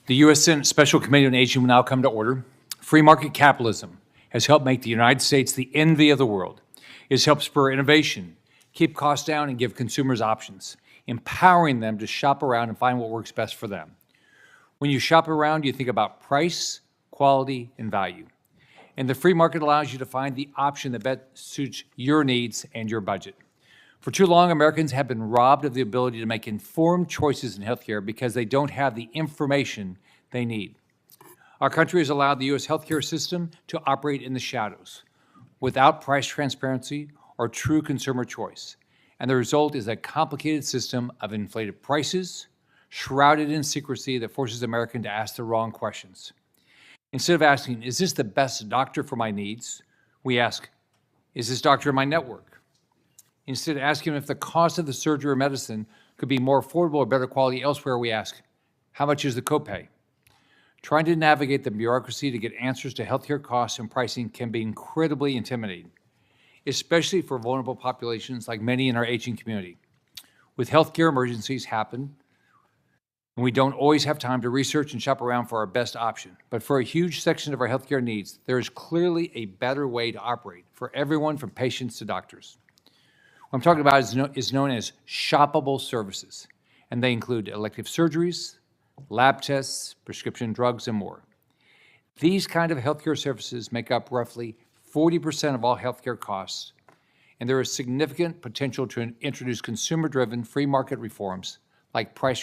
The U.S. Senate Special Committee on Aging will now come to order. Free market capitalism has helped make the United States the envy of the world. It has helped spur innovation, keep costs down, and give consumers options, empowering them to shop around and find what works best for them. When you shop around, you think about price, quality, and value. And the free market allows you to find the option that best suits your needs and your budget. For too long, Americans have been robbed of the ability to make informed choices in healthcare because they don't have the information they need. Our country has allowed the U.S. healthcare system to operate in the shadows, without price transparency or true consumer choice. And the result is a complicated system of inflated prices, shrouded in secrecy that forces Americans to ask the wrong questions. Instead of asking, is this the best doctor for my needs? We ask, is this doctor in my network? Instead of asking if the cost of the surgery or medicine could be more affordable or better quality elsewhere, we ask, how much is the copay? Trying to navigate the bureaucracy to get answers to healthcare costs and pricing can be incredibly intimidating, especially for vulnerable populations like many in our aging community. With healthcare emergencies happen, and we don't always have time to research and shop around for our best option. But for a huge section of our healthcare needs, there is clearly a better way to operate for everyone from patients to doctors. What I'm talking about is known as shoppable services, and they include elective surgeries, lab tests, prescription drugs, and more. These kind of healthcare services make up roughly 40% of all healthcare costs, and there is significant potential to introduce consumer-driven free market reforms like price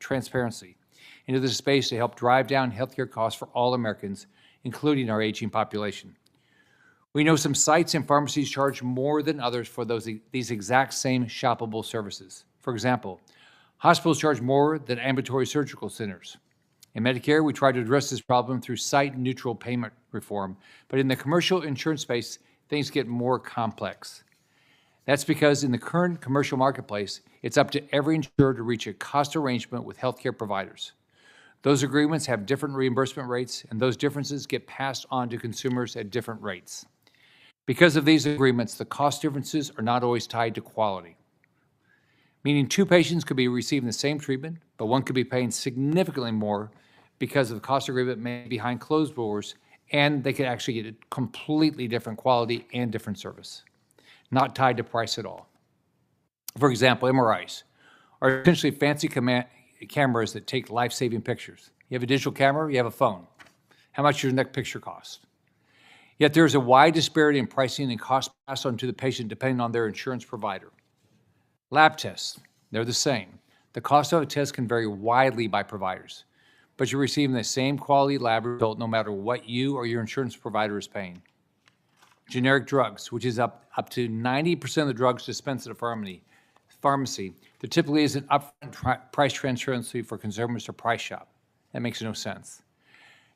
transparency into this space to help drive down healthcare costs for all Americans, including our aging population. We know some sites and pharmacies charge more than others for these exact same shoppable services. For example, hospitals charge more than ambulatory surgical centers. In Medicare, we try to address this problem through site-neutral payment reform, but in the commercial insurance space, things get more complex. That's because in the current commercial marketplace, it's up to every insurer to reach a cost arrangement with healthcare providers. Those agreements have different reimbursement rates, and those differences get passed on to consumers at different rates. Because of these agreements, the cost differences are not always tied to quality, meaning two patients could be receiving the same treatment, but one could be paying significantly more because of the cost agreement made behind closed doors, and they could actually get a completely different quality and different service, not tied to price at all. For example, MRIs are essentially fancy cameras that take life-saving pictures. You have a digital camera, you have a phone. How much does your next picture cost? Yet there is a wide disparity in pricing and cost passed on to the patient depending on their insurance provider. Lab tests, they're the same. The cost of a test can vary widely by providers, but you're receiving the same quality lab result no matter what you or your insurance provider is paying. Generic drugs, which is up to 90% of the drugs dispensed at a pharmacy, there typically is an upfront price transparency for consumers to price shop. That makes no sense.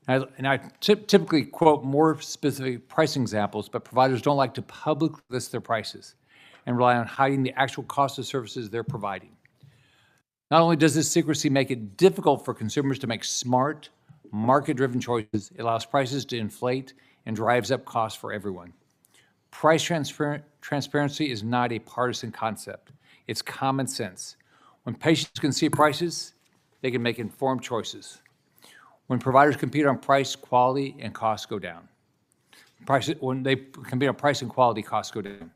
And I typically quote more specific pricing examples, but providers don't like to publicly list their prices and rely on hiding the actual cost of services they're providing. Not only does this secrecy make it difficult for consumers to make smart, market-driven choices, it allows prices to inflate and drives up costs for everyone. Price transparency is not a partisan concept. It's common sense. When patients can see prices, they can make informed choices. When providers compete on price, quality, and costs go down. When they compete on price and quality, costs go down.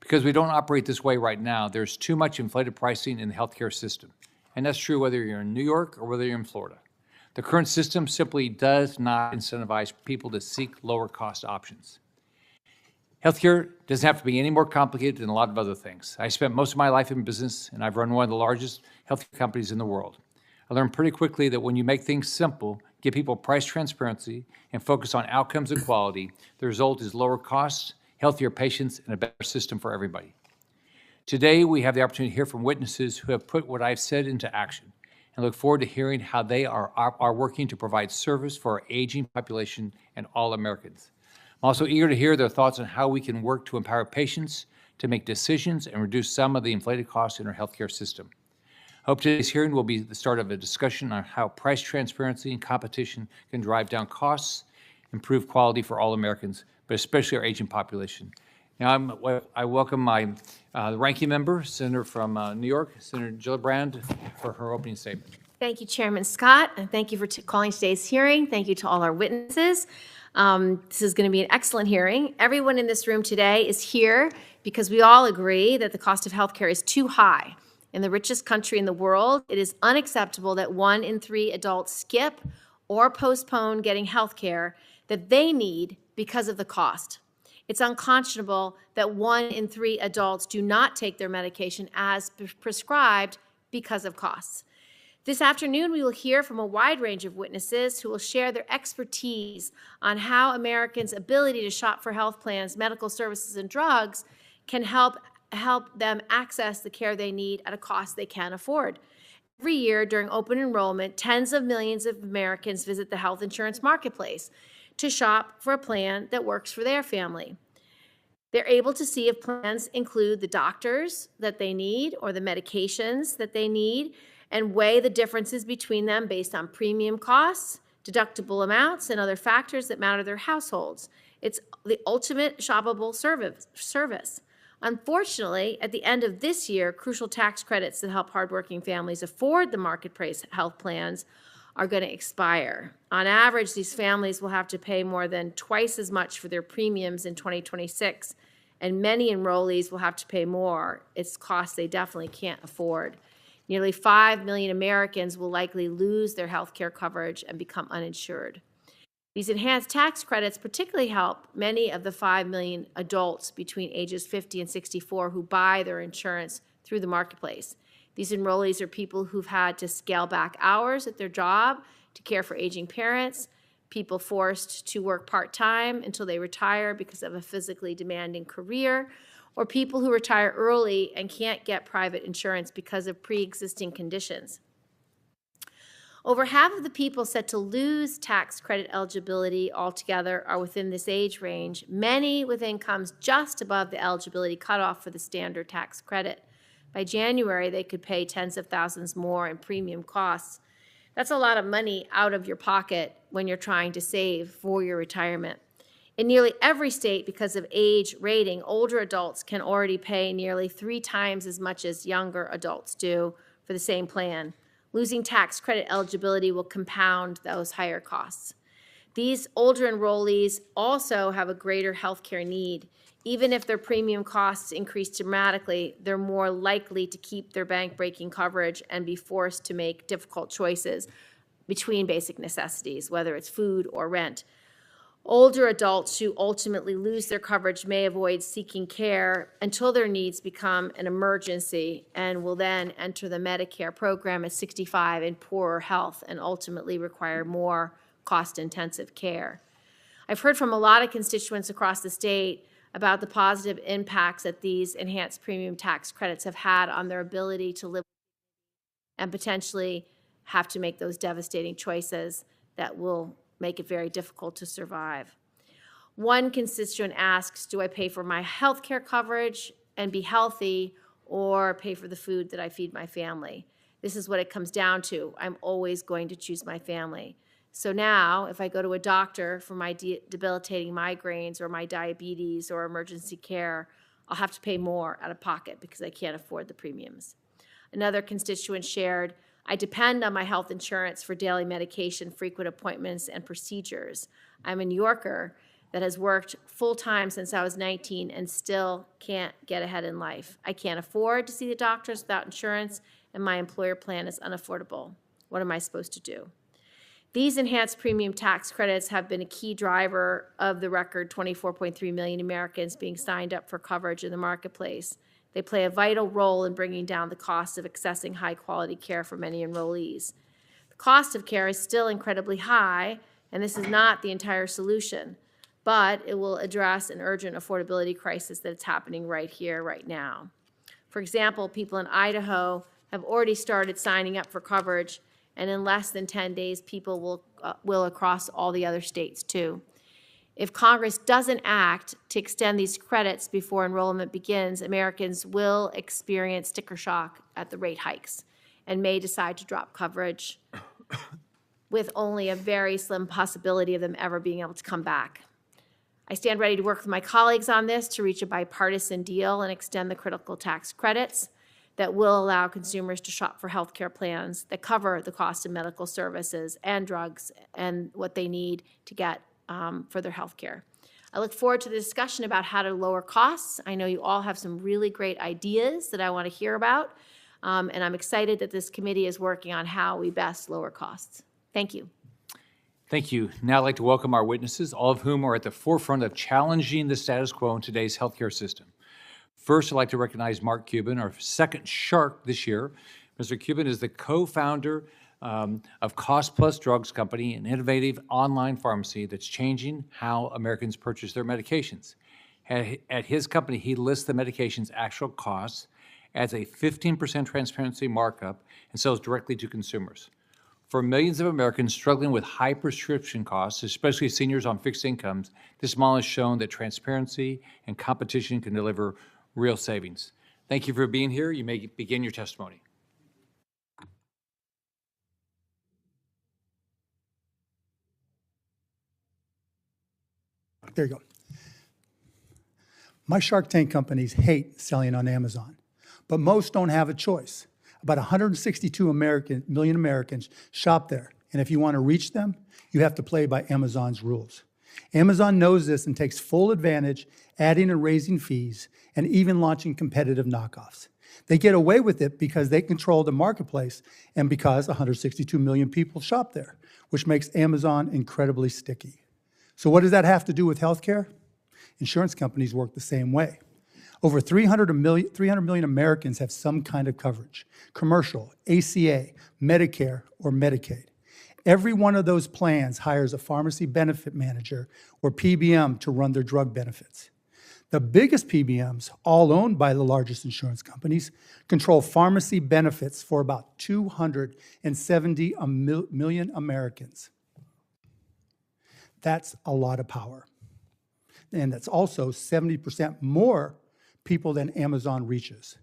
Because we don't operate this way right now, there's too much inflated pricing in the healthcare system. And that's true whether you're in New York or whether you're in Florida. The current system simply does not incentivize people to seek lower cost options. Healthcare doesn't have to be any more complicated than a lot of other things. I spent most of my life in business, and I've run one of the largest healthcare companies in the world. I learned pretty quickly that when you make things simple, give people price transparency, and focus on outcomes and quality, the result is lower costs, healthier patients, and a better system for everybody. Today, we have the opportunity to hear from witnesses who have put what I've said into action, and look forward to hearing how they are working to provide service for our aging population and all Americans. I'm also eager to hear their thoughts on how we can work to empower patients to make decisions and reduce some of the inflated costs in our healthcare system. I hope today's hearing will be the start of a discussion on how price transparency and competition can drive down costs, improve quality for all Americans, but especially our aging population. Now, I welcome the ranking member, Senator from New York, Senator Gillibrand, for her opening statement. Thank you, Chairman Scott, and thank you for calling today's hearing. Thank you to all our witnesses. This is going to be an excellent hearing. Everyone in this room today is here because we all agree that the cost of healthcare is too high. In the richest country in the world, it is unacceptable that 1 in 3 adults skip or postpone getting healthcare that they need because of the cost. It's unconscionable that 1 in 3 adults do not take their medication as prescribed because of costs. This afternoon, we will hear from a wide range of witnesses who will share their expertise on how Americans' ability to shop for health plans, medical services, and drugs can help them access the care they need at a cost they can afford. Every year during open enrollment, tens of millions of Americans visit the health insurance marketplace to shop for a plan that works for their family. They're able to see if plans include the doctors that they need or the medications that they need, and weigh the differences between them based on premium costs, deductible amounts, and other factors that matter to their households. It's the ultimate shoppable service. Unfortunately, at the end of this year, crucial tax credits that help hardworking families afford the market-price health plans are going to expire. On average, these families will have to pay more than twice as much for their premiums in 2026, and many enrollees will have to pay more. It's costs they definitely can't afford. Nearly 5 million Americans will likely lose their health care coverage and become uninsured. These enhanced tax credits particularly help many of the 5 million adults between ages 50 and 64 who buy their insurance through the marketplace. These enrollees are people who've had to scale back hours at their job to care for aging parents, people forced to work part-time until they retire because of a physically demanding career, or people who retire early and can't get private insurance because of pre-existing conditions. Over half of the people set to lose tax credit eligibility altogether are within this age range, many with incomes just above the eligibility cutoff for the standard tax credit. By January, they could pay tens of thousands more in premium costs. That's a lot of money out of your pocket when you're trying to save for your retirement. In nearly every state, because of age rating, older adults can already pay nearly 3 times as much as younger adults do for the same plan. Losing tax credit eligibility will compound those higher costs. These older enrollees also have a greater health care need. Even if their premium costs increase dramatically, they're more likely to keep their bank-breaking coverage and be forced to make difficult choices between basic necessities, whether it's food or rent. Older adults who ultimately lose their coverage may avoid seeking care until their needs become an emergency and will then enter the Medicare program at 65 in poorer health and ultimately require more cost-intensive care. I've heard from a lot of constituents across the state about the positive impacts that these enhanced premium tax credits have had on their ability to live and potentially have to make those devastating choices that will make it very difficult to survive. One constituent asks, do I pay for my health care coverage and be healthy, or pay for the food that I feed my family? This is what it comes down to. I'm always going to choose my family. So now, if I go to a doctor for my debilitating migraines or my diabetes or emergency care, I'll have to pay more out of pocket because I can't afford the premiums. Another constituent shared, I depend on my health insurance for daily medication, frequent appointments, and procedures. I'm a New Yorker that has worked full-time since I was 19 and still can't get ahead in life. I can't afford to see the doctors without insurance, and my employer plan is unaffordable. What am I supposed to do? These enhanced premium tax credits have been a key driver of the record 24.3 million Americans being signed up for coverage in the marketplace. They play a vital role in bringing down the cost of accessing high-quality care for many enrollees. The cost of care is still incredibly high, and this is not the entire solution, but it will address an urgent affordability crisis that's happening right here, right now. For example, people in Idaho have already started signing up for coverage, and in less than 10 days, people will across all the other states too. If Congress doesn't act to extend these credits before enrollment begins, Americans will experience sticker shock at the rate hikes and may decide to drop coverage with only a very slim possibility of them ever being able to come back. I stand ready to work with my colleagues on this to reach a bipartisan deal and extend the critical tax credits. that will allow consumers to shop for healthcare plans that cover the cost of medical services and drugs and what they need to get for their healthcare. I look forward to the discussion about how to lower costs. I know you all have some really great ideas that I want to hear about, and I'm excited that this committee is working on how we best lower costs. Thank you. Thank you. Now I'd like to welcome our witnesses, all of whom are at the forefront of challenging the status quo in today's healthcare system. First, I'd like to recognize Mark Cuban, our second shark this year. Mr. Cuban is the co-founder of Cost Plus Drugs Company, an innovative online pharmacy that's changing how Americans purchase their medications. At his company, he lists the medication's actual costs, adds a 15% transparency markup, and sells directly to consumers. For millions of Americans struggling with high prescription costs, especially seniors on fixed incomes, this model has shown that transparency and competition can deliver real savings. Thank you for being here. You may begin your testimony. There you go. My Shark Tank companies hate selling on Amazon, but most don't have a choice. About 162 million Americans shop there, and if you want to reach them, you have to play by Amazon's rules. Amazon knows this and takes full advantage, adding and raising fees, and even launching competitive knockoffs. They get away with it because they control the marketplace and because 162 million people shop there, which makes Amazon incredibly sticky. So what does that have to do with healthcare? Insurance companies work the same way. Over 300 million Americans have some kind of coverage: commercial, ACA, Medicare, or Medicaid. Every one of those plans hires a pharmacy benefit manager, or PBM, to run their drug benefits. The biggest PBMs, all owned by the largest insurance companies, control pharmacy benefits for about 270 million Americans. That's a lot of power. And that's also 70% more people than Amazon reaches.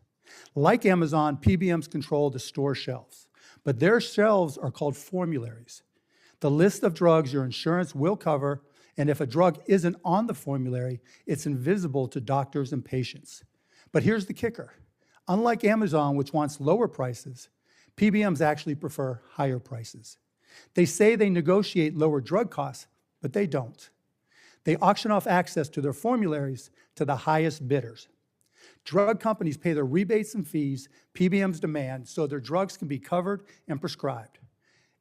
Like Amazon, PBMs control the store shelves, but their shelves are called formularies. The list of drugs your insurance will cover, and if a drug isn't on the formulary, it's invisible to doctors and patients. But here's the kicker. Unlike Amazon, which wants lower prices, PBMs actually prefer higher prices. They say they negotiate lower drug costs, but they don't. They auction off access to their formularies to the highest bidders. Drug companies pay the rebates and fees PBMs demand so their drugs can be covered and prescribed.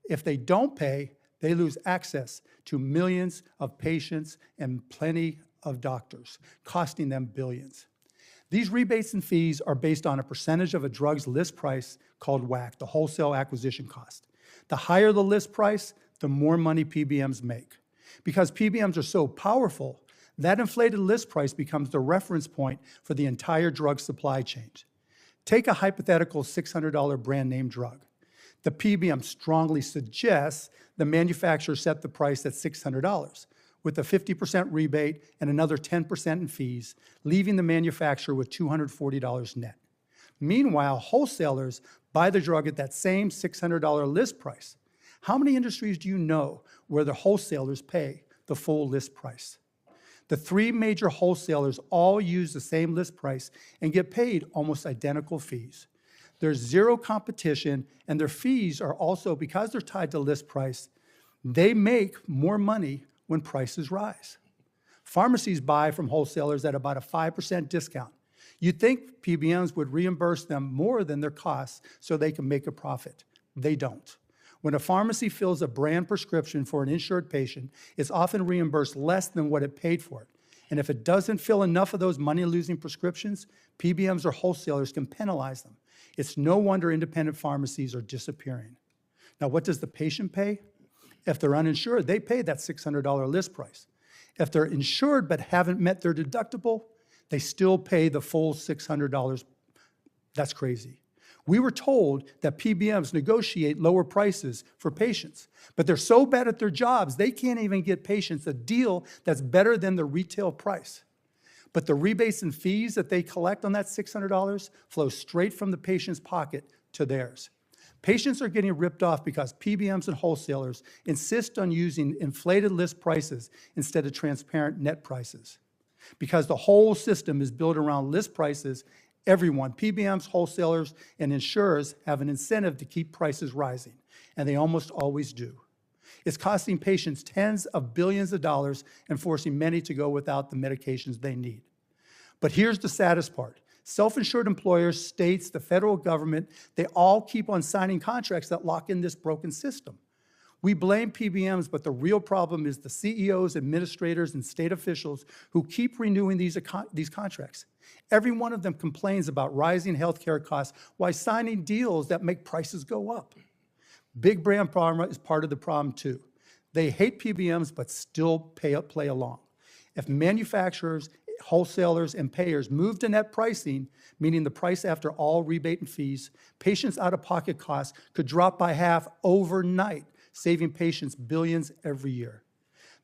If they don't pay, they lose access to millions of patients and plenty of doctors, costing them billions. These rebates and fees are based on a percentage of a drug's list price called WAC, the wholesale acquisition cost. The higher the list price, the more money PBMs make. Because PBMs are so powerful, that inflated list price becomes the reference point for the entire drug supply chain. Take a hypothetical $600 brand name drug. The PBM strongly suggests the manufacturer set the price at $600 with a 50% rebate and another 10% in fees, leaving the manufacturer with $240 net. Meanwhile, wholesalers buy the drug at that same $600 list price. How many industries do you know where the wholesalers pay the full list price? The three major wholesalers all use the same list price and get paid almost identical fees. There's zero competition, and their fees are also, because they're tied to list price, they make more money when prices rise. Pharmacies buy from wholesalers at about a 5% discount. You'd think PBMs would reimburse them more than their costs so they can make a profit. They don't. When a pharmacy fills a brand prescription for an insured patient, it's often reimbursed less than what it paid for it. And if it doesn't fill enough of those money-losing prescriptions, PBMs or wholesalers can penalize them. It's no wonder independent pharmacies are disappearing. Now, what does the patient pay? If they're uninsured, they pay that $600 list price. If they're insured but haven't met their deductible, they still pay the full $600. That's crazy. We were told that PBMs negotiate lower prices for patients, but they're so bad at their jobs, they can't even get patients a deal that's better than the retail price. But the rebates and fees that they collect on that $600 flow straight from the patient's pocket to theirs. Patients are getting ripped off because PBMs and wholesalers insist on using inflated list prices instead of transparent net prices. Because the whole system is built around list prices Everyone, PBMs, wholesalers, and insurers have an incentive to keep prices rising, and they almost always do. It's costing patients tens of billions of dollars and forcing many to go without the medications they need. But here's the saddest part. Self-insured employers, states, the federal government, they all keep on signing contracts that lock in this broken system. We blame PBMs, but the real problem is the CEOs, administrators, and state officials who keep renewing these contracts. Every one of them complains about rising healthcare costs while signing deals that make prices go up. Big brand pharma is part of the problem too. They hate PBMs, but still play along. If manufacturers, wholesalers, and payers move to net pricing, meaning the price after all rebate and fees, patients' out-of-pocket costs could drop by half overnight, saving patients billions every year.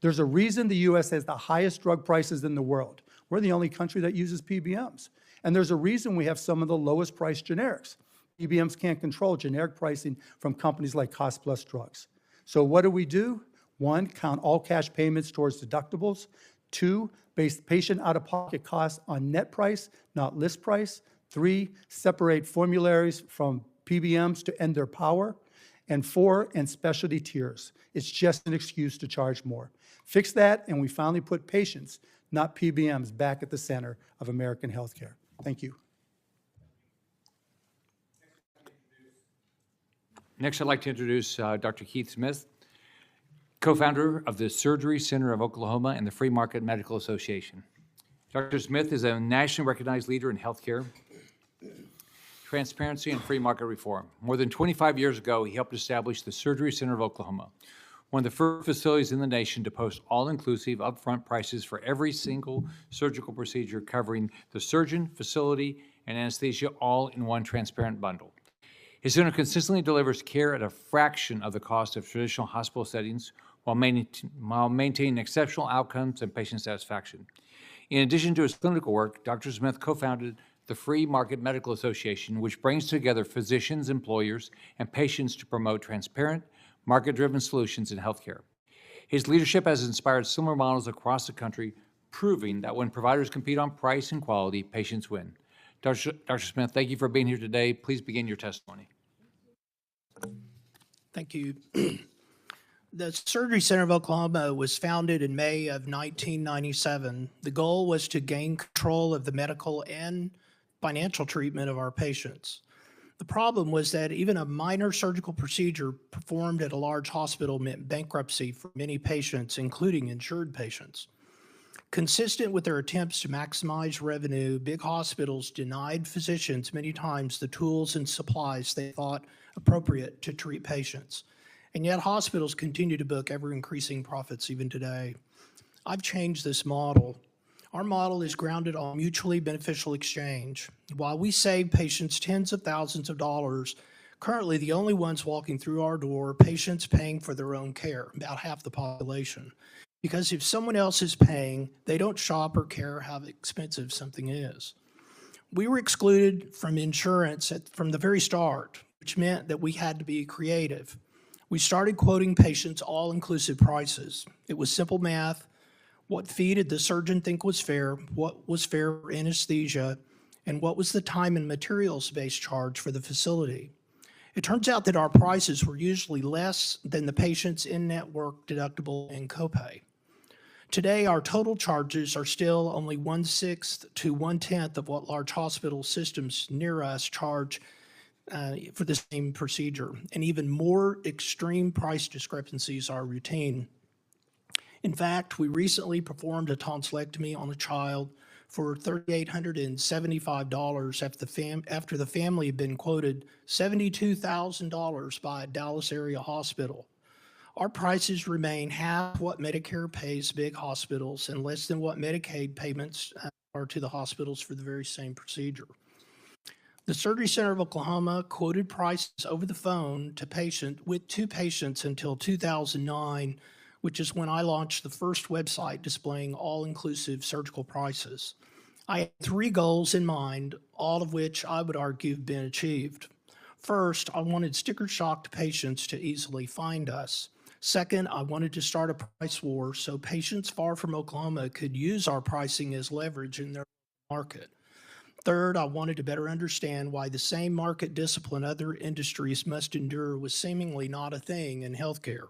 There's a reason the US has the highest drug prices in the world. We're the only country that uses PBMs. And there's a reason we have some of the lowest priced generics. PBMs can't control generic pricing from companies like Cost Plus Drugs. So what do? 1, count all cash payments towards deductibles. 2, base patient out-of-pocket costs on net price, not list price. 3, separate formularies from PBMs to end their power. And 4, and specialty tiers. It's just an excuse to charge more. Fix that, and we finally put patients, not PBMs, back at the center of American healthcare. Thank you. Next, I'd like to introduce Dr. Keith Smith, co-founder of the Surgery Center of Oklahoma and the Free Market Medical Association. Dr. Smith is a nationally recognized leader in healthcare, transparency, and free market reform. More than 25 years ago, he helped establish the Surgery Center of Oklahoma, one of the first facilities in the nation to post all-inclusive upfront prices for every single surgical procedure, covering the surgeon, facility, and anesthesia all in one transparent bundle. His center consistently delivers care at a fraction of the cost of traditional hospital settings while maintaining exceptional outcomes and patient satisfaction. In addition to his clinical work, Dr. Smith co-founded the Free Market Medical Association, which brings together physicians, employers, and patients to promote transparent, market-driven solutions in healthcare. His leadership has inspired similar models across the country, proving that when providers compete on price and quality, patients win. Dr. Smith, thank you for being here today. Please begin your testimony. Thank you. The Surgery Center of Oklahoma was founded in May of 1997. The goal was to gain control of the medical and financial treatment of our patients. The problem was that even a minor surgical procedure performed at a large hospital meant bankruptcy for many patients, including insured patients. Consistent with their attempts to maximize revenue, big hospitals denied physicians many times the tools and supplies they thought appropriate to treat patients. And yet hospitals continue to book ever-increasing profits even today. I've changed this model. Our model is grounded on mutually beneficial exchange. While we save patients tens of thousands of dollars, currently the only ones walking through our door are patients paying for their own care, about half the population. Because if someone else is paying, they don't shop or care how expensive something is. We were excluded from insurance from the very start, which meant that we had to be creative. We started quoting patients all-inclusive prices. It was simple math. What fee did the surgeon think was fair? What was fair for anesthesia? And what was the time and materials-based charge for the facility? It turns out that our prices were usually less than the patient's in-network deductible and copay. Today, our total charges are still only 1/6 to 1/10 of what large hospital systems near us charge for the same procedure, and even more extreme price discrepancies are routine. In fact, we recently performed a tonsillectomy on a child for $3,875 after the family had been quoted $72,000 by a Dallas area hospital. Our prices remain half what Medicare pays big hospitals and less than what Medicaid payments are to the hospitals for the very same procedure. The Surgery Center of Oklahoma quoted prices over the phone to patients until 2009, which is when I launched the first website displaying all-inclusive surgical prices. I had 3 goals in mind, all of which I would argue have been achieved. First, I wanted sticker-shocked patients to easily find us. Second, I wanted to start a price war so patients far from Oklahoma could use our pricing as leverage in their market. Third, I wanted to better understand why the same market discipline other industries must endure was seemingly not a thing in healthcare.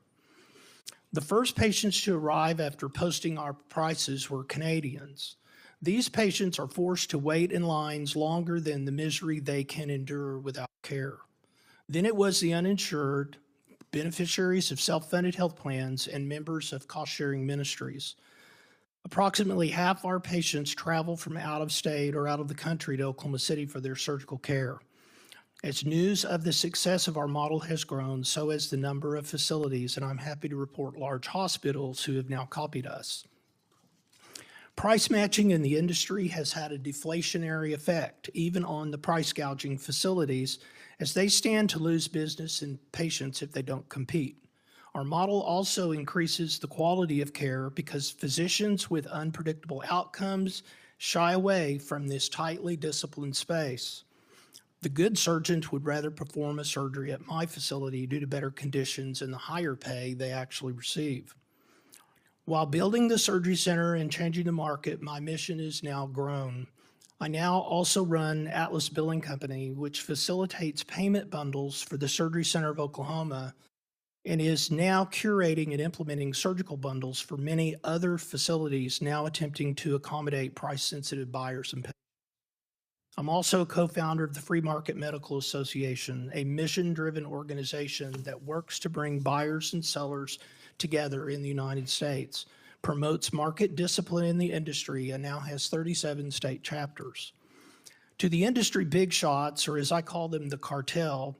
The first patients to arrive after posting our prices were Canadians. These patients are forced to wait in lines longer than the misery they can endure without care. Then it was the uninsured, beneficiaries of self-funded health plans, and members of cost-sharing ministries. Approximately half our patients travel from out of state or out of the country to Oklahoma City for their surgical care. As news of the success of our model has grown, so has the number of facilities, and I'm happy to report large hospitals who have now copied us. Price matching in the industry has had a deflationary effect, even on the price gouging facilities, as they stand to lose business and patients if they don't compete. Our model also increases the quality of care because physicians with unpredictable outcomes shy away from this tightly disciplined space. The good surgeons would rather perform a surgery at my facility due to better conditions and the higher pay they actually receive. While building the surgery center and changing the market, my mission is now grown. I now also run Atlas Billing Company, which facilitates payment bundles for the Surgery Center of Oklahoma and is now curating and implementing surgical bundles for many other facilities now attempting to accommodate price-sensitive buyers and patients. I'm also a co-founder of the Free Market Medical Association, a mission-driven organization that works to bring buyers and sellers together in the United States, promotes market discipline in the industry, and now has 37 state chapters. To the industry big shots, or as I call them, the cartel,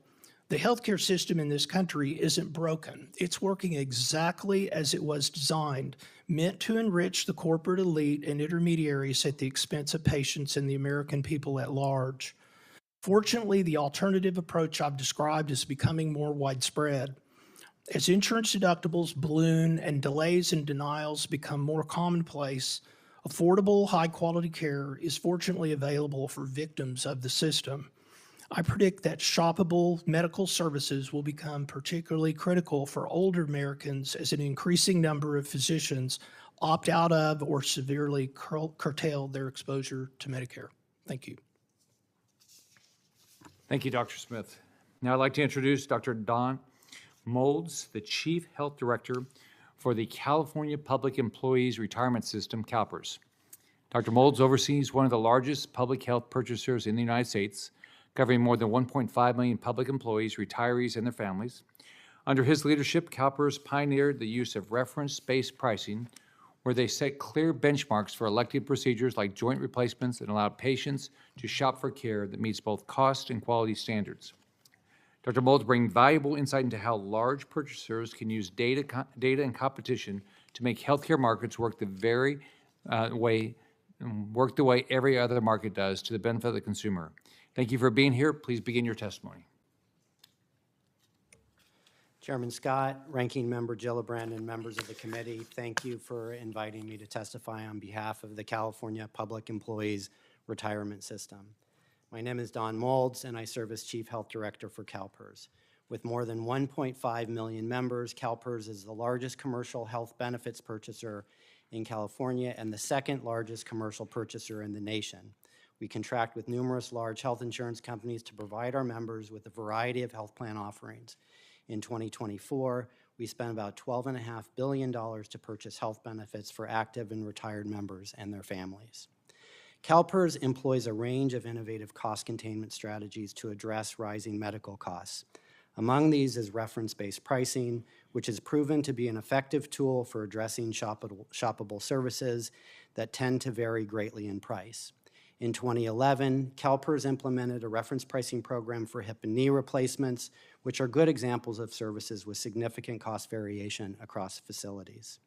the healthcare system in this country isn't broken. It's working exactly as it was designed, meant to enrich the corporate elite and intermediaries at the expense of patients and the American people at large. Fortunately, the alternative approach I've described is becoming more widespread. As insurance deductibles balloon and delays and denials become more commonplace, affordable, high-quality care is fortunately available for victims of the system. I predict that shoppable medical services will become particularly critical for older Americans as an increasing number of physicians opt out of or severely curtail their exposure to Medicare. Thank you. Thank you, Dr. Smith. Now I'd like to introduce Dr. Don Moulds, the Chief Health Director for the California Public Employees Retirement System, CalPERS. Dr. Moulds oversees one of the largest public health purchasers in the United States, covering more than 1.5 million public employees, retirees, and their families. Under his leadership, CalPERS pioneered the use of reference-based pricing, where they set clear benchmarks for elective procedures like joint replacements and allowed patients to shop for care that meets both cost and quality standards. Dr. Moulds brings valuable insight into how large purchasers can use data and competition to make healthcare markets work the way every other market does to the benefit of the consumer. Thank you for being here. Please begin your testimony. Chairman Scott, Ranking Member Gillibrand, and members of the committee, thank you for inviting me to testify on behalf of the California Public Employees Retirement System. My name is Don Moulds, and I serve as Chief Health Director for CalPERS. With more than 1.5 million members, CalPERS is the largest commercial health benefits purchaser in California and the second largest commercial purchaser in the nation. We contract with numerous large health insurance companies to provide our members with a variety of health plan offerings. In 2024, we spent about $12.5 billion to purchase health benefits for active and retired members and their families. CalPERS employs a range of innovative cost containment strategies to address rising medical costs. Among these is reference-based pricing, which has proven to be an effective tool for addressing shoppable services that tend to vary greatly in price. In 2011, CalPERS implemented a reference pricing program for hip and knee replacements, which are good examples of services with significant cost variation across facilities.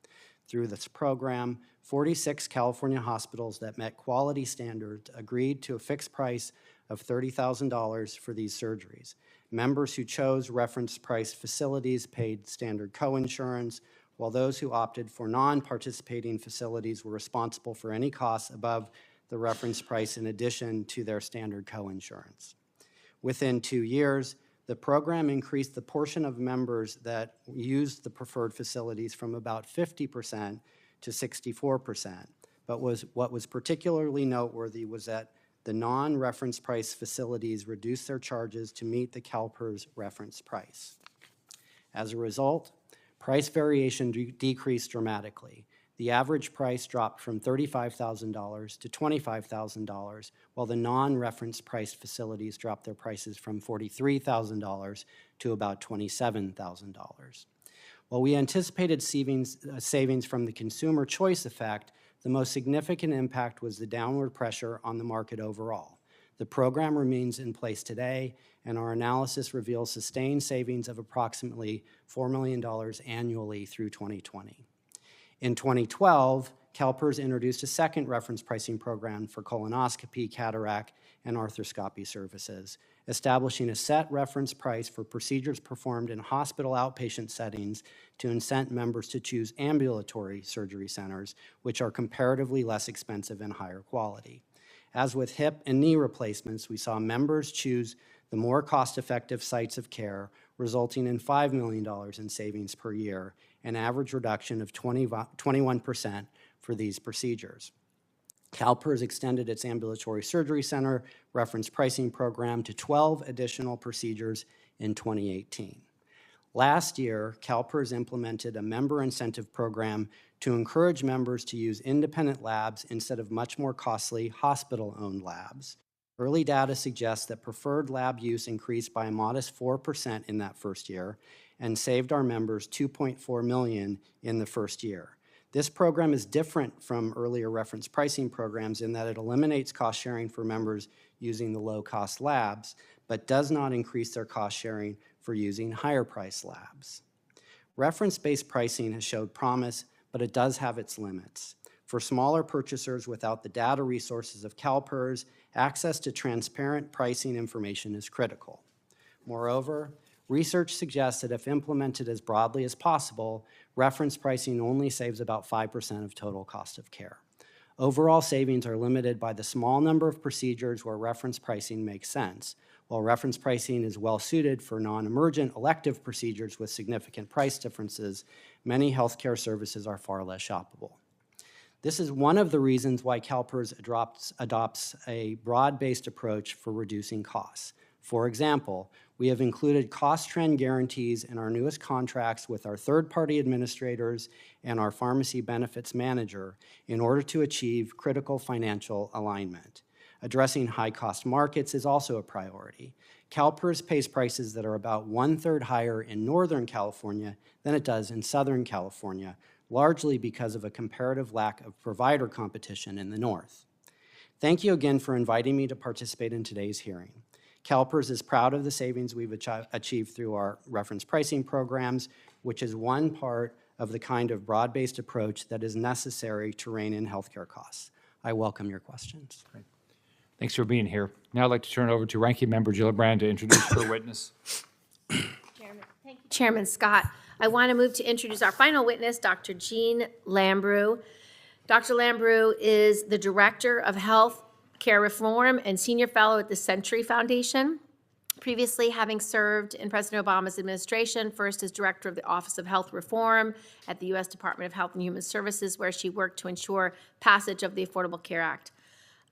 Through this program, 46 California hospitals that met quality standards agreed to a fixed price of $30,000 for these surgeries. Members who chose reference price facilities paid standard coinsurance, while those who opted for non-participating facilities were responsible for any costs above the reference price in addition to their standard coinsurance. Within 2 years, the program increased the portion of members that used the preferred facilities from about 50% to 64%. But what was particularly noteworthy was that the non-reference price facilities reduced their charges to meet the CalPERS reference price. As a result, price variation decreased dramatically. The average price dropped from $35,000 to $25,000, while the non-reference price facilities dropped their prices from $43,000 to about $27,000. While we anticipated savings from the consumer choice effect, the most significant impact was the downward pressure on the market overall. The program remains in place today, and our analysis reveals sustained savings of approximately $4 million annually through 2020. In 2012, CalPERS introduced a second reference pricing program for colonoscopy, cataract, and arthroscopy services, establishing a set reference price for procedures performed in hospital outpatient settings to incent members to choose ambulatory surgery centers, which are comparatively less expensive and higher quality. As with hip and knee replacements, we saw members choose the more cost-effective sites of care, resulting in $5 million in savings per year, an average reduction of 21% for these procedures. CalPERS extended its ambulatory surgery center reference pricing program to 12 additional procedures in 2018. Last year, CalPERS implemented a member incentive program to encourage members to use independent labs instead of much more costly hospital-owned labs. Early data suggests that preferred lab use increased by a modest 4% in that first year and saved our members $2.4 million in the first year. This program is different from earlier reference pricing programs in that it eliminates cost sharing for members using the low-cost labs, but does not increase their cost sharing for using higher-priced labs. Reference-based pricing has showed promise, but it does have its limits. For smaller purchasers without the data resources of CalPERS, access to transparent pricing information is critical. Moreover, research suggests that if implemented as broadly as possible, reference pricing only saves about 5% of total cost of care. Overall savings are limited by the small number of procedures where reference pricing makes sense. While reference pricing is well suited for non-emergent elective procedures with significant price differences, many healthcare services are far less shoppable. This is one of the reasons why CalPERS adopts a broad-based approach for reducing costs. For example, we have included cost trend guarantees in our newest contracts with our third-party administrators and our pharmacy benefits manager in order to achieve critical financial alignment. Addressing high-cost markets is also a priority. CalPERS pays prices that are about 1/3 higher in Northern California than it does in Southern California, largely because of a comparative lack of provider competition in the North. Thank you again for inviting me to participate in today's hearing. CalPERS is proud of the savings we've achieved through our reference pricing programs, which is one part of the kind of broad-based approach that is necessary to rein in healthcare costs. I welcome your questions. Great. Thanks for being here. Now I'd like to turn it over to Ranking Member Gillibrand to introduce her witness. Chairman, thank you, Chairman Scott. I want to move to introduce our final witness, Dr. Jeanne Lambrew. Dr. Lambrew is the Director of Health Care Reform and Senior Fellow at the Century Foundation. Previously having served in President Obama's administration, first as Director of the Office of Health Reform at the U.S. Department of Health and Human Services, where she worked to ensure passage of the Affordable Care Act.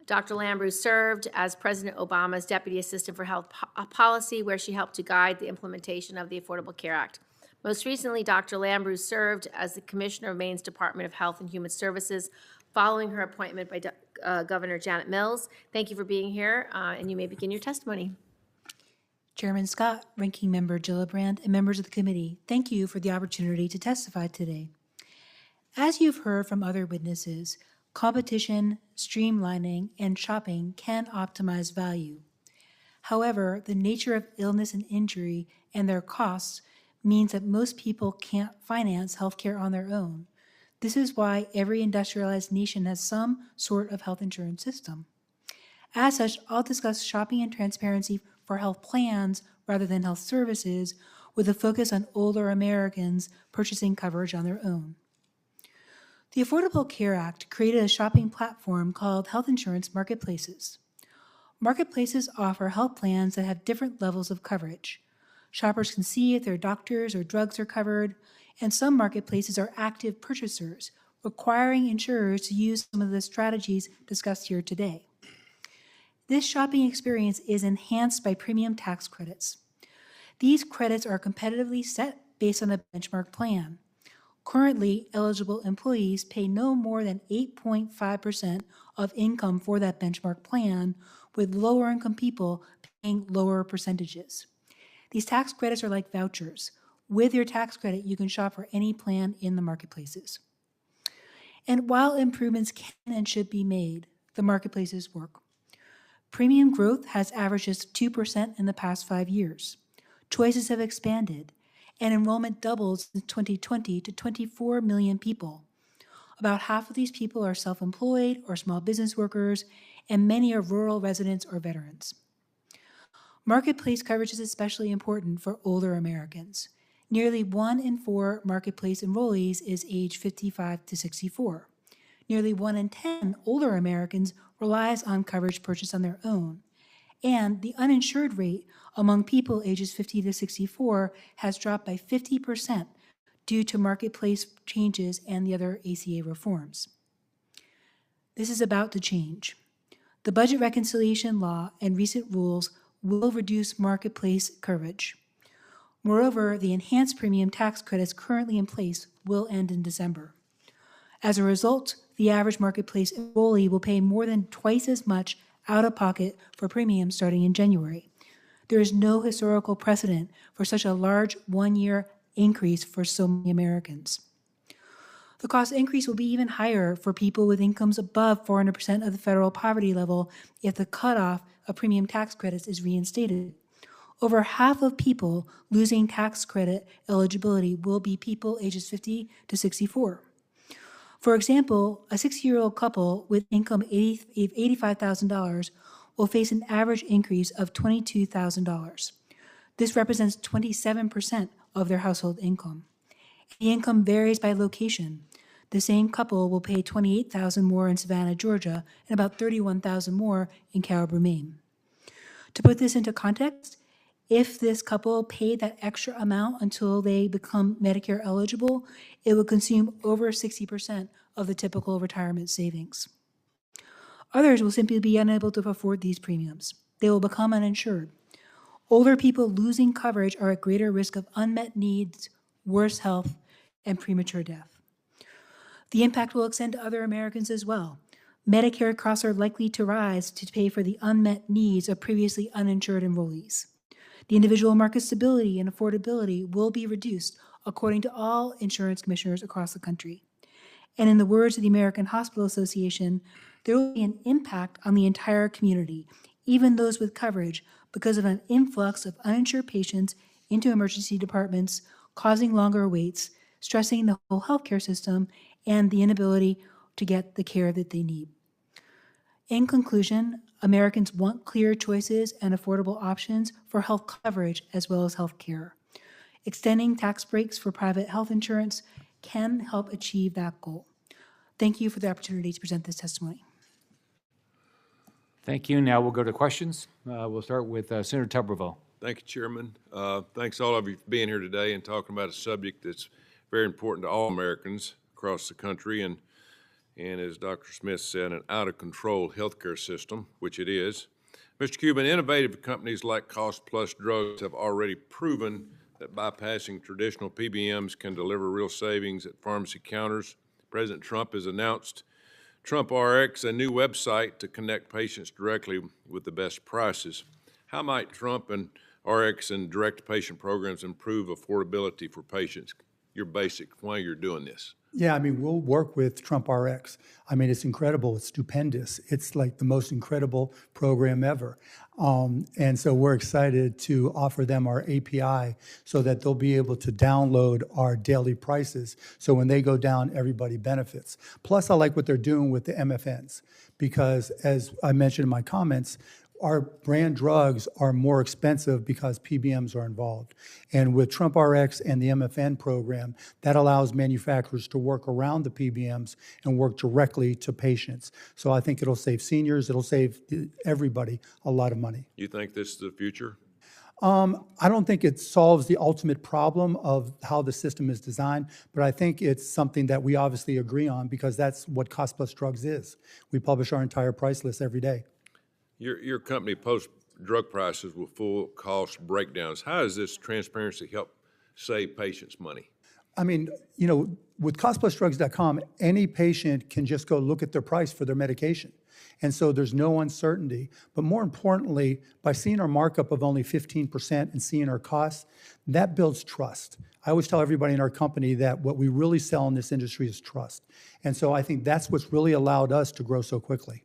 Dr. Lambrew served as President Obama's Deputy Assistant for Health Policy, where she helped to guide the implementation of the Affordable Care Act. Most recently, Dr. Lambrew served as the Commissioner of Maine's Department of Health and Human Services, following her appointment by Governor Janet Mills. Thank you for being here, and you may begin your testimony. Chairman Scott, Ranking Member Gillibrand, and members of the committee, thank you for the opportunity to testify today. As you've heard from other witnesses, competition, streamlining, and shopping can optimize value. However, the nature of illness and injury and their costs means that most people can't finance healthcare on their own. This is why every industrialized nation has some sort of health insurance system. As such, I'll discuss shopping and transparency for health plans rather than health services, with a focus on older Americans purchasing coverage on their own. The Affordable Care Act created a shopping platform called Health Insurance Marketplaces. Marketplaces offer health plans that have different levels of coverage. Shoppers can see if their doctors or drugs are covered, and some marketplaces are active purchasers, requiring insurers to use some of the strategies discussed here today. This shopping experience is enhanced by premium tax credits. These credits are competitively set based on a benchmark plan. Currently, eligible employees pay no more than 8.5% of income for that benchmark plan, with lower income people paying lower percentages. These tax credits are like vouchers. With your tax credit, you can shop for any plan in the marketplaces. And while improvements can and should be made, the marketplaces work. Premium growth has averaged just 2% in the past 5 years. Choices have expanded, and enrollment doubled since 2020 to 24 million people. About half of these people are self-employed or small business workers, and many are rural residents or veterans. Marketplace coverage is especially important for older Americans. Nearly 1 in 4 marketplace enrollees is age 55 to 64. Nearly 1 in 10 older Americans relies on coverage purchased on their own. And the uninsured rate among people ages 50 to 64 has dropped by 50% due to marketplace changes and the other ACA reforms. This is about to change. The budget reconciliation law and recent rules will reduce marketplace coverage. Moreover, the enhanced premium tax credits currently in place will end in December. As a result, the average marketplace enrollee will pay more than twice as much out of pocket for premiums starting in January. There is no historical precedent for such a large one-year increase for so many Americans. The cost increase will be even higher for people with incomes above 400% of the federal poverty level if the cutoff of premium tax credits is reinstated. Over half of people losing tax credit eligibility will be people ages 50 to 64. For example, a 60-year-old couple with income $85,000 will face an average increase of $22,000. This represents 27% of their household income. The income varies by location. The same couple will pay $28,000 more in Savannah, Georgia, and about $31,000 more in Caribou, Maine. To put this into context, if this couple paid that extra amount until they become Medicare eligible, it would consume over 60% of the typical retirement savings. Others will simply be unable to afford these premiums. They will become uninsured. Older people losing coverage are at greater risk of unmet needs, worse health, and premature death. The impact will extend to other Americans as well. Medicare costs are likely to rise to pay for the unmet needs of previously uninsured enrollees. The individual market stability and affordability will be reduced, according to all insurance commissioners across the country. And in the words of the American Hospital Association, there will be an impact on the entire community, even those with coverage, because of an influx of uninsured patients into emergency departments, causing longer waits, stressing the whole healthcare system, and the inability to get the care that they need. In conclusion, Americans want clear choices and affordable options for health coverage as well as health care. Extending tax breaks for private health insurance can help achieve that goal. Thank you for the opportunity to present this testimony. Thank you. Now we'll go to questions. We'll start with Senator Tuberville. Thank you, Chairman. Thanks all of you for being here today and talking about a subject that's very important to all Americans across the country, and as Dr. Smith said, an out-of-control healthcare system, which it is. Mr. Cuban, innovative companies like Cost Plus Drugs have already proven that bypassing traditional PBMs can deliver real savings at pharmacy counters. President Trump has announced Trump RX, a new website to connect patients directly with the best prices. How might Trump and RX and direct patient programs improve affordability for patients? Your basic why you're doing this. Yeah, I mean, we'll work with Trump RX. I mean, it's incredible. It's stupendous. It's like the most incredible program ever. And so we're excited to offer them our API so that they'll be able to download our daily prices. So when they go down, everybody benefits. Plus, I like what they're doing with the MFNs because, as I mentioned in my comments, our brand drugs are more expensive because PBMs are involved. And with Trump RX and the MFN program, that allows manufacturers to work around the PBMs and work directly to patients. So I think it'll save seniors, it'll save everybody a lot of money. You think this is the future? I don't think it solves the ultimate problem of how the system is designed, but I think it's something that we obviously agree on because that's what Cost Plus Drugs is. We publish our entire price list every day. Your company posts drug prices with full cost breakdowns. How does this transparency help save patients money? I mean, you know, with costplusdrugs.com, any patient can just go look at their price for their medication. And so there's no uncertainty. But more importantly, by seeing our markup of only 15% and seeing our costs, that builds trust. I always tell everybody in our company that what we really sell in this industry is trust. And so I think that's what's really allowed us to grow so quickly.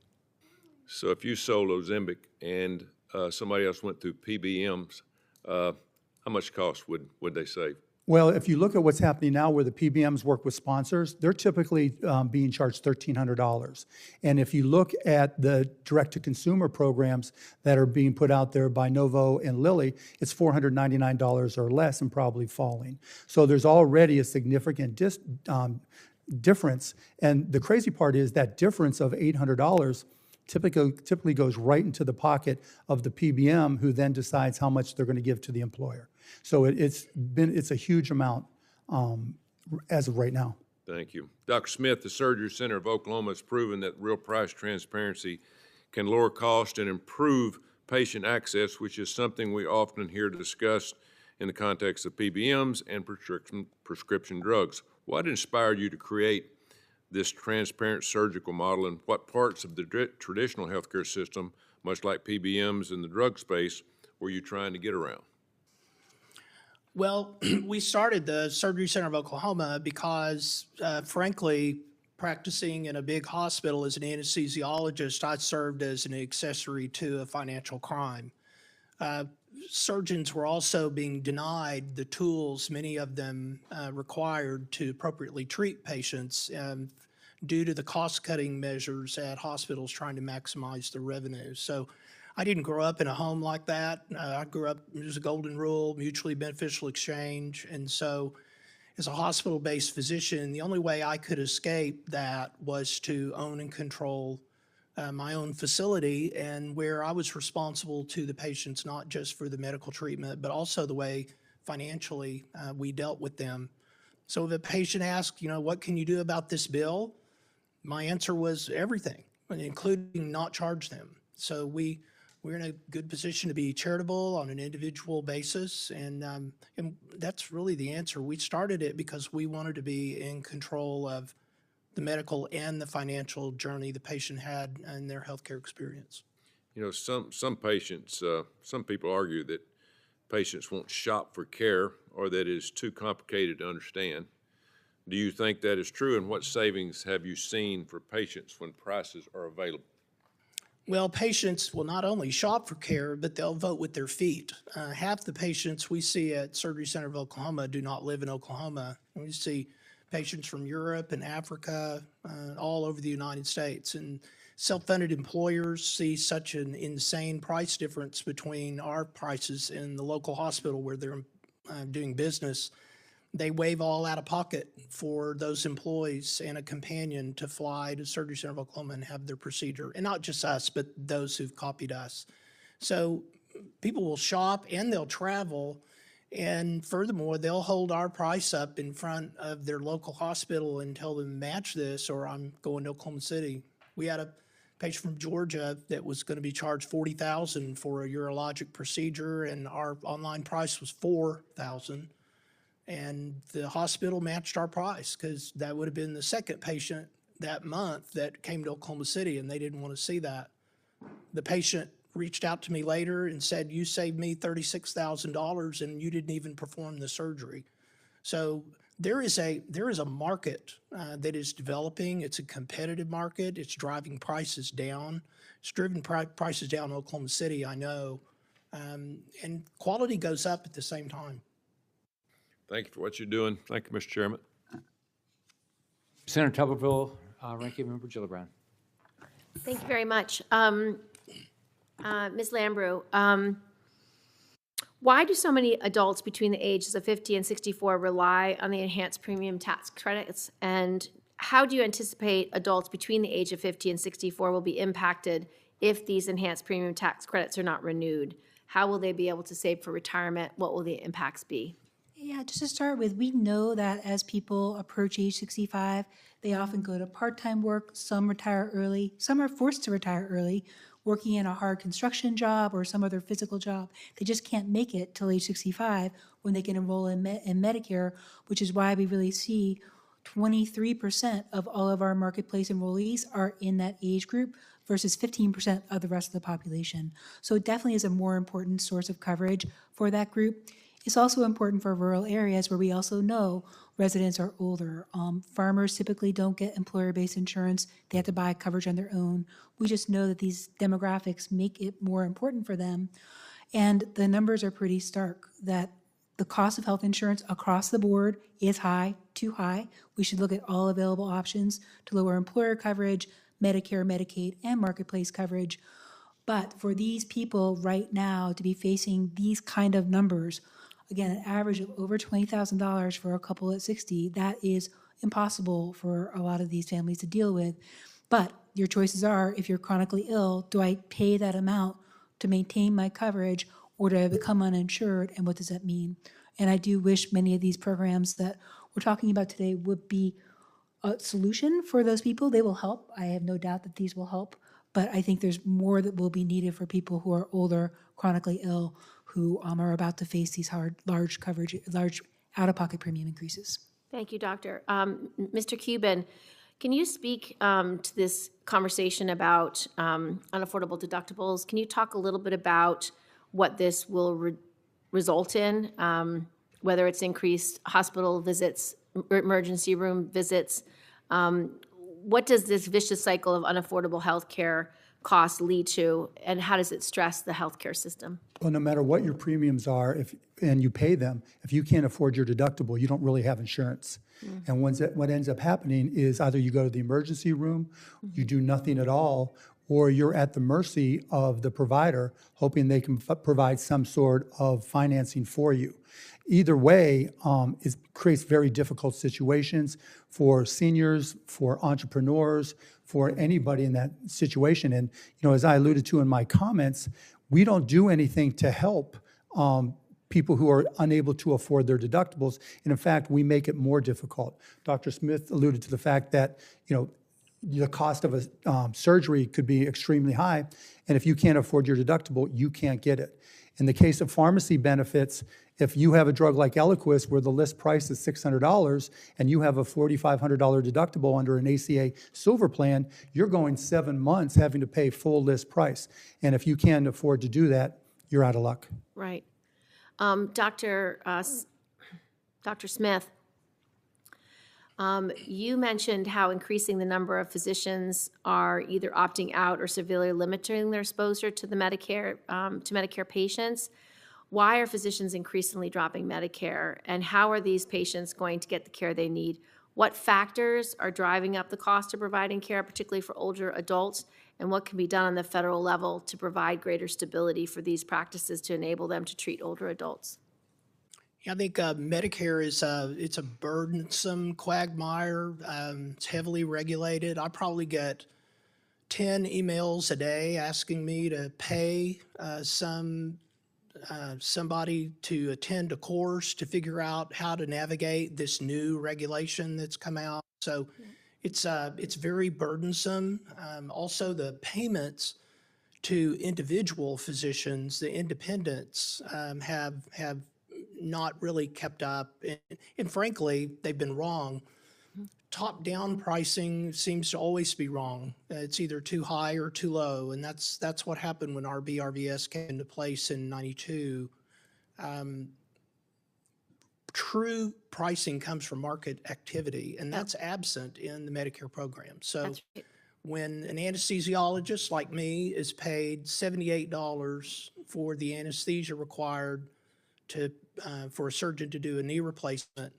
So if you sold Ozempic and somebody else went through PBMs, how much cost would they save? Well, if you look at what's happening now where the PBMs work with sponsors, they're typically being charged $1,300. And if you look at the direct-to-consumer programs that are being put out there by Novo and Lilly, it's $499 or less and probably falling. So there's already a significant difference. And the crazy part is that difference of $800 typically goes right into the pocket of the PBM, who then decides how much they're going to give to the employer. So it's a huge amount as of right now. Thank you. Dr. Smith, the Surgery Center of Oklahoma has proven that real price transparency can lower cost and improve patient access, which is something we often hear discussed in the context of PBMs and prescription drugs. What inspired you to create this transparent surgical model, and what parts of the traditional healthcare system, much like PBMs in the drug space, were you trying to get around? Well, we started the Surgery Center of Oklahoma because, frankly, practicing in a big hospital as an anesthesiologist, I served as an accessory to a financial crime. Surgeons were also being denied the tools, many of them required to appropriately treat patients due to the cost-cutting measures at hospitals trying to maximize their revenue. So I didn't grow up in a home like that. I grew up, there's a golden rule, mutually beneficial exchange. And so as a hospital-based physician, the only way I could escape that was to own and control my own facility, and where I was responsible to the patients, not just for the medical treatment, but also the way financially we dealt with them. So if a patient asked, you know, what can you do about this bill? My answer was everything, including not charge them. So we're in a good position to be charitable on an individual basis, and that's really the answer. We started it because we wanted to be in control of the medical and the financial journey the patient had in their healthcare experience. You know, some patients, some people argue that patients won't shop for care or that it is too complicated to understand. Do you think that is true, and what savings have you seen for patients when prices are available? Well, patients will not only shop for care, but they'll vote with their feet. Half the patients we see at Surgery Center of Oklahoma do not live in Oklahoma. We see patients from Europe and Africa, all over the United States. And self-funded employers see such an insane price difference between our prices and the local hospital where they're doing business. They waive all out of pocket for those employees and a companion to fly to Surgery Center of Oklahoma and have their procedure. And not just us, but those who've copied us. So people will shop and they'll travel. And furthermore, they'll hold our price up in front of their local hospital and tell them, match this, or I'm going to Oklahoma City. We had a patient from Georgia that was going to be charged $40,000 for a urologic procedure, and our online price was $4,000. And the hospital matched our price because that would have been the second patient that month that came to Oklahoma City, and they didn't want to see that. The patient reached out to me later and said, you saved me $36,000 and you didn't even perform the surgery. So there is a market that is developing. It's a competitive market. It's driving prices down. It's driven prices down in Oklahoma City, I know. And quality goes up at the same time. Thank you for what you're doing. Thank you, Mr. Chairman. Senator Tuberville, Ranking Member Gillibrand. Thank you very much. Ms. Lambrew, why do so many adults between the ages of 50 and 64 rely on the enhanced premium tax credits? And how do you anticipate adults between the age of 50 and 64 will be impacted if these enhanced premium tax credits are not renewed? How will they be able to save for retirement? What will the impacts be? Yeah, just to start with, we know that as people approach age 65, they often go to part-time work, some retire early, some are forced to retire early, working in a hard construction job or some other physical job. They just can't make it till age 65 when they can enroll in Medicare, which is why we really see 23% of all of our marketplace enrollees are in that age group versus 15% of the rest of the population. So it definitely is a more important source of coverage for that group. It's also important for rural areas where we also know residents are older. Farmers typically don't get employer-based insurance. They have to buy coverage on their own. We just know that these demographics make it more important for them. And the numbers are pretty stark, that the cost of health insurance across the board is high, too high. We should look at all available options to lower employer coverage, Medicare, Medicaid, and marketplace coverage. But for these people right now to be facing these kind of numbers, again, an average of over $20,000 for a couple at 60, that is impossible for a lot of these families to deal with. But your choices are, if you're chronically ill, do I pay that amount to maintain my coverage, or do I become uninsured, and what does that mean? And I do wish many of these programs that we're talking about today would be a solution for those people. They will help. I have no doubt that these will help, but I think there's more that will be needed for people who are older, chronically ill, who are about to face these large out-of-pocket premium increases. Thank you, Doctor. Mr. Cuban, can you speak to this conversation about unaffordable deductibles? Can you talk a little bit about what this will result in, whether it's increased hospital visits, emergency room visits? What does this vicious cycle of unaffordable health care costs lead to, and how does it stress the healthcare system? Well, no matter what your premiums are, and you pay them, if you can't afford your deductible, you don't really have insurance. And what ends up happening is either you go to the emergency room, you do nothing at all, or you're at the mercy of the provider, hoping they can provide some sort of financing for you. Either way, it creates very difficult situations for seniors, for entrepreneurs, for anybody in that situation. And as I alluded to in my comments, we don't do anything to help people who are unable to afford their deductibles. And in fact, we make it more difficult. Dr. Smith alluded to the fact that, the cost of a surgery could be extremely high. And if you can't afford your deductible, you can't get it. In the case of pharmacy benefits, if you have a drug like Eliquis where the list price is $600 and you have a $4,500 deductible under an ACA Silver plan, you're going 7 months having to pay full list price. And if you can't afford to do that, you're out of luck. Right. Dr. Smith, you mentioned how increasing the number of physicians are either opting out or severely limiting their exposure to the Medicare patients. Why are physicians increasingly dropping Medicare, and how are these patients going to get the care they need? What factors are driving up the cost of providing care, particularly for older adults, and what can be done on the federal level to provide greater stability for these practices to enable them to treat older adults? I think Medicare is it's a burdensome quagmire. It's heavily regulated. I probably get 10 emails a day asking me to pay somebody to attend a course to figure out how to navigate this new regulation that's come out. So it's very burdensome. Also, the payments to individual physicians, the independents, have not really kept up, and frankly, they've been wrong. Top-down pricing seems to always be wrong. It's either too high or too low, and that's what happened when RBRVS came into place in '92. True pricing comes from market activity, and that's absent in the Medicare program. So That's right. when an anesthesiologist like me is paid $78 for the anesthesia required for a surgeon to do a knee replacement,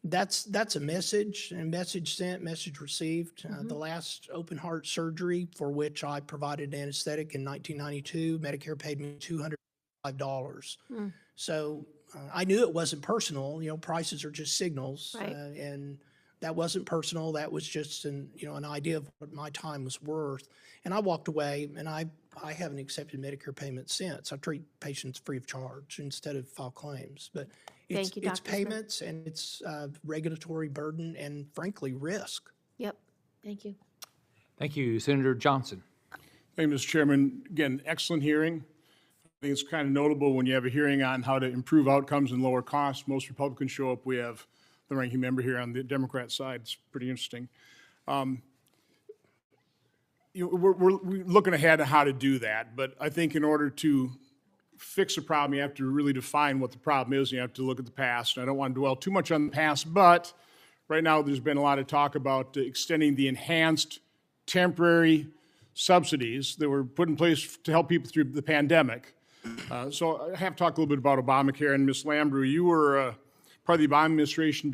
that's a message, and message sent, message received. The last open heart surgery for which I provided anesthetic in 1992, Medicare paid me $205. So I knew it wasn't personal. Prices are just signals, Right. And that wasn't personal. That was just an idea of what my time was worth. And I walked away, and I haven't accepted Medicare payments since. I treat patients free of charge instead of file claims. But it's Thank you, Dr. Smith. payments, and it's regulatory burden, and frankly, risk. Yep. Thank you. Thank you. Senator Johnson. Thank you, Mr. Chairman. Again, excellent hearing. I think it's kind of notable when you have a hearing on how to improve outcomes and lower costs. Most Republicans show up. We have the ranking member here on the Democrat side. It's pretty interesting. We're looking ahead at how to do that, but I think in order to fix a problem, you have to really define what the problem is. You have to look at the past. And I don't want to dwell too much on the past, but right now there's been a lot of talk about extending the enhanced temporary subsidies that were put in place to help people through the pandemic. So I have to talk a little bit about Obamacare. And Ms. Lambrew, you were part of the Obama administration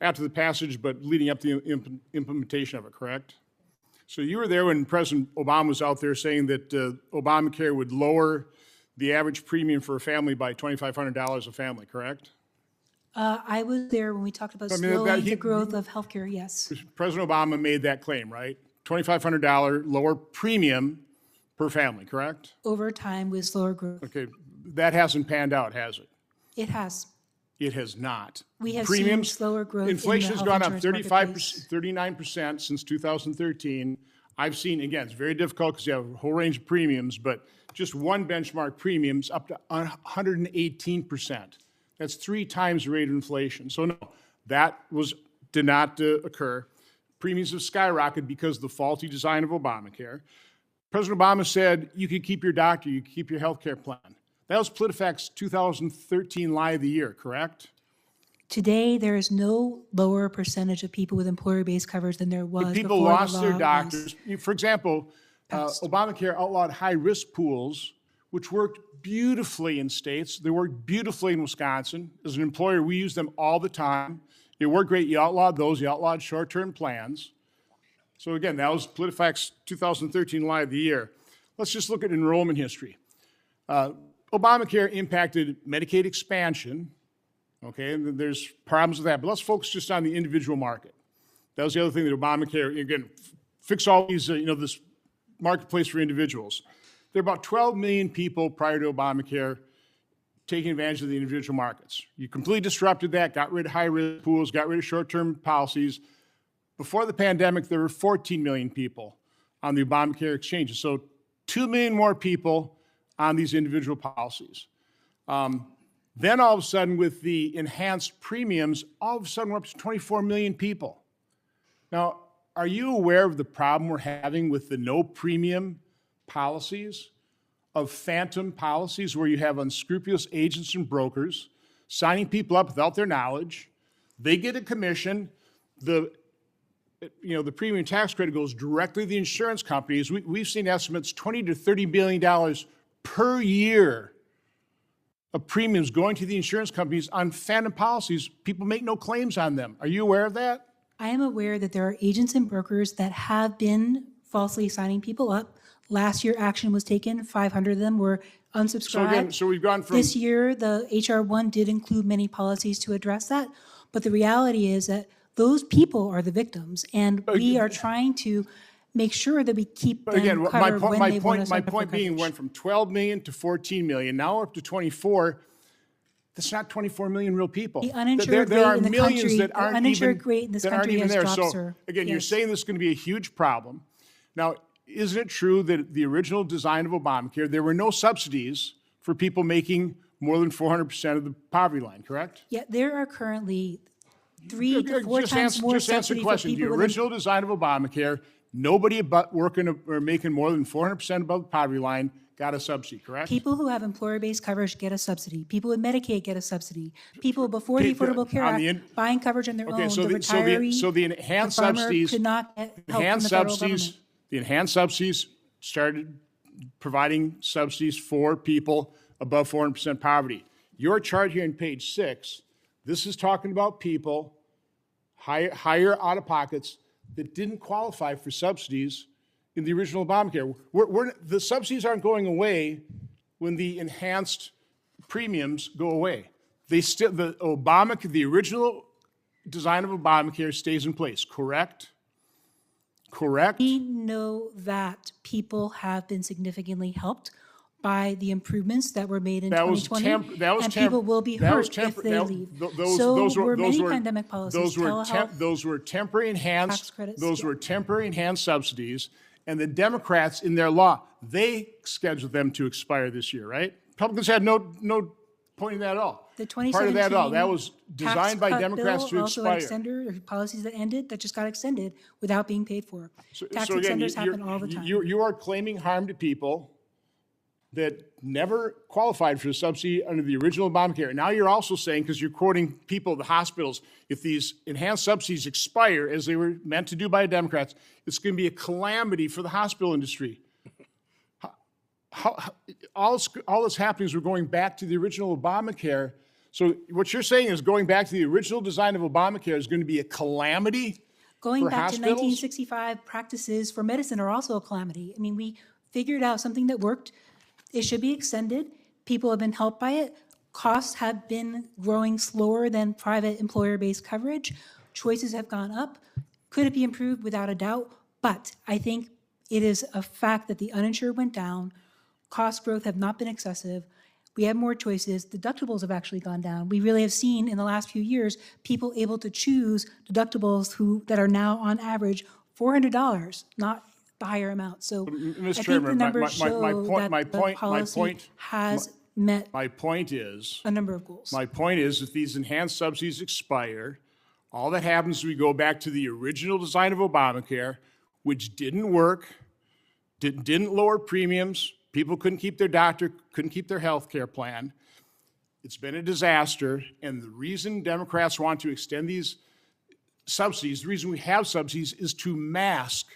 after the passage, but leading up to the implementation of it, correct? So you were there when President Obama was out there saying that Obamacare would lower the average premium for a family by $2,500 a family, correct? I was there when we talked about slowing the growth of healthcare, yes. President Obama made that claim, right? $2,500 lower premium per family, correct? Over time with slower growth. Okay, that hasn't panned out, has it? It has. It has not. We have Premiums, seen slower growth. Inflation has in the gone up health insurance marketplace. 39% since 2013. I've seen, again, it's very difficult because you have a whole range of premiums, but just one benchmark premium's up to 118%. That's 3 times the rate of inflation. So no, that did not occur. Premiums have skyrocketed because of the faulty design of Obamacare. President Obama said you could keep your doctor, you could keep your health care plan. That was PolitiFact's 2013 lie of the year, correct? Today, there is no lower percentage of people with employer-based coverage than there was People before lost the their law doctors. was For example, passed. Obamacare outlawed high-risk pools, which worked beautifully in states. They worked beautifully in Wisconsin. As an employer, we use them all the time. It worked great. You outlawed those. You outlawed short-term plans. So again, that was PolitiFact's 2013 lie of the year. Let's just look at enrollment history. Obamacare impacted Medicaid expansion, okay, and there's problems with that, but let's focus just on the individual market. That was the other thing that Obamacare, again, fix all these, this marketplace for individuals. There are about 12 million people prior to Obamacare taking advantage of the individual markets. You completely disrupted that, got rid of high-risk pools, got rid of short-term policies. Before the pandemic, there were 14 million people on the Obamacare exchanges, so 2 million more people on these individual policies. Then all of a sudden, with the enhanced premiums, all of a sudden we're up to 24 million people. Now, are you aware of the problem we're having with the no premium policies, of phantom policies where you have unscrupulous agents and brokers signing people up without their knowledge? They get a commission. The premium tax credit goes directly to the insurance companies. We've seen estimates $20 to $30 billion per year of premiums going to the insurance companies on phantom policies. People make no claims on them. Are you aware of that? I am aware that there are agents and brokers that have been falsely signing people up. Last year, action was taken. 500 of them were unsubscribed. So we've gone from This year, the HR 1 did include many policies to address that. But the reality is that those people are the victims, and we are trying to make sure that we keep them again, covered when they want to my sign up for point being, coverage. went from 12 million to 14 million, now up to 24. That's not 24 million real people. The uninsured There are rate in the millions country, that the aren't uninsured even, rate in this that aren't country even has there. dropped, So sir. again, you're Yes. saying this is going to be a huge problem. Now, isn't it true that the original design of Obamacare, there were no subsidies for people making more than 400% of the poverty line, correct? Yeah, there are currently 3 to 4 Just times more answer the subsidy for question. The people with original design of Obamacare, nobody working or making more than 400% above the poverty line got a subsidy, correct? people who have employer-based coverage get a subsidy. People with Medicaid get a subsidy. People before the Affordable Care on the Act buying coverage on their Okay, own, so the retiree, so the the enhanced farmer subsidies, could not get help from the enhanced federal subsidies, government. the enhanced subsidies started providing subsidies for people above 400% poverty. Your chart here on page 6, this is talking about people higher out-of-pockets that didn't qualify for subsidies in the original Obamacare. The subsidies aren't going away when the enhanced premiums go away. The original design of Obamacare stays in place, correct? Correct? We know that people have been significantly helped by the improvements that were made in 2020, and people will be hurt if they leave. So were many pandemic policies, telehealth, those were temporary enhanced, tax credits, those yeah. were temporary enhanced subsidies, And the Democrats, in their law, they scheduled them to expire this year, right? Republicans had no point in that at all. The Part of that at all. That 2017 was designed by tax cut Democrats bill to also had expire. policies that ended, that just got extended without being paid for. Tax So again, extenders happen all the time. you are claiming harm to people that never qualified for the subsidy under the original Obamacare. Now you're also saying, because you're quoting people at the hospitals, if these enhanced subsidies expire, as they were meant to do by Democrats, it's going to be a calamity for the hospital industry. All that's happening is we're going back to the original Obamacare. So what you're saying is going back to the original design of Obamacare is going to be a calamity Going for back to hospitals? 1965 practices for medicine are also a calamity. I mean, we figured out something that worked. It should be extended. People have been helped by it. Costs have been growing slower than private employer-based coverage. Choices have gone up. Could it be improved? Without a doubt. But I think it is a fact that the uninsured went down. Cost growth have not been excessive. We have more choices. Deductibles have actually gone down. We really have seen in the last few years people able to choose deductibles that are now on average $400, not the higher amount. So I think the Chairman, numbers show that the policy has met My point is, a number of goals. My point is, if these enhanced subsidies expire, all that happens is we go back to the original design of Obamacare, which didn't work, didn't lower premiums, people couldn't keep their doctor, couldn't keep their health care plan. It's been a disaster, and the reason Democrats want to extend these subsidies, the reason we have subsidies is to mask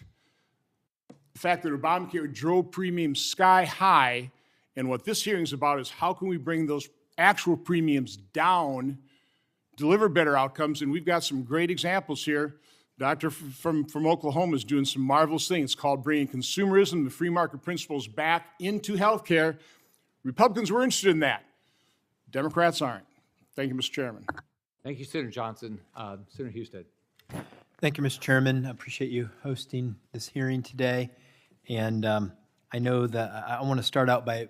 the fact that Obamacare drove premiums sky high. And what this hearing is about is how can we bring those actual premiums down, deliver better outcomes, and we've got some great examples here. Doctor from Oklahoma is doing some marvelous things. It's called bringing consumerism, the free market principles back into healthcare. Republicans were interested in that. Democrats aren't. Thank you, Mr. Chairman. Thank you, Senator Johnson. Senator Husted. Thank you, Mr. Chairman. I appreciate you hosting this hearing today. And I know that I want to start out by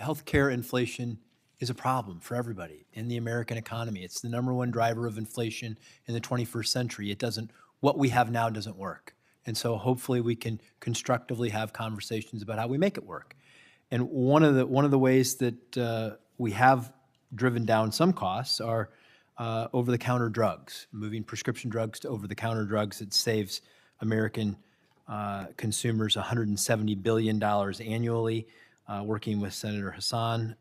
healthcare inflation is a problem for everybody in the American economy. It's the #1 driver of inflation in the 21st century. What we have now doesn't work. And so hopefully we can constructively have conversations about how we make it work. And one of the ways that we have driven down some costs are over-the-counter drugs, moving prescription drugs to over-the-counter drugs. It saves American consumers $170 billion annually. Working with Senator Hassan,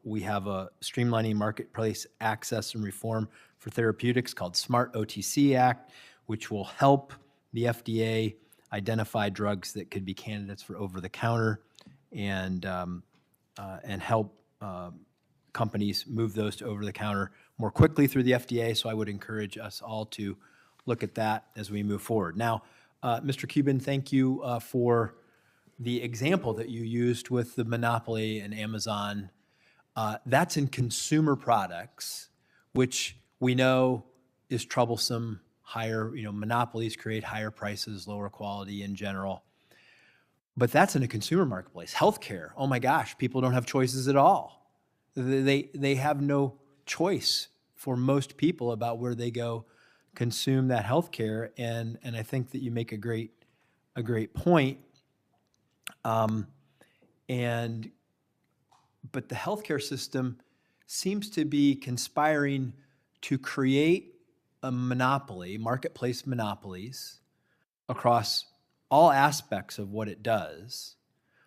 we have a streamlining marketplace access and reform for therapeutics called Smart OTC Act, which will help the FDA identify drugs that could be candidates for over-the-counter and help companies move those to over-the-counter more quickly through the FDA. So I would encourage us all to look at that as we move forward. Now, Mr. Cuban, thank you for the example that you used with the monopoly and Amazon. That's in consumer products, which we know is troublesome. Higher, monopolies create higher prices, lower quality in general. But that's in a consumer marketplace. Healthcare, oh my gosh, people don't have choices at all. They have no choice for most people about where they go consume that healthcare. And I think that you make a great point. But the healthcare system seems to be conspiring to create a monopoly, marketplace monopolies, across all aspects of what it does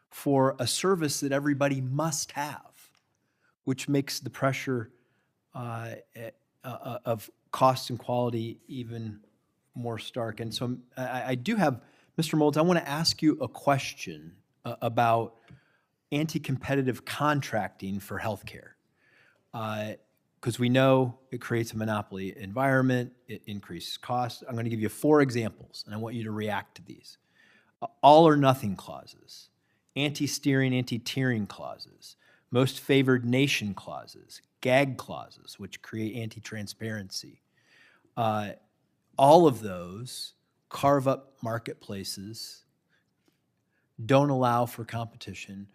for a service that everybody must have, which makes the pressure of cost and quality even more stark. And so I do have, Mr. Moulds, I want to ask you a question about anti-competitive contracting for healthcare. Because we know it creates a monopoly environment, it increases costs. I'm going to give you 4 examples, and I want you to react to these. All or nothing clauses, anti-steering, anti-tiering clauses, most favored nation clauses, gag clauses, which create anti-transparency. All of those carve up marketplaces, don't allow for competition.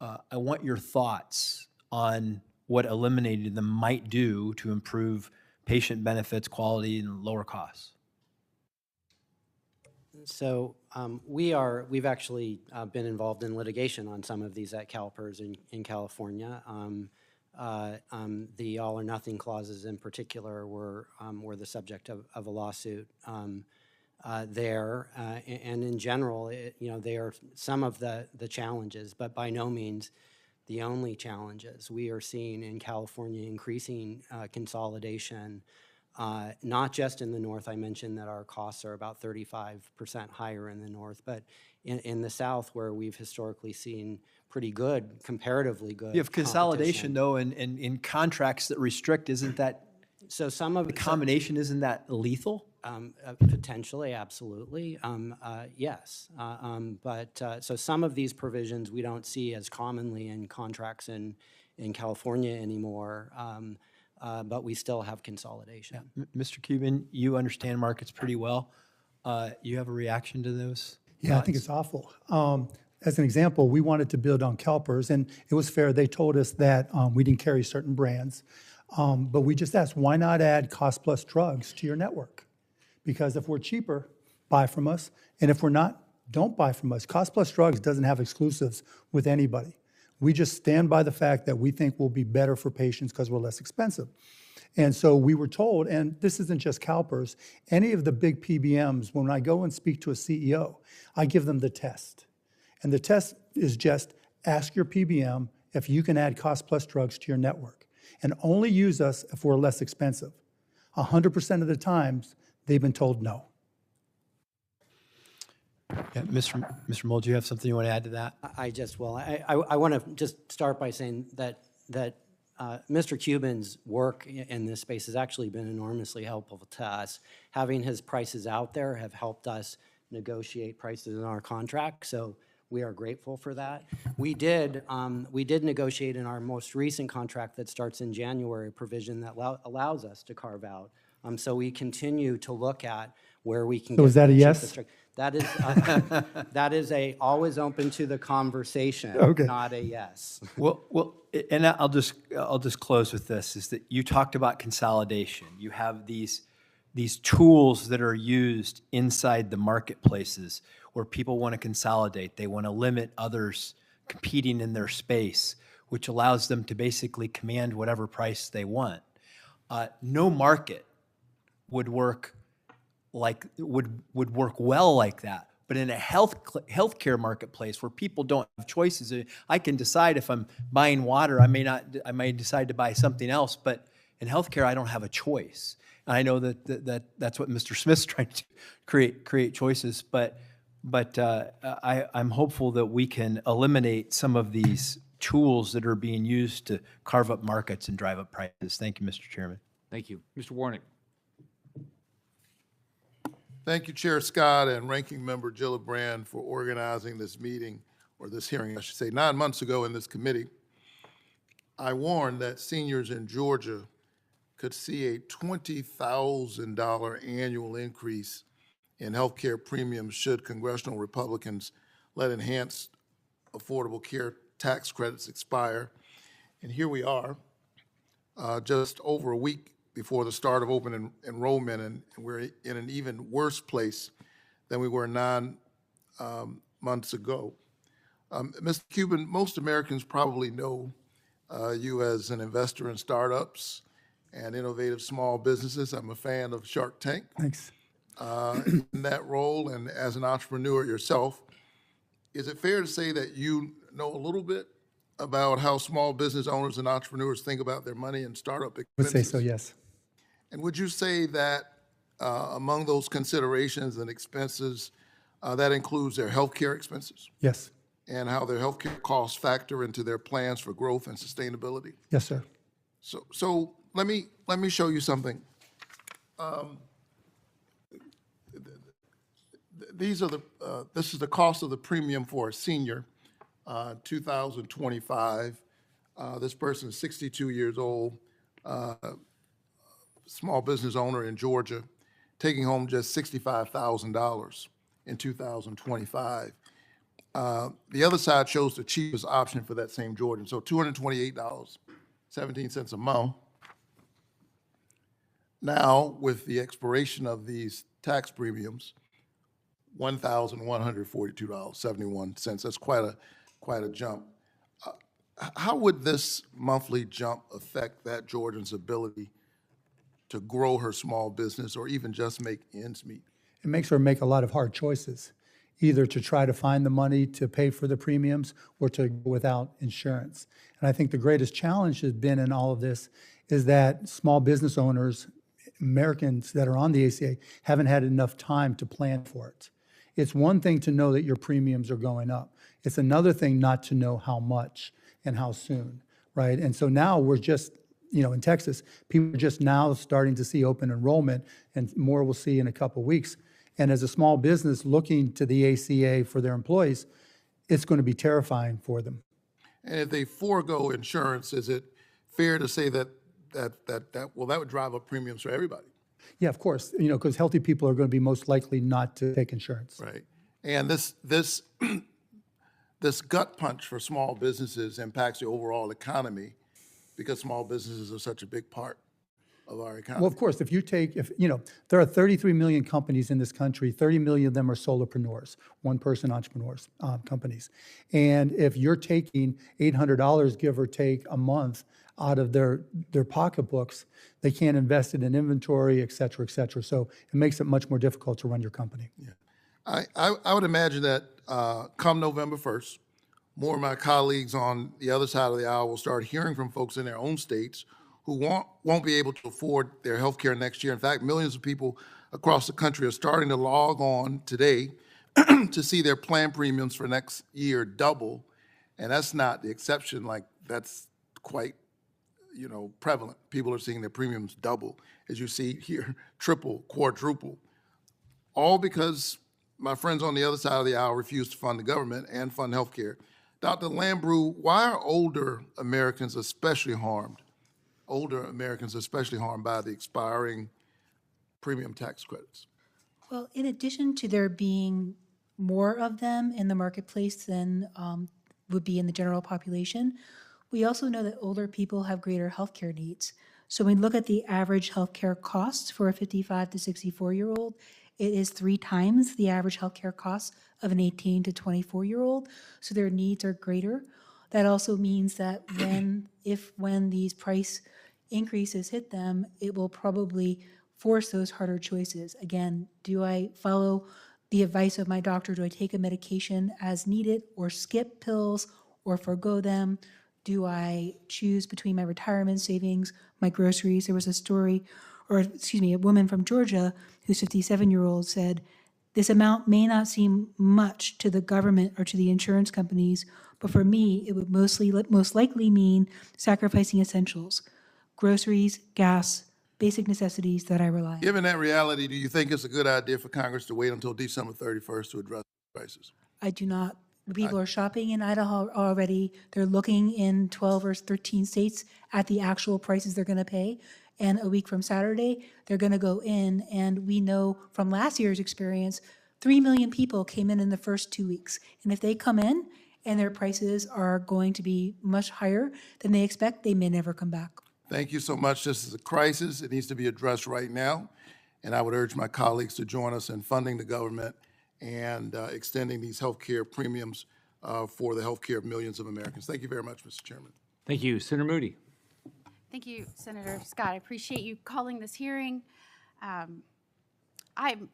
I want your thoughts on what eliminating them might do to improve patient benefits, quality, and lower costs. So we've actually been involved in litigation on some of these at CalPERS in California. The all or nothing clauses in particular were the subject of a lawsuit there. And in general, they are some of the challenges, but by no means the only challenges. We are seeing in California increasing consolidation, not just in the north. I mentioned that our costs are about 35% higher in the north, but in the south, where we've historically seen pretty good, comparatively good You have consolidation, competition. though, and in contracts that restrict, isn't that, So some of the combination, isn't that lethal? Potentially, absolutely, yes. So some of these provisions we don't see as commonly in contracts in California anymore, but we still have consolidation. Mr. Cuban, you understand markets pretty well. You have a reaction to those? Yeah, I think it's awful. As an example, we wanted to build on CalPERS, and it was fair. They told us that we didn't carry certain brands, but we just asked, why not add cost-plus drugs to your network? Because if we're cheaper, buy from us, and if we're not, don't buy from us. Cost-plus drugs doesn't have exclusives with anybody. We just stand by the fact that we think we'll be better for patients because we're less expensive. And so we were told, and this isn't just CalPERS, any of the big PBMs, when I go and speak to a CEO, I give them the test. And the test is just ask your PBM if you can add cost-plus drugs to your network, and only use us if we're less expensive. 100% of the times, they've been told no. Yeah, Mr. Moulds, do you have something you want to add to that? I want to just start by saying that Mr. Cuban's work in this space has actually been enormously helpful to us. Having his prices out there have helped us negotiate prices in our contract, so we are grateful for that. We did negotiate in our most recent contract that starts in January a provision that allows us to carve out. So we continue to look at where we can. So is that a yes? That is a always open to the conversation, Okay. not a yes. Well, and I'll just close with this, is that you talked about consolidation. You have these tools that are used inside the marketplaces where people want to consolidate. They want to limit others competing in their space, which allows them to basically command whatever price they want. No market would work well like that. But in a healthcare marketplace where people don't have choices, I can decide if I'm buying water. I may decide to buy something else. But in healthcare, I don't have a choice. And I know that's what Mr. Smith's trying to create choices. But I'm hopeful that we can eliminate some of these tools that are being used to carve up markets and drive up prices. Thank you, Mr. Chairman. Thank you. Mr. Warnick. Thank you, Chair Scott and Ranking Member Gillibrand, for organizing this meeting, or this hearing, I should say. 9 months ago in this committee, I warned that seniors in Georgia could see a $20,000 annual increase in healthcare premiums should congressional Republicans let enhanced affordable care tax credits expire. And here we are, just over a week before the start of open enrollment, and we're in an even worse place than we were 9 months ago. Mr. Cuban, most Americans probably know you as an investor in startups and innovative small businesses. I'm a fan of Shark Tank. Thanks. In that role and as an entrepreneur yourself, is it fair to say that you know a little bit about how small business owners and entrepreneurs think about their money and startup expenses? I would say so, yes. And would you say that among those considerations and expenses, that includes their healthcare expenses? Yes. And how their healthcare costs factor into their plans for growth and sustainability? Yes, sir. So let me show you something. This is the cost of the premium for a senior, 2025. This person is 62 years old, small business owner in Georgia, taking home just $65,000 in 2025. The other side shows the cheapest option for that same Georgian, so $228.17 a month. Now, with the expiration of these tax premiums, $1,142.71. That's quite a jump. How would this monthly jump affect that Georgian's ability to grow her small business or even just make ends meet? It makes her make a lot of hard choices, either to try to find the money to pay for the premiums or to go without insurance. And I think the greatest challenge has been in all of this is that small business owners, Americans that are on the ACA, haven't had enough time to plan for it. It's one thing to know that your premiums are going up. It's another thing not to know how much and how soon, right? And so now we're just, in Texas, people are just now starting to see open enrollment, and more we'll see in a couple of weeks. And as a small business looking to the ACA for their employees, it's going to be terrifying for them. And if they forego insurance, is it fair to say that would drive up premiums for everybody? Yeah, of course, because healthy people are going to be most likely not to take insurance. Right. And this gut punch for small businesses impacts the overall economy because small businesses are such a big part of our economy. Well, of course, there are 33 million companies in this country, 30 million of them are solopreneurs, one-person entrepreneurs, companies. And if you're taking $800, give or take, a month out of their pocketbooks, they can't invest it in inventory, et cetera, et cetera. So it makes it much more difficult to run your company. Yeah. I would imagine that come November 1st, more of my colleagues on the other side of the aisle will start hearing from folks in their own states who won't be able to afford their health care next year. In fact, millions of people across the country are starting to log on today to see their plan premiums for next year double. And that's not the exception. That's quite prevalent. People are seeing their premiums double, as you see here, triple, quadruple, all because my friends on the other side of the aisle refuse to fund the government and fund health care. Dr. Lambrew, why are older Americans especially harmed by the expiring premium tax credits? Well, in addition to there being more of them in the marketplace than would be in the general population, we also know that older people have greater healthcare needs. So when we look at the average healthcare costs for a 55 to 64-year-old, it is 3 times the average healthcare costs of an 18 to 24-year-old. So their needs are greater. That also means that when these price increases hit them, it will probably force those harder choices. Again, do I follow the advice of my doctor? Do I take a medication as needed or skip pills or forgo them? Do I choose between my retirement savings, my groceries? There was a woman from Georgia who's 57-year-old said, this amount may not seem much to the government or to the insurance companies, but for me, it would most likely mean sacrificing essentials, groceries, gas, basic necessities that I rely on. Given that reality, do you think it's a good idea for Congress to wait until December 31st to address prices? I do not. People are shopping in Idaho already. They're looking in 12 or 13 states at the actual prices they're going to pay. And a week from Saturday, they're going to go in. And we know from last year's experience, 3 million people came in the first 2 weeks. And if they come in and their prices are going to be much higher than they expect, they may never come back. Thank you so much. This is a crisis. It needs to be addressed right now. And I would urge my colleagues to join us in funding the government and extending these health care premiums for the health care of millions of Americans. Thank you very much, Mr. Chairman. Thank you. Senator Moody. Thank you, Senator Scott. I appreciate you calling this hearing. I'm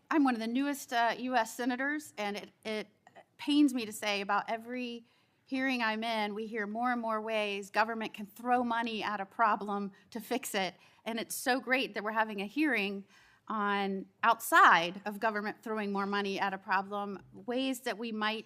one of the newest U.S. senators, and it pains me to say about every hearing I'm in, we hear more and more ways government can throw money at a problem to fix it. And it's so great that we're having a hearing on outside of government throwing more money at a problem, ways that we might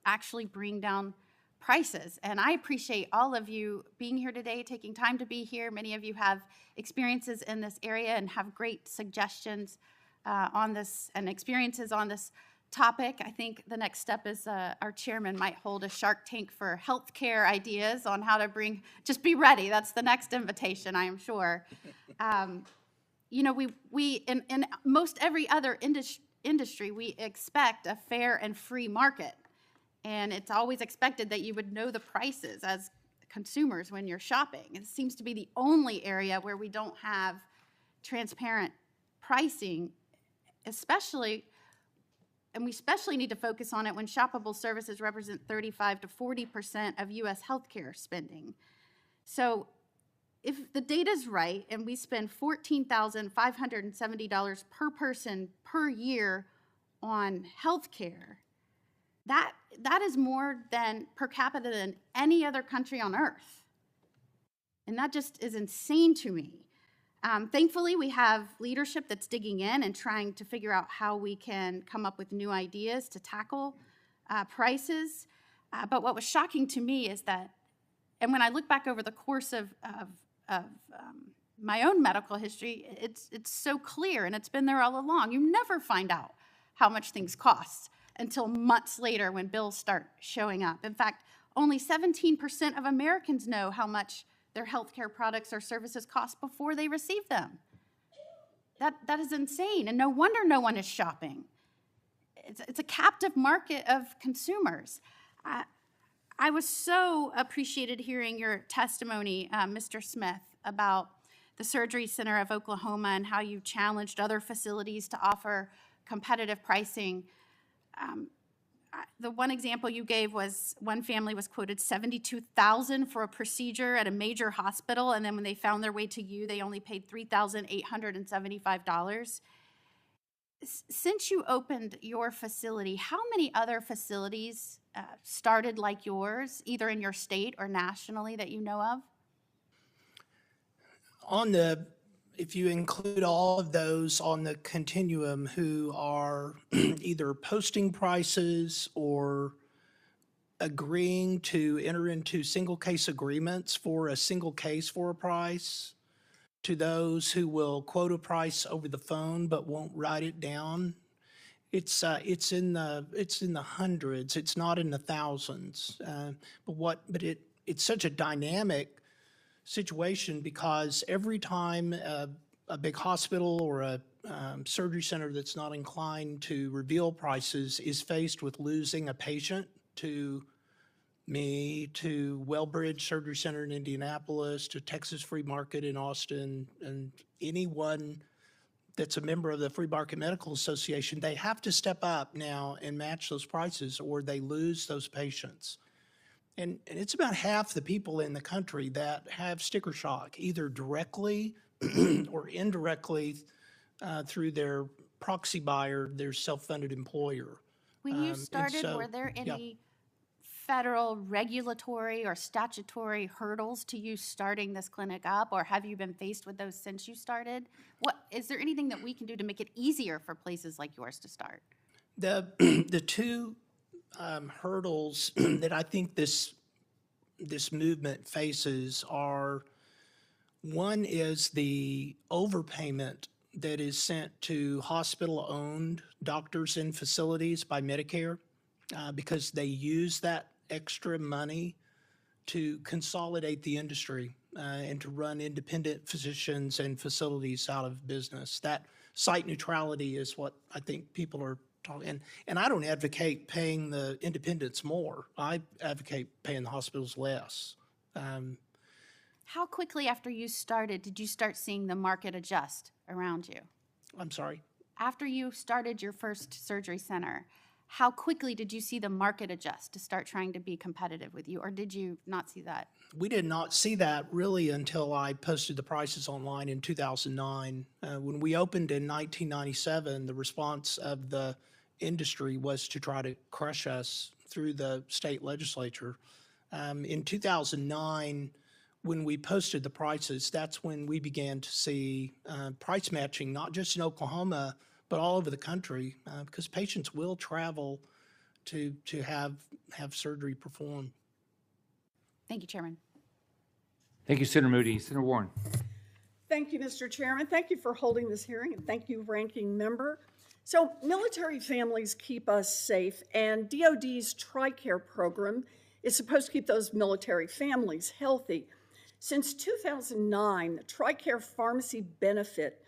actually bring down prices. And I appreciate all of you being here today, taking time to be here. Many of you have experiences in this area and have great suggestions on this and experiences on this topic. I think the next step is our chairman might hold a Shark Tank for healthcare ideas on how to just be ready. That's the next invitation, I am sure. We in most every other industry, we expect a fair and free market. And it's always expected that you would know the prices as consumers when you're shopping. It seems to be the only area where we don't have transparent pricing, especially and we especially need to focus on it when shoppable services represent 35 to 40% of U.S. healthcare spending. So if the data's right and we spend $14,570 per person per year on healthcare, that is more than per capita than any other country on earth. And that just is insane to me. Thankfully, we have leadership that's digging in and trying to figure out how we can come up with new ideas to tackle prices. But what was shocking to me is that, and when I look back over the course of my own medical history, it's so clear, and it's been there all along. You never find out how much things cost until months later when bills start showing up. In fact, only 17% of Americans know how much their healthcare products or services cost before they receive them. That is insane, and no wonder no one is shopping. It's a captive market of consumers. I was so appreciated hearing your testimony, Mr. Smith, about the Surgery Center of Oklahoma and how you challenged other facilities to offer competitive pricing. The one example you gave was one family was quoted $72,000 for a procedure at a major hospital, and then when they found their way to you, they only paid $3,875. Since you opened your facility, how many other facilities started like yours, either in your state or nationally, that you know of? If you include all of those on the continuum who are either posting prices or agreeing to enter into single case agreements for a single case for a price, to those who will quote a price over the phone but won't write it down, it's in the hundreds. It's not in the thousands. It's such a dynamic situation because every time a big hospital or a surgery center that's not inclined to reveal prices is faced with losing a patient to me, to Wellbridge Surgery Center in Indianapolis, to Texas Free Market in Austin, and anyone that's a member of the Free Market Medical Association, they have to step up now and match those prices or they lose those patients. And it's about half the people in the country that have sticker shock, either directly or indirectly through their proxy buyer, their self-funded employer. When you started, were there any federal regulatory or statutory hurdles to you starting this clinic up, or have you been faced with those since you started? Is there anything that we can do to make it easier for places like yours to start? The two hurdles that I think this movement faces are, one is the overpayment that is sent to hospital-owned doctors and facilities by Medicare because they use that extra money to consolidate the industry and to run independent physicians and facilities out of business. That site neutrality is what I think people are talking. And I don't advocate paying the independents more. I advocate paying the hospitals less. How quickly after you started did you start seeing the market adjust around you? I'm sorry? After you started your first surgery center, how quickly did you see the market adjust to start trying to be competitive with you, or did you not see that? We did not see that really until I posted the prices online in 2009. When we opened in 1997, the response of the industry was to try to crush us through the state legislature. In 2009, when we posted the prices, that's when we began to see price matching, not just in Oklahoma, but all over the country, because patients will travel to have surgery performed. Thank you, Chairman. Thank you, Senator Moody. Senator Warren. Thank you, Mr. Chairman. Thank you for holding this hearing, and thank you, Ranking Member. So military families keep us safe, and DOD's TRICARE program is supposed to keep those military families healthy. Since 2009, the TRICARE pharmacy benefit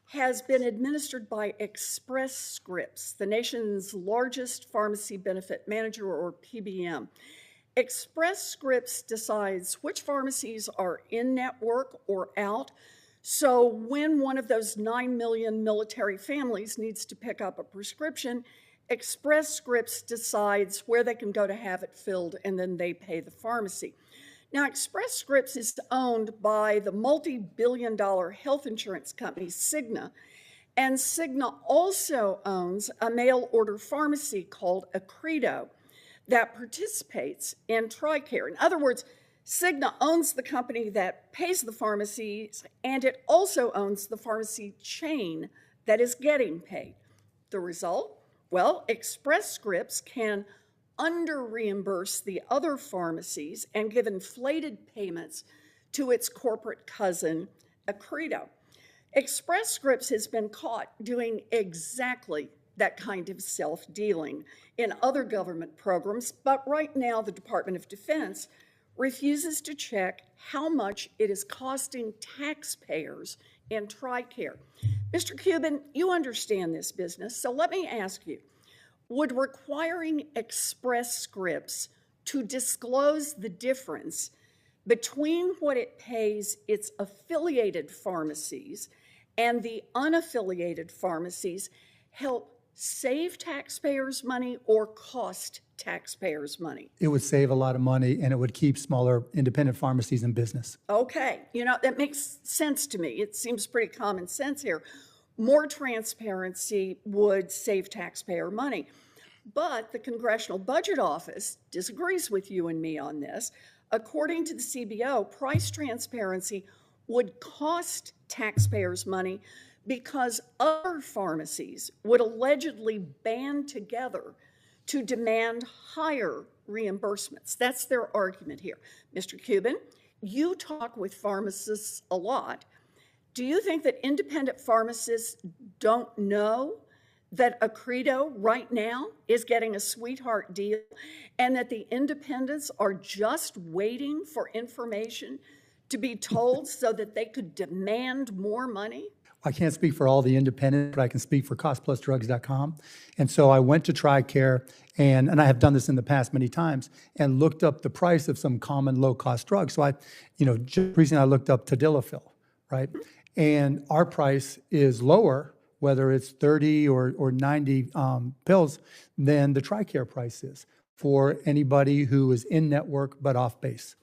has been administered by Express Scripts, the nation's largest pharmacy benefit manager, or PBM. Express Scripts decides which pharmacies are in-network or out. So when one of those 9 million military families needs to pick up a prescription, Express Scripts decides where they can go to have it filled, and then they pay the pharmacy. Now, Express Scripts is owned by the multi-billion-dollar health insurance company Cigna, and Cigna also owns a mail-order pharmacy called Accredo that participates in TRICARE. In other words, Cigna owns the company that pays the pharmacies, and it also owns the pharmacy chain that is getting paid. The result? Well, Express Scripts can under-reimburse the other pharmacies and give inflated payments to its corporate cousin, Accredo. Express Scripts has been caught doing exactly that kind of self-dealing in other government programs, but right now the Department of Defense refuses to check how much it is costing taxpayers in TRICARE. Mr. Cuban, you understand this business, so let me ask you, would requiring Express Scripts to disclose the difference between what it pays its affiliated pharmacies and the unaffiliated pharmacies help save taxpayers' money or cost taxpayers' money? It would save a lot of money, and it would keep smaller independent pharmacies in business. Okay, that makes sense to me. It seems pretty common sense here. More transparency would save taxpayer money. But the Congressional Budget Office disagrees with you and me on this. According to the CBO, price transparency would cost taxpayers money because other pharmacies would allegedly band together to demand higher reimbursements. That's their argument here. Mr. Cuban, you talk with pharmacists a lot. Do you think that independent pharmacists don't know that Accredo right now is getting a sweetheart deal and that the independents are just waiting for information to be told so that they could demand more money? I can't speak for all the independents, but I can speak for costplusdrugs.com. And so I went to TRICARE, and I have done this in the past many times, and looked up the price of some common low-cost drugs. So just recently I looked up Tadalafil, right? And our price is lower, whether it's 30 or 90 pills, than the TRICARE price is for anybody who is in network but off base.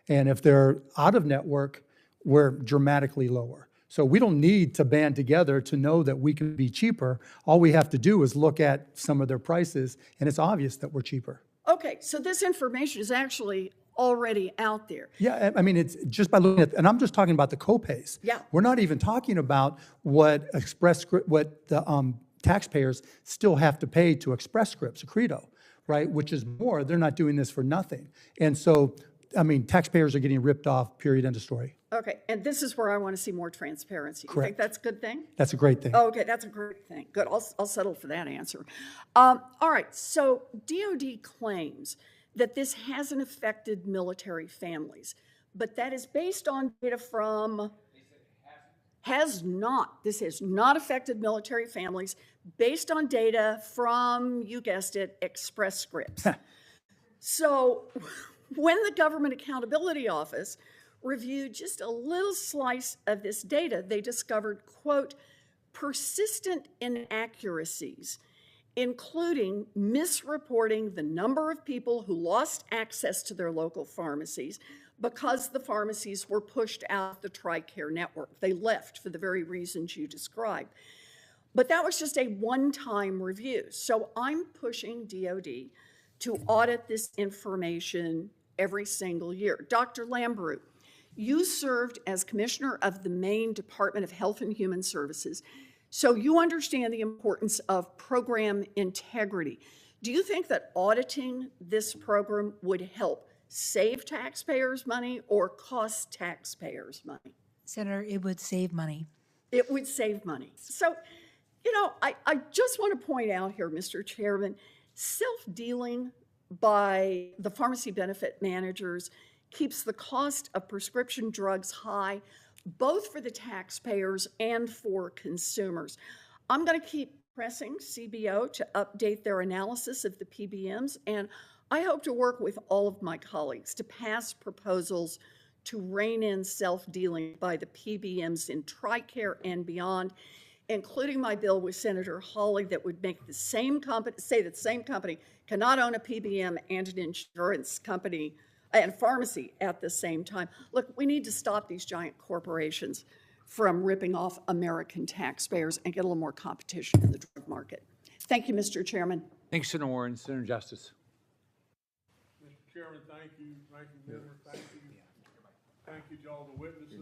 And if they're out of network, we're dramatically lower. So we don't need to band together to know that we can be cheaper. All we have to do is look at some of their prices, and it's obvious that we're cheaper. Okay, so this information is actually already out there. Yeah, I mean, it's just by looking at, and I'm just talking about the copays. Yeah. We're not even talking about what the taxpayers still have to pay to Express Scripts, Accredo, right? Which is more. They're not doing this for nothing. And so, I mean, taxpayers are getting ripped off, period, end of story. Okay, and this is where I want to see more transparency. Correct. You think that's a good thing? That's a great thing. Okay, that's a great thing. Good, I'll settle for that answer. All right, so DOD claims that this hasn't affected military families, but that is based on data from, this has not affected military families, based on data from, you guessed it, Express Scripts. So when the Government Accountability Office reviewed just a little slice of this data, they discovered, quote, persistent inaccuracies, including misreporting the number of people who lost access to their local pharmacies because the pharmacies were pushed out the TRICARE network. They left for the very reasons you described. But that was just a one-time review. So I'm pushing DOD to audit this information every single year. Dr. Lambrew, you served as commissioner of the Maine Department of Health and Human Services, so you understand the importance of program integrity. Do you think that auditing this program would help save taxpayers money or cost taxpayers money? Senator, it would save money. It would save money. So, I just want to point out here, Mr. Chairman, self-dealing by the pharmacy benefit managers keeps the cost of prescription drugs high, both for the taxpayers and for consumers. I'm going to keep pressing CBO to update their analysis of the PBMs, and I hope to work with all of my colleagues to pass proposals to rein in self-dealing by the PBMs in TRICARE and beyond. including my bill with Senator Hawley that would make the same company, say that the same company cannot own a PBM and an insurance company and pharmacy at the same time. Look, we need to stop these giant corporations from ripping off American taxpayers and get a little more competition in the drug market. Thank you, Mr. Chairman. Thanks, Senator Warren. Senator Justice. Mr. Chairman, thank you. Ranking member, thank you. Thank you to all the witnesses.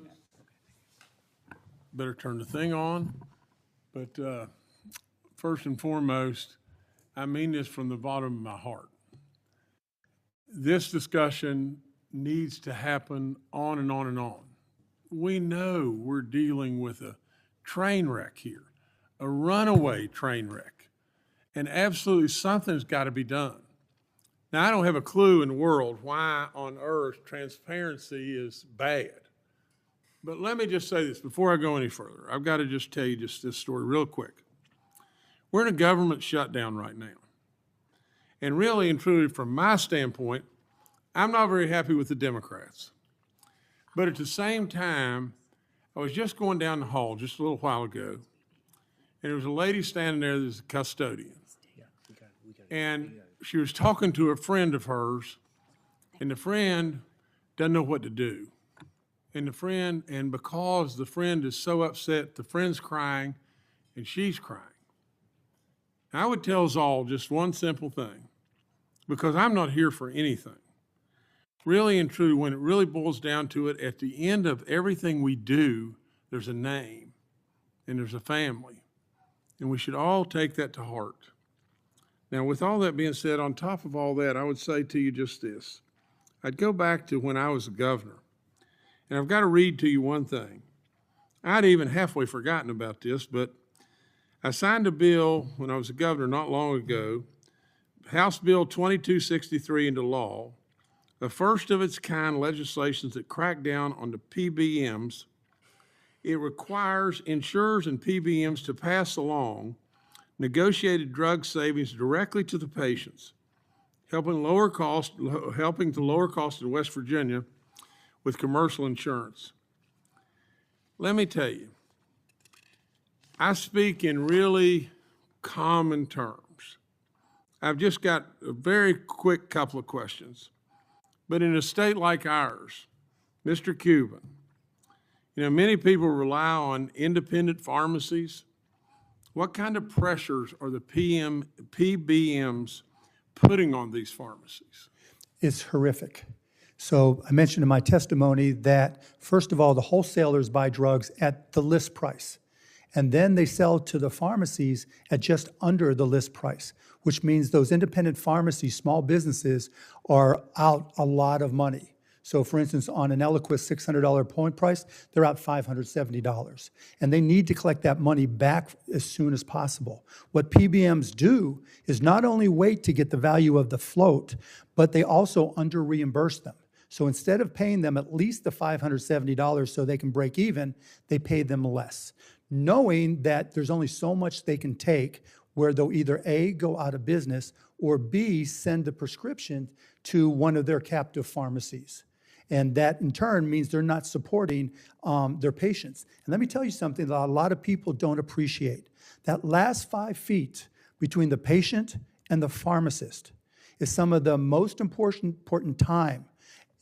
Better turn the thing on. But first and foremost, I mean this from the bottom of my heart. This discussion needs to happen on and on and on. We know we're dealing with a train wreck here, a runaway train wreck, and absolutely something's got to be done. Now, I don't have a clue in the world why on earth transparency is bad. But let me just say this before I go any further. I've got to just tell you just this story real quick. We're in a government shutdown right now. And really and truly, from my standpoint, I'm not very happy with the Democrats. But at the same time, I was just going down the hall just a little while ago, and there was a lady standing there that's a custodian. And she was talking to a friend of hers, and the friend doesn't know what to do. And because the friend is so upset, the friend's crying, and she's crying. I would tell us all just one simple thing, because I'm not here for anything. Really and truly, when it really boils down to it, at the end of everything we do, there's a name and there's a family. And we should all take that to heart. Now, with all that being said, on top of all that, I would say to you just this. I'd go back to when I was a governor. And I've got to read to you one thing. I'd even halfway forgotten about this, but I signed a bill when I was a governor not long ago, House Bill 2263 into law, the first of its kind legislation that crack down on the PBMs. It requires insurers and PBMs to pass along negotiated drug savings directly to the patients, helping to lower costs in West Virginia with commercial insurance. Let me tell you, I speak in really common terms. I've just got a very quick couple of questions. But in a state like ours, Mr. Cuban, many people rely on independent pharmacies. What kind of pressures are the PBMs putting on these pharmacies? It's horrific. So I mentioned in my testimony that, first of all, the wholesalers buy drugs at the list price. And then they sell to the pharmacies at just under the list price, which means those independent pharmacies, small businesses, are out a lot of money. So for instance, on an Eliquis $600 point price, they're out $570. And they need to collect that money back as soon as possible. What PBMs do is not only wait to get the value of the float, but they also under-reimburse them. So instead of paying them at least the $570 so they can break even, they pay them less, knowing that there's only so much they can take where they'll either A, go out of business, or B, send the prescription to one of their captive pharmacies. And that in turn means they're not supporting their patients. And let me tell you something that a lot of people don't appreciate. That last 5 feet between the patient and the pharmacist is some of the most important time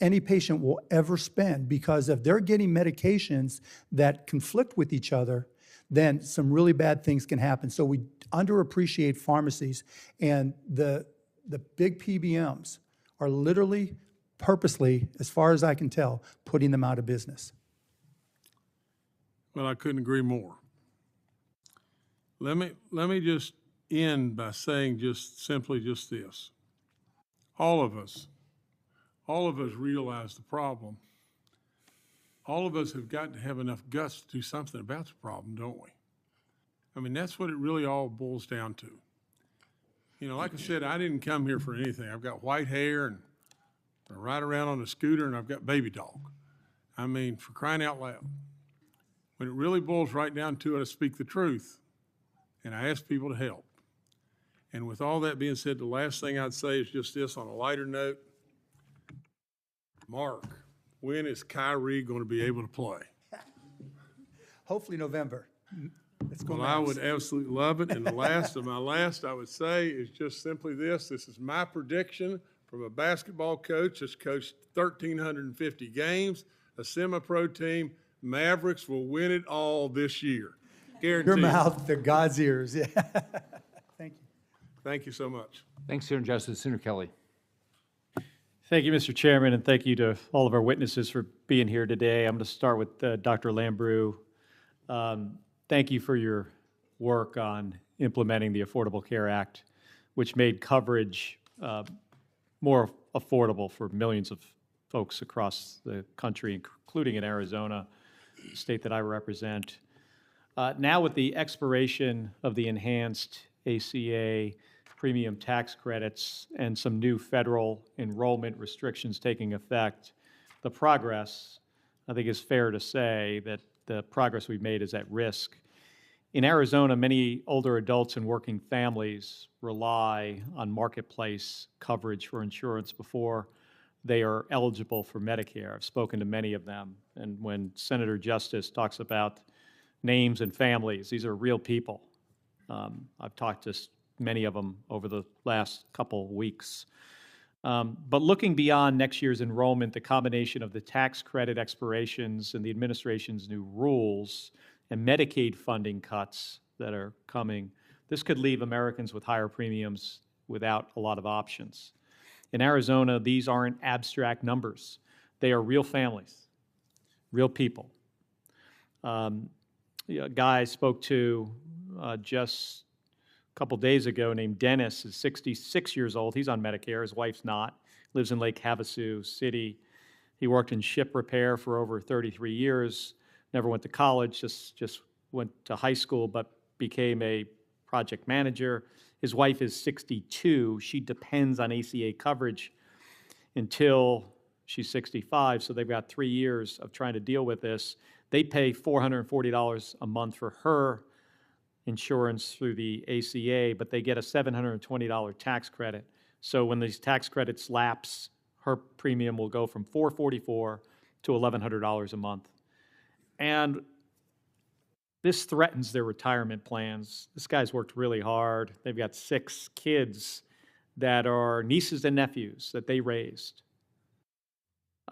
any patient will ever spend, because if they're getting medications that conflict with each other, then some really bad things can happen. So we underappreciate pharmacies, and the big PBMs are literally, purposely, as far as I can tell, putting them out of business. Well, I couldn't agree more. Let me just end by saying just simply just this. All of us realize the problem. All of us have got to have enough guts to do something about the problem, don't we? I mean, that's what it really all boils down to. Like I said, I didn't come here for anything. I've got white hair and I ride around on a scooter and I've got baby dog. I mean, for crying out loud. When it really boils right down to it, I speak the truth and I ask people to help. And with all that being said, the last thing I'd say is just this on a lighter note. Mark, when is Kyrie going to be able to play? Hopefully November. Let's go Well, I Mavs. would absolutely love it. And the last of my last, I would say, is just simply this. This is my prediction from a basketball coach that's coached 1,350 games, a semi-pro team. Mavericks will win it all this year. Guaranteed. Your mouth to God's ears. Yeah. Thank you. Thank you so much. Thanks, Senator Justice. Senator Kelly. Thank you, Mr. Chairman, and thank you to all of our witnesses for being here today. I'm going to start with Dr. Lambrew. Thank you for your work on implementing the Affordable Care Act, which made coverage more affordable for millions of folks across the country, including in Arizona, the state that I represent. Now with the expiration of the enhanced ACA premium tax credits and some new federal enrollment restrictions taking effect, the progress, I think, is fair to say that the progress we've made is at risk. In Arizona, many older adults and working families rely on marketplace coverage for insurance before they are eligible for Medicare. I've spoken to many of them, and when Senator Justice talks about names and families, these are real people. I've talked to many of them over the last couple weeks. But looking beyond next year's enrollment, the combination of the tax credit expirations and the administration's new rules and Medicaid funding cuts that are coming, this could leave Americans with higher premiums without a lot of options. In Arizona, these aren't abstract numbers. They are real families, real people. A guy I spoke to just a couple days ago named Dennis is 66 years old. He's on Medicare. His wife's not. Lives in Lake Havasu City. He worked in ship repair for over 33 years. Never went to college, just went to high school, but became a project manager. His wife is 62. She depends on ACA coverage until she's 65, so they've got 3 years of trying to deal with this. They pay $440 a month for her insurance through the ACA, but they get a $720 tax credit. So when these tax credits lapse, her premium will go from $444 to $1,100 a month. And this threatens their retirement plans. This guy's worked really hard. They've got 6 kids that are nieces and nephews that they raised.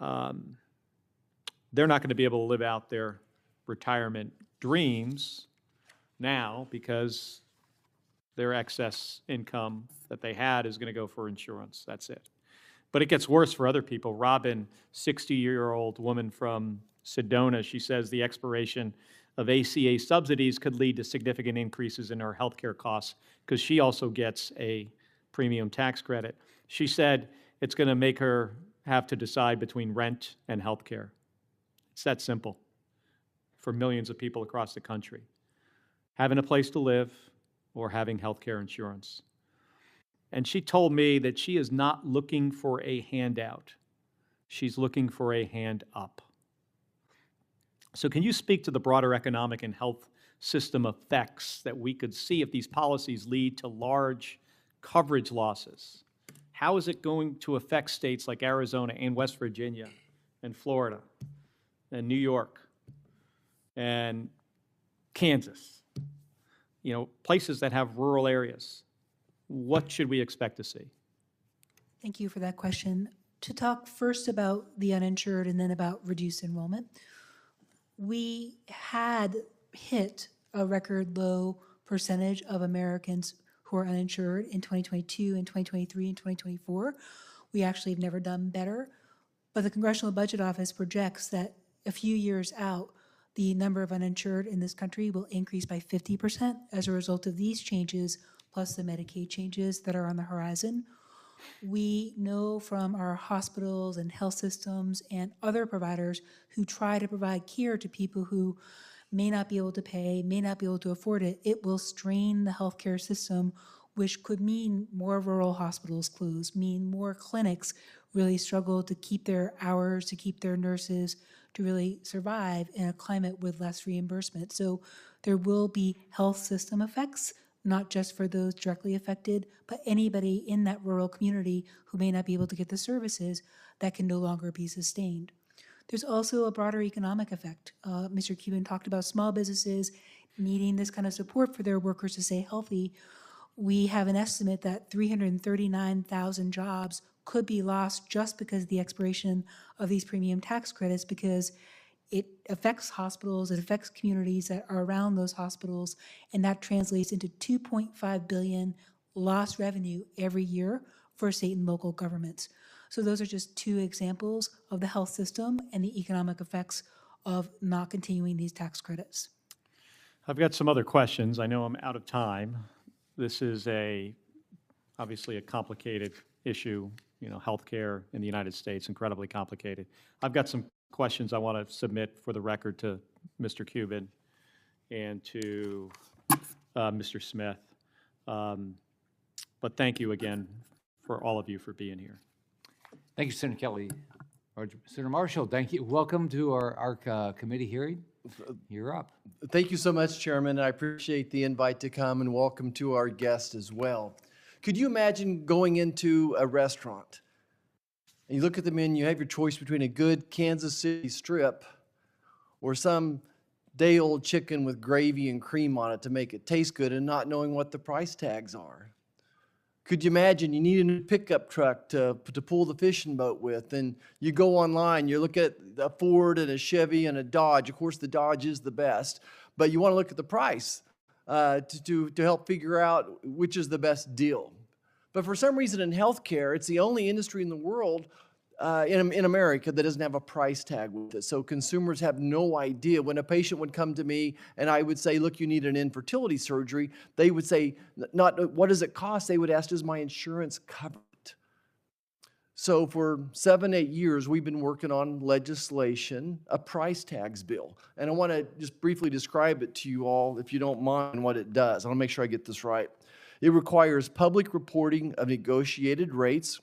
They're not going to be able to live out their retirement dreams now because their excess income that they had is going to go for insurance. That's it. But it gets worse for other people. Robin, 60-year-old woman from Sedona, she says the expiration of ACA subsidies could lead to significant increases in her health care costs because she also gets a premium tax credit. She said it's going to make her have to decide between rent and health care. It's that simple for millions of people across the country. Having a place to live or having health care insurance. And she told me that she is not looking for a handout. She's looking for a hand up. So can you speak to the broader economic and health system effects that we could see if these policies lead to large coverage losses? How is it going to affect states like Arizona and West Virginia and Florida and New York and Kansas? You know, places that have rural areas. What should we expect to see? Thank you for that question. To talk first about the uninsured and then about reduced enrollment, we had hit a record low percentage of Americans who are uninsured in 2022 and 2023 and 2024. We actually have never done better, but the Congressional Budget Office projects that a few years out, the number of uninsured in this country will increase by 50% as a result of these changes, plus the Medicaid changes that are on the horizon. We know from our hospitals and health systems and other providers who try to provide care to people who may not be able to pay, may not be able to afford it, it will strain the healthcare system, which could mean more rural hospitals close, mean more clinics really struggle to keep their hours, to keep their nurses, to really survive in a climate with less reimbursement. So there will be health system effects, not just for those directly affected, but anybody in that rural community who may not be able to get the services that can no longer be sustained. There's also a broader economic effect. Mr. Cuban talked about small businesses needing this kind of support for their workers to stay healthy, we have an estimate that 339,000 jobs could be lost just because of the expiration of these premium tax credits, because it affects hospitals, it affects communities that are around those hospitals, and that translates into $2.5 billion lost revenue every year for state and local governments. So those are just two examples of the health system and the economic effects of not continuing these tax credits. I've got some other questions. I know I'm out of time. This is obviously a complicated issue, healthcare in the United States, incredibly complicated. I've got some questions I want to submit for the record to Mr. Cuban and to Mr. Smith. But thank you again for all of you for being here. Thank you, Senator Kelly. Senator Marshall, thank you. Welcome to our committee hearing. You're up. Thank you so much, Chairman. I appreciate the invite to come, and welcome to our guest as well. Could you imagine going into a restaurant and you look at the menu, you have your choice between a good Kansas City strip or some day-old chicken with gravy and cream on it to make it taste good, and not knowing what the price tags are? Could you imagine you need a new pickup truck to pull the fishing boat with, and you go online, you look at a Ford and a Chevy and a Dodge. Of course, the Dodge is the best, but you want to look at the price to help figure out which is the best deal. But for some reason in healthcare, it's the only industry in the world in America that doesn't have a price tag with it. So consumers have no idea. When a patient would come to me and I would say, look, you need an infertility surgery, they would say, not what does it cost? They would ask, does my insurance cover it? So for 7-8 years, we've been working on legislation, a price tags bill. And I want to just briefly describe it to you all, if you don't mind, what it does. I want to make sure I get this right. It requires public reporting of negotiated rates,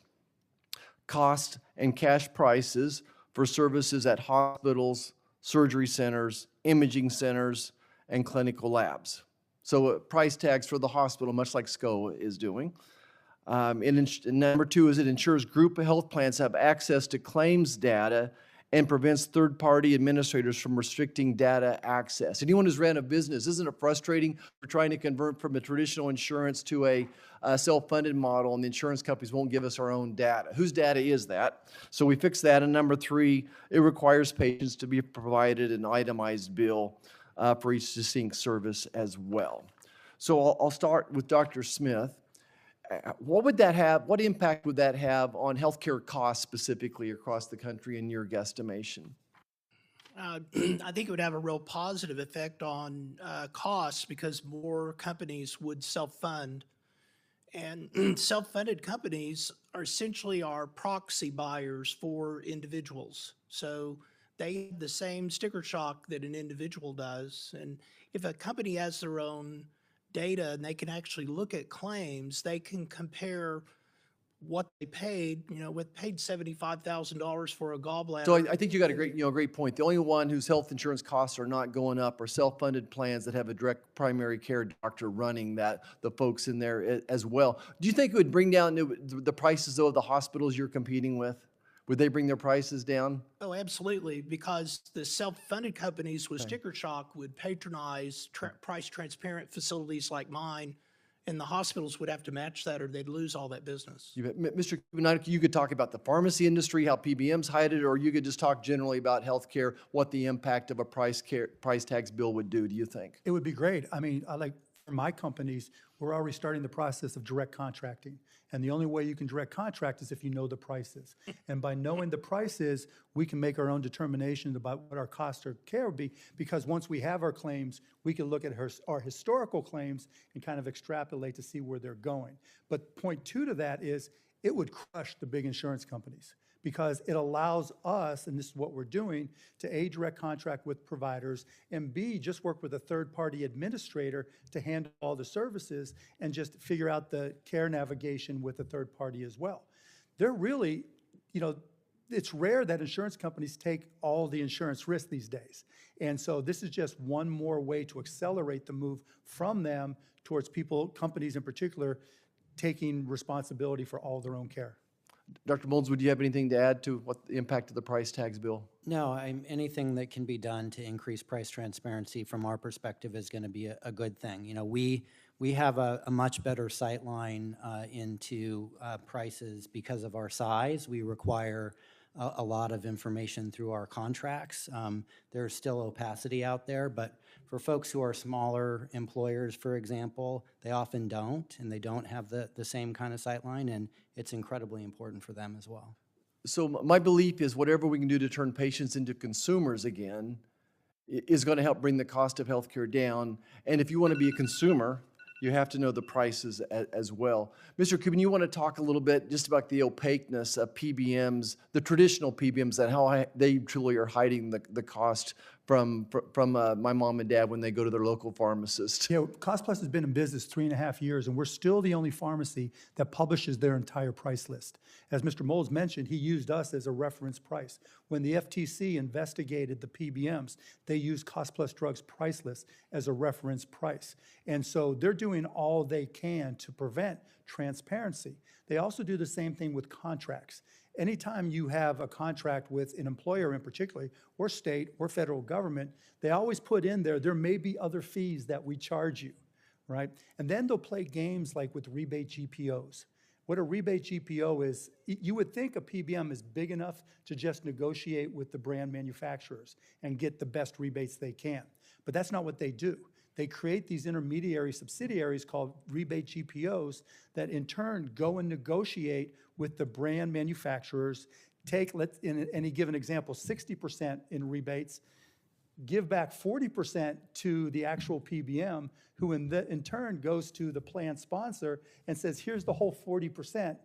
cost, and cash prices for services at hospitals, surgery centers, imaging centers, and clinical labs. So price tags for the hospital, much like SCO is doing. And number two is it ensures group health plans have access to claims data and prevents third-party administrators from restricting data access. Anyone who's ran a business, isn't it frustrating? We're trying to convert from a traditional insurance to a self-funded model, and the insurance companies won't give us our own data. Whose data is that? So we fix that. And number three, it requires patients to be provided an itemized bill for each distinct service as well. So I'll start with Dr. Smith. What would that have? What impact would that have on healthcare costs specifically across the country in your guesstimation? I think it would have a real positive effect on costs because more companies would self-fund. And self-funded companies are essentially our proxy buyers for individuals. So they have the same sticker shock that an individual does. And if a company has their own data and they can actually look at claims, they can compare what they paid, paid $75,000 for a gallbladder. So I think you got a great point. The only one whose health insurance costs are not going up are self-funded plans that have a direct primary care doctor running that, the folks in there as well. Do you think it would bring down the prices though of the hospitals you're competing with? Would they bring their prices down? Oh, absolutely, because the self-funded companies with sticker shock would patronize price transparent facilities like mine, and the hospitals would have to match that or they'd lose all that business. Mr. Cuban, you could talk about the pharmacy industry, how PBMs hide it, or you could just talk generally about healthcare, what the impact of a price tags bill would do you think? It would be great. I mean, for my companies, we're already starting the process of direct contracting. And the only way you can direct contract is if you know the prices. And by knowing the prices, we can make our own determinations about what our cost of care would be, because once we have our claims, we can look at our historical claims and kind of extrapolate to see where they're going. But point two to that is it would crush the big insurance companies, because it allows us, and this is what we're doing, to A, direct contract with providers, and B, just work with a third-party administrator to handle all the services and just figure out the care navigation with a third party as well. They're really, it's rare that insurance companies take all the insurance risk these days. And so this is just one more way to accelerate the move from them towards companies in particular, taking responsibility for all their own care. Dr. Moulds, would you have anything to add to what the impact of the price tags bill? No, anything that can be done to increase price transparency from our perspective is going to be a good thing. You know, we have a much better sight line into prices because of our size. We require a lot of information through our contracts. There's still opacity out there, but for folks who are smaller employers, for example, they often don't, and they don't have the same kind of sight line, and it's incredibly important for them as well. So my belief is whatever we can do to turn patients into consumers again is going to help bring the cost of healthcare down. And if you want to be a consumer, you have to know the prices as well. Mr. Cuban, you want to talk a little bit just about the opaqueness of PBMs, the traditional PBMs, and how they truly are hiding the cost from my mom and dad when they go to their local pharmacist. You know, Cost Plus has been in business 3.5 years, and we're still the only pharmacy that publishes their entire price list. As Mr. Moulds mentioned, he used us as a reference price. When the FTC investigated the PBMs, they used Cost Plus Drugs price list as a reference price. And so they're doing all they can to prevent transparency. They also do the same thing with contracts. Anytime you have a contract with an employer in particular, or state or federal government, they always put in there may be other fees that we charge you, right? And then they'll play games like with rebate GPOs. What a rebate GPO is, you would think a PBM is big enough to just negotiate with the brand manufacturers and get the best rebates they can. But that's not what they do. They create these intermediary subsidiaries called rebate GPOs that in turn go and negotiate with the brand manufacturers, take, in any given example, 60% in rebates, give back 40% to the actual PBM, who in turn goes to the plan sponsor and says, here's the whole 40%,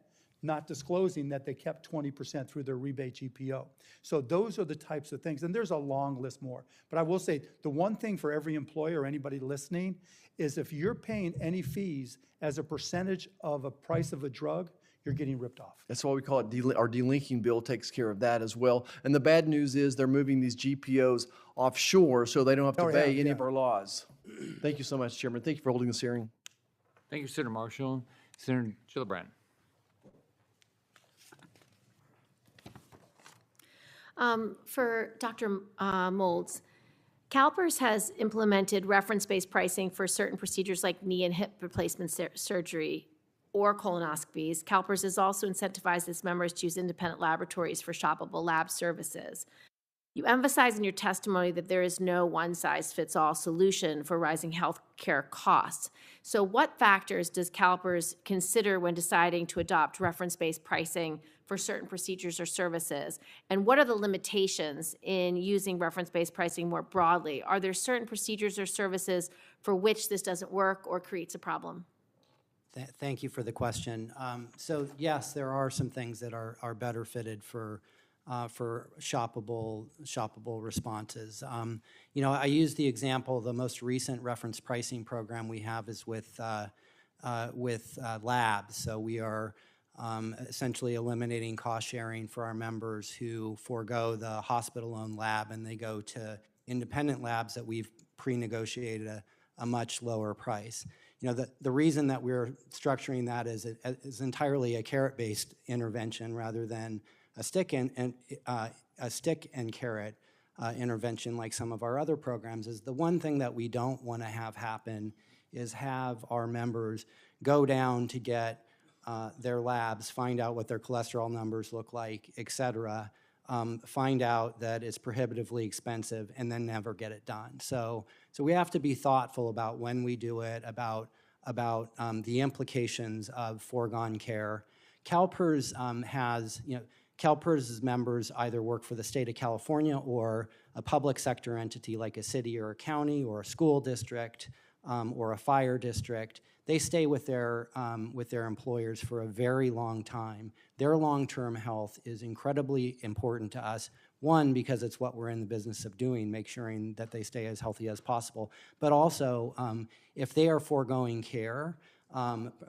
not disclosing that they kept 20% through their rebate GPO. So those are the types of things, and there's a long list more. But I will say, the one thing for every employer or anybody listening is if you're paying any fees as a percentage of a price of a drug, you're getting ripped off. That's why we call it, our delinking bill takes care of that as well. And the bad news is they're moving these GPOs offshore so they don't have to obey any of our laws. Thank you so much, Chairman. Thank you for holding this hearing. Thank you, Senator Marshall. Senator Gillibrand. For Dr. Moulds, CalPERS has implemented reference-based pricing for certain procedures like knee and hip replacement surgery or colonoscopies. CalPERS has also incentivized its members to use independent laboratories for shoppable lab services. You emphasize in your testimony that there is no one-size-fits-all solution for rising healthcare costs. So what factors does CalPERS consider when deciding to adopt reference-based pricing for certain procedures or services? And what are the limitations in using reference-based pricing more broadly? Are there certain procedures or services for which this doesn't work or creates a problem? Thank you for the question. So yes, there are some things that are better fitted for shoppable responses. You know, I use the example, the most recent reference pricing program we have is with labs. So we are essentially eliminating cost sharing for our members who forego the hospital-owned lab and they go to independent labs that we've pre-negotiated a much lower price. You know, the reason that we're structuring that is entirely a carrot-based intervention rather than a stick and carrot intervention like some of our other programs. Is the one thing that we don't want to have happen is have our members go down to get their labs, find out what their cholesterol numbers look like, et cetera, find out that it's prohibitively expensive and then never get it done. So we have to be thoughtful about when we do it, about the implications of foregone care. CalPERS has, you know, CalPERS members either work for the state of California or a public sector entity like a city or a county or a school district or a fire district. They stay with their employers for a very long time. Their long-term health is incredibly important to us. One, because it's what we're in the business of doing, make sure that they stay as healthy as possible. But also, if they are foregoing care,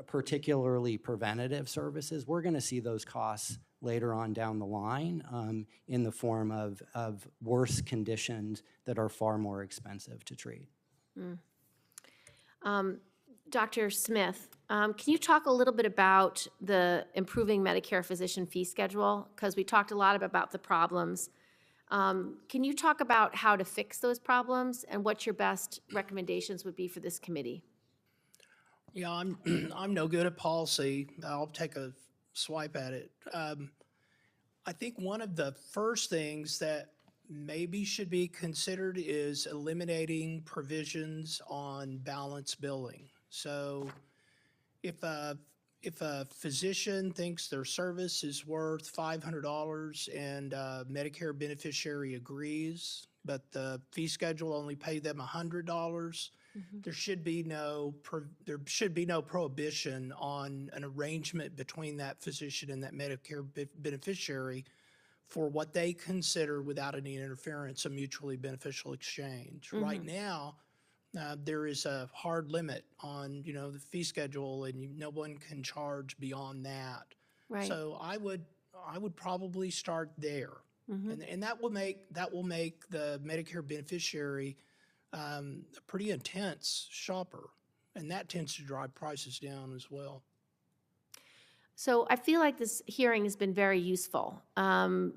particularly preventative services, we're going to see those costs later on down the line in the form of worse conditions that are far more expensive to treat. Dr. Smith, can you talk a little bit about the improving Medicare physician fee schedule? Because we talked a lot about the problems. Can you talk about how to fix those problems and what your best recommendations would be for this committee? Yeah, I'm, I'm no good at policy. I'll take a swipe at it. I think one of the first things that maybe should be considered is eliminating provisions on balance billing. So if a physician thinks their service is worth $500 and a Medicare beneficiary agrees, but the fee schedule only paid them $100, there should be no prohibition on an arrangement between that physician and that Medicare beneficiary for what they consider, without any interference, a mutually beneficial exchange. Right now, there is a hard limit on, the fee schedule, and no one can charge beyond that. Right. So I would probably start there, and that will make the Medicare beneficiary a pretty intense shopper, and that tends to drive prices down as well. So I feel like this hearing has been very useful.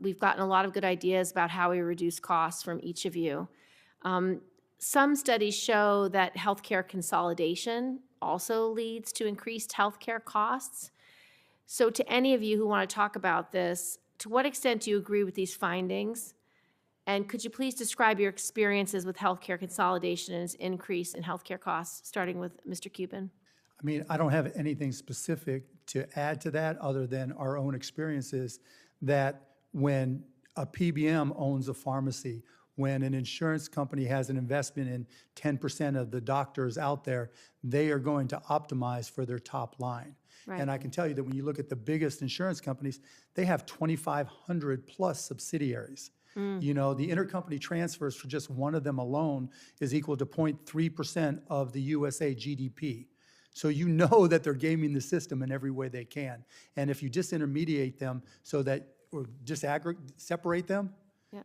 We've gotten a lot of good ideas about how we reduce costs from each of you. Some studies show that healthcare consolidation also leads to increased healthcare costs. So to any of you who want to talk about this, to what extent do you agree with these findings? And could you please describe your experiences with healthcare consolidation and its increase in healthcare costs, starting with Mr. Cuban? I mean, I don't have anything specific to add to that other than our own experiences, that when a PBM owns a pharmacy, when an insurance company has an investment in 10% of the doctors out there, they are going to optimize for their top line. Right. And I can tell you that when you look at the biggest insurance companies, they have 2,500 plus subsidiaries. The intercompany transfers for just one of them alone is equal to 0.3% of the USA GDP. So you know that they're gaming the system in every way they can. And if you disintermediate them or separate them,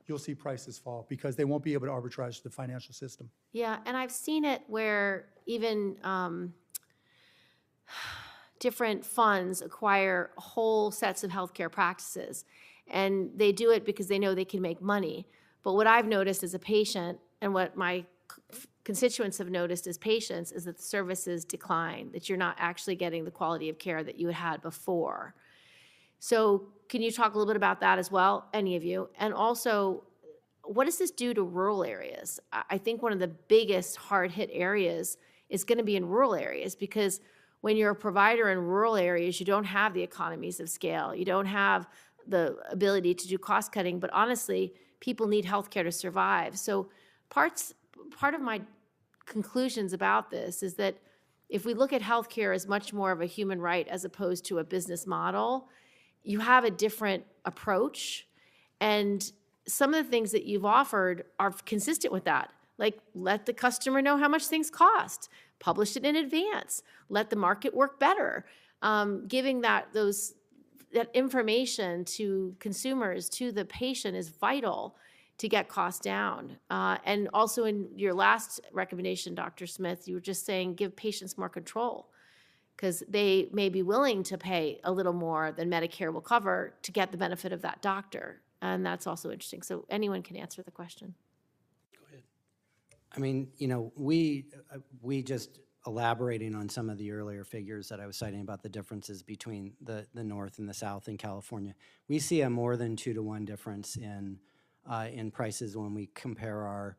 you'll see prices fall because they won't be able to arbitrage the financial system. Yeah, and I've seen it where even different funds acquire whole sets of healthcare practices. And they do it because they know they can make money. But what I've noticed as a patient, and what my constituents have noticed as patients, is that the services decline, that you're not actually getting the quality of care that you had before. So can you talk a little bit about that as well, any of you? And also, what does this do to rural areas? I think one of the biggest hard-hit areas is going to be in rural areas, because when you're a provider in rural areas, you don't have the economies of scale. You don't have the ability to do cost cutting, but honestly, people need healthcare to survive. So part of my conclusions about this is that if we look at healthcare as much more of a human right as opposed to a business model, you have a different approach. And some of the things that you've offered are consistent with that. Like, let the customer know how much things cost, publish it in advance, let the market work better. Giving that information to consumers, to the patient, is vital to get costs down. And also in your last recommendation, Dr. Smith, you were just saying give patients more control, because they may be willing to pay a little more than Medicare will cover to get the benefit of that doctor. And that's also interesting. So anyone can answer the question. Go ahead. I mean, we just elaborating on some of the earlier figures that I was citing about the differences between the North and the South in California. We see a more than 2-to-1 difference in prices when we compare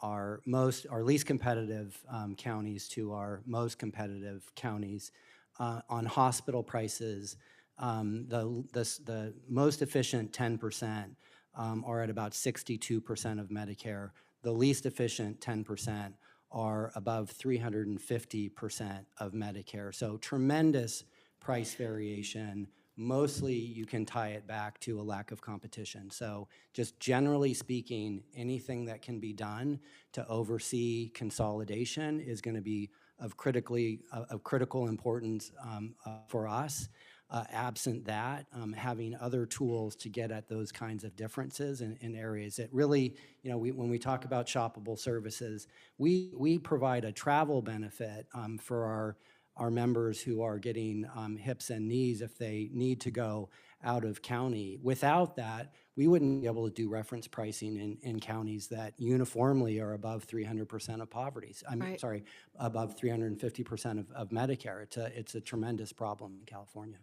our least competitive counties to our most competitive counties. On hospital prices, the most efficient 10% are at about 62% of Medicare. The least efficient 10% are above 350% of Medicare. So tremendous price variation. Mostly you can tie it back to a lack of competition. So just generally speaking, anything that can be done to oversee consolidation is going to be of critical importance for us. absent that, having other tools to get at those kinds of differences in areas. It really, when we talk about shoppable services, we provide a travel benefit for our members who are getting hips and knees if they need to go out of county. Without that, we wouldn't be able to do reference pricing in counties that uniformly are above 300% of poverty. Sorry, above 350% of Medicare. It's a tremendous problem in California.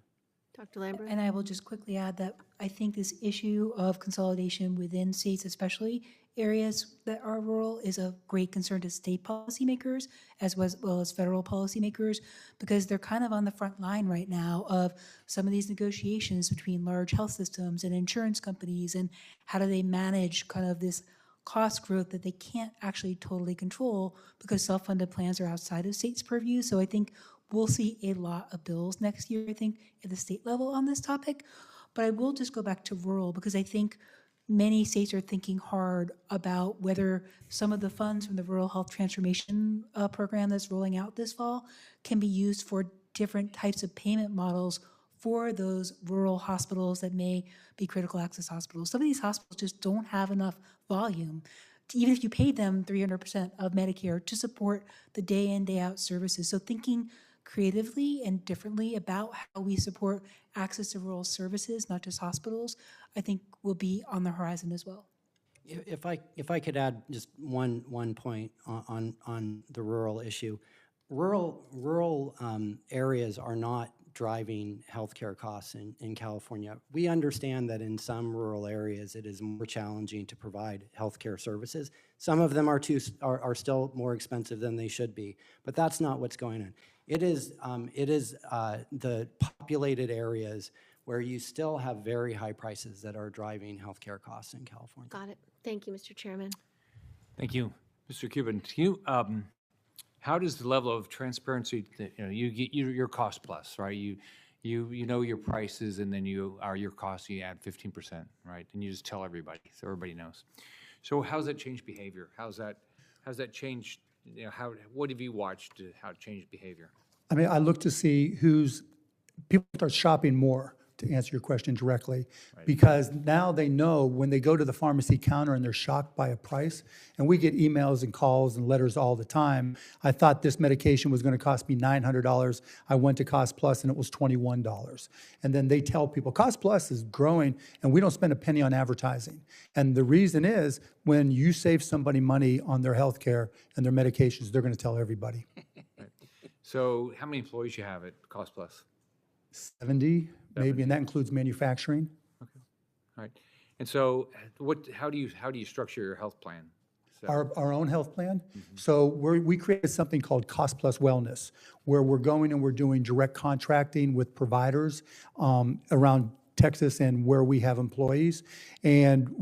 Dr. Lambrew? And I will just quickly add that I think this issue of consolidation within states, especially areas that are rural, is a great concern to state policymakers as well as federal policymakers, because they're kind of on the front line right now of some of these negotiations between large health systems and insurance companies, and how do they manage kind of this cost growth that they can't actually totally control because self-funded plans are outside of states' purview. So I think we'll see a lot of bills next year, I think, at the state level on this topic. But I will just go back to rural, because I think many states are thinking hard about whether some of the funds from the Rural Health Transformation Program that's rolling out this fall can be used for different types of payment models for those rural hospitals that may be critical access hospitals. Some of these hospitals just don't have enough volume, even if you paid them 300% of Medicare, to support the day in, day out services. So thinking creatively and differently about how we support access to rural services, not just hospitals, I think will be on the horizon as well. If I could add just one point on the rural issue. Rural areas are not driving healthcare costs in California. We understand that in some rural areas it is more challenging to provide healthcare services. Some of them are still more expensive than they should be, but that's not what's going on. It is the populated areas where you still have very high prices that are driving healthcare costs in California. Got it. Thank you, Mr. Chairman. Thank you. Mr. Cuban, can you, how does the level of transparency, you get your cost plus, right? You know your prices, and then your costs, you add 15%, right? And you just tell everybody, so everybody knows. So how's that changed behavior? How's that changed, what have you watched to how it changed behavior? I mean, I look to see people start shopping more, to answer your question directly, because now they know when they go to the pharmacy counter and they're shocked by a price, and we get emails and calls and letters all the time. I thought this medication was going to cost me $900. I went to Cost Plus and it was $21. And then they tell people Cost Plus is growing and we don't spend a penny on advertising. And the reason is when you save somebody money on their health care and their medications, they're going to tell everybody. So how many employees you have at Cost Plus? 70, maybe, and that includes manufacturing. Okay, all right. And so, how do you structure your health plan? So, Our own health plan. So we created something called Cost Plus Wellness, where we're going and we're doing direct contracting with providers around Texas and where we have employees, and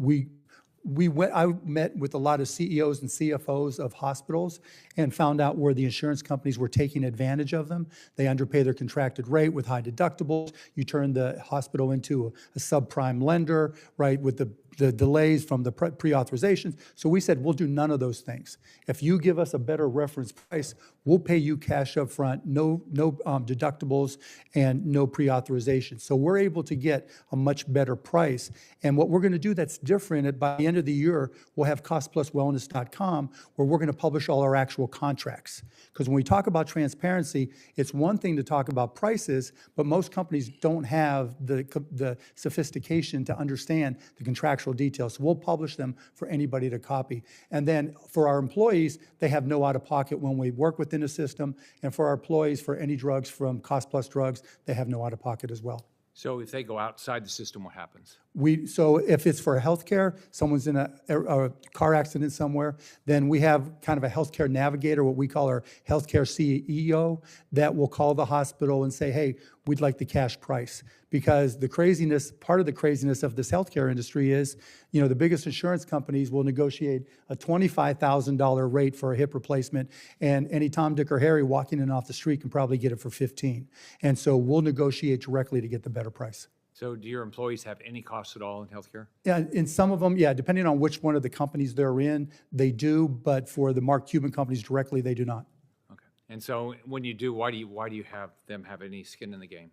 I met with a lot of CEOs and CFOs of hospitals and found out where the insurance companies were taking advantage of them. They underpay their contracted rate with high deductibles. You turn the hospital into a subprime lender, right, with the delays from the pre-authorizations. So we said, we'll do none of those things. If you give us a better reference price, we'll pay you cash up front, no deductibles, and no pre-authorization. So we're able to get a much better price. And what we're going to do that's different, by the end of the year, we'll have costpluswellness.com, where we're going to publish all our actual contracts. Because when we talk about transparency, it's one thing to talk about prices, but most companies don't have the sophistication to understand the contractual details. So we'll publish them for anybody to copy. And then for our employees, they have no out-of-pocket when we work within the system. And for our employees, for any drugs from Cost Plus Drugs, they have no out-of-pocket as well. So if they go outside the system, what happens? So if it's for healthcare, someone's in a car accident somewhere, then we have kind of a healthcare navigator, what we call our healthcare CEO, that will call the hospital and say, hey, we'd like the cash price. Because part of the craziness of this healthcare industry is, the biggest insurance companies will negotiate a $25,000 rate for a hip replacement, and any Tom, Dick, or Harry walking in off the street can probably get it for 15. And so we'll negotiate directly to get the better price. So do your employees have any costs at all in healthcare? Yeah, in some of them, yeah, depending on which one of the companies they're in, they do, but for the Mark Cuban companies directly, they do not. Okay. And so when you do, why do you have them have any skin in the game?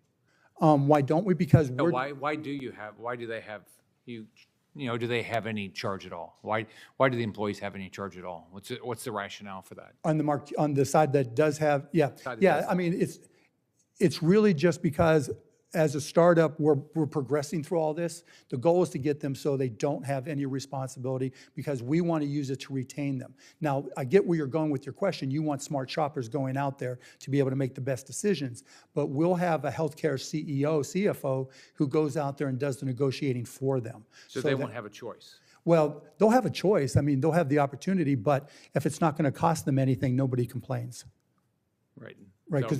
Why don't we? Because No, we're, why do they have, do they have any charge at all? Why do the employees have any charge at all? What's the rationale for that? on the side that does have, yeah. Side that Yeah, does. I mean, it's really just because as a startup, we're progressing through all this. The goal is to get them so they don't have any responsibility because we want to use it to retain them. Now, I get where you're going with your question. You want smart shoppers going out there to be able to make the best decisions. But we'll have a healthcare CEO, CFO, who goes out there and does the negotiating for them. So they that- won't have a choice. Well, they'll have a choice. I mean, they'll have the opportunity, but if it's not going to cost them anything, nobody complains. Right. Right, So-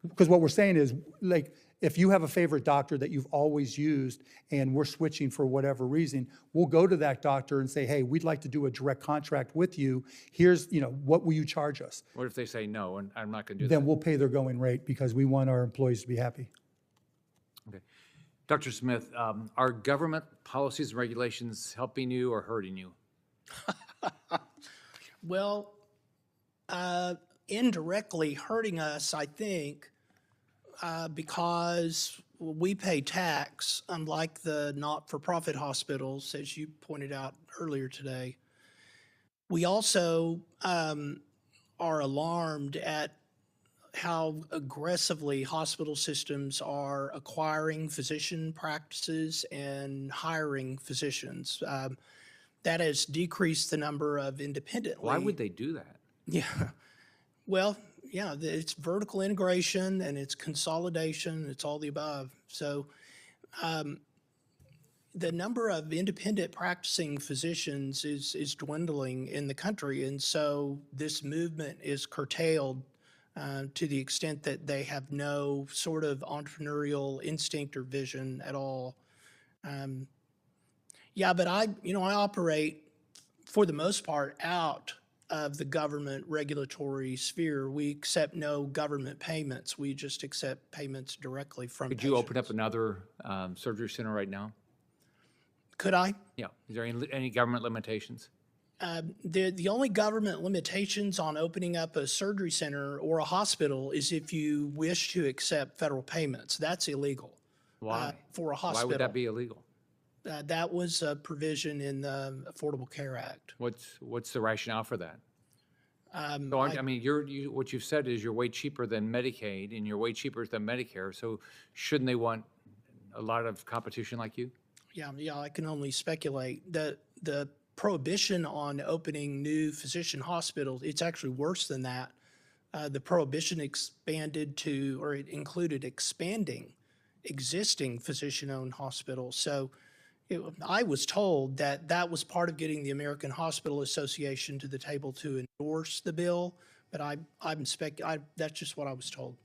because what we're saying is, like, if you have a favorite doctor that you've always used and we're switching for whatever reason, we'll go to that doctor and say, hey, we'd like to do a direct contract with you. Here's, what will you charge us? What if they say no, and I'm not going to do that? Then we'll pay their going rate because we want our employees to be happy. Okay. Dr. Smith, are government policies and regulations helping you or hurting you? Well, indirectly hurting us, I think, because we pay tax, unlike the not-for-profit hospitals, as you pointed out earlier today. We also are alarmed at how aggressively hospital systems are acquiring physician practices and hiring physicians. That has decreased the number of independently. Why would they do that? Yeah. Well, yeah, it's vertical integration and it's consolidation, it's all the above. So the number of independent practicing physicians is dwindling in the country. And so this movement is curtailed to the extent that they have no sort of entrepreneurial instinct or vision at all. Yeah, but I operate for the most part out of the government regulatory sphere. We accept no government payments. We just accept payments directly from Could you open up another surgery center right now? Could I? Yeah. Is there any government limitations? The only government limitations on opening up a surgery center or a hospital is if you wish to accept federal payments. That's illegal. Why? For a hospital. Why would that be illegal? That was a provision in the Affordable Care Act. What's the rationale for that? So I mean, what you've said is you're way cheaper than Medicaid and you're way cheaper than Medicare. So shouldn't they want a lot of competition like you? Yeah, I can only speculate. The prohibition on opening new physician hospitals, it's actually worse than that. The prohibition expanded to, or it included expanding existing physician-owned hospitals. So I was told that was part of getting the American Hospital Association to the table to endorse the bill, but that's just what I was told.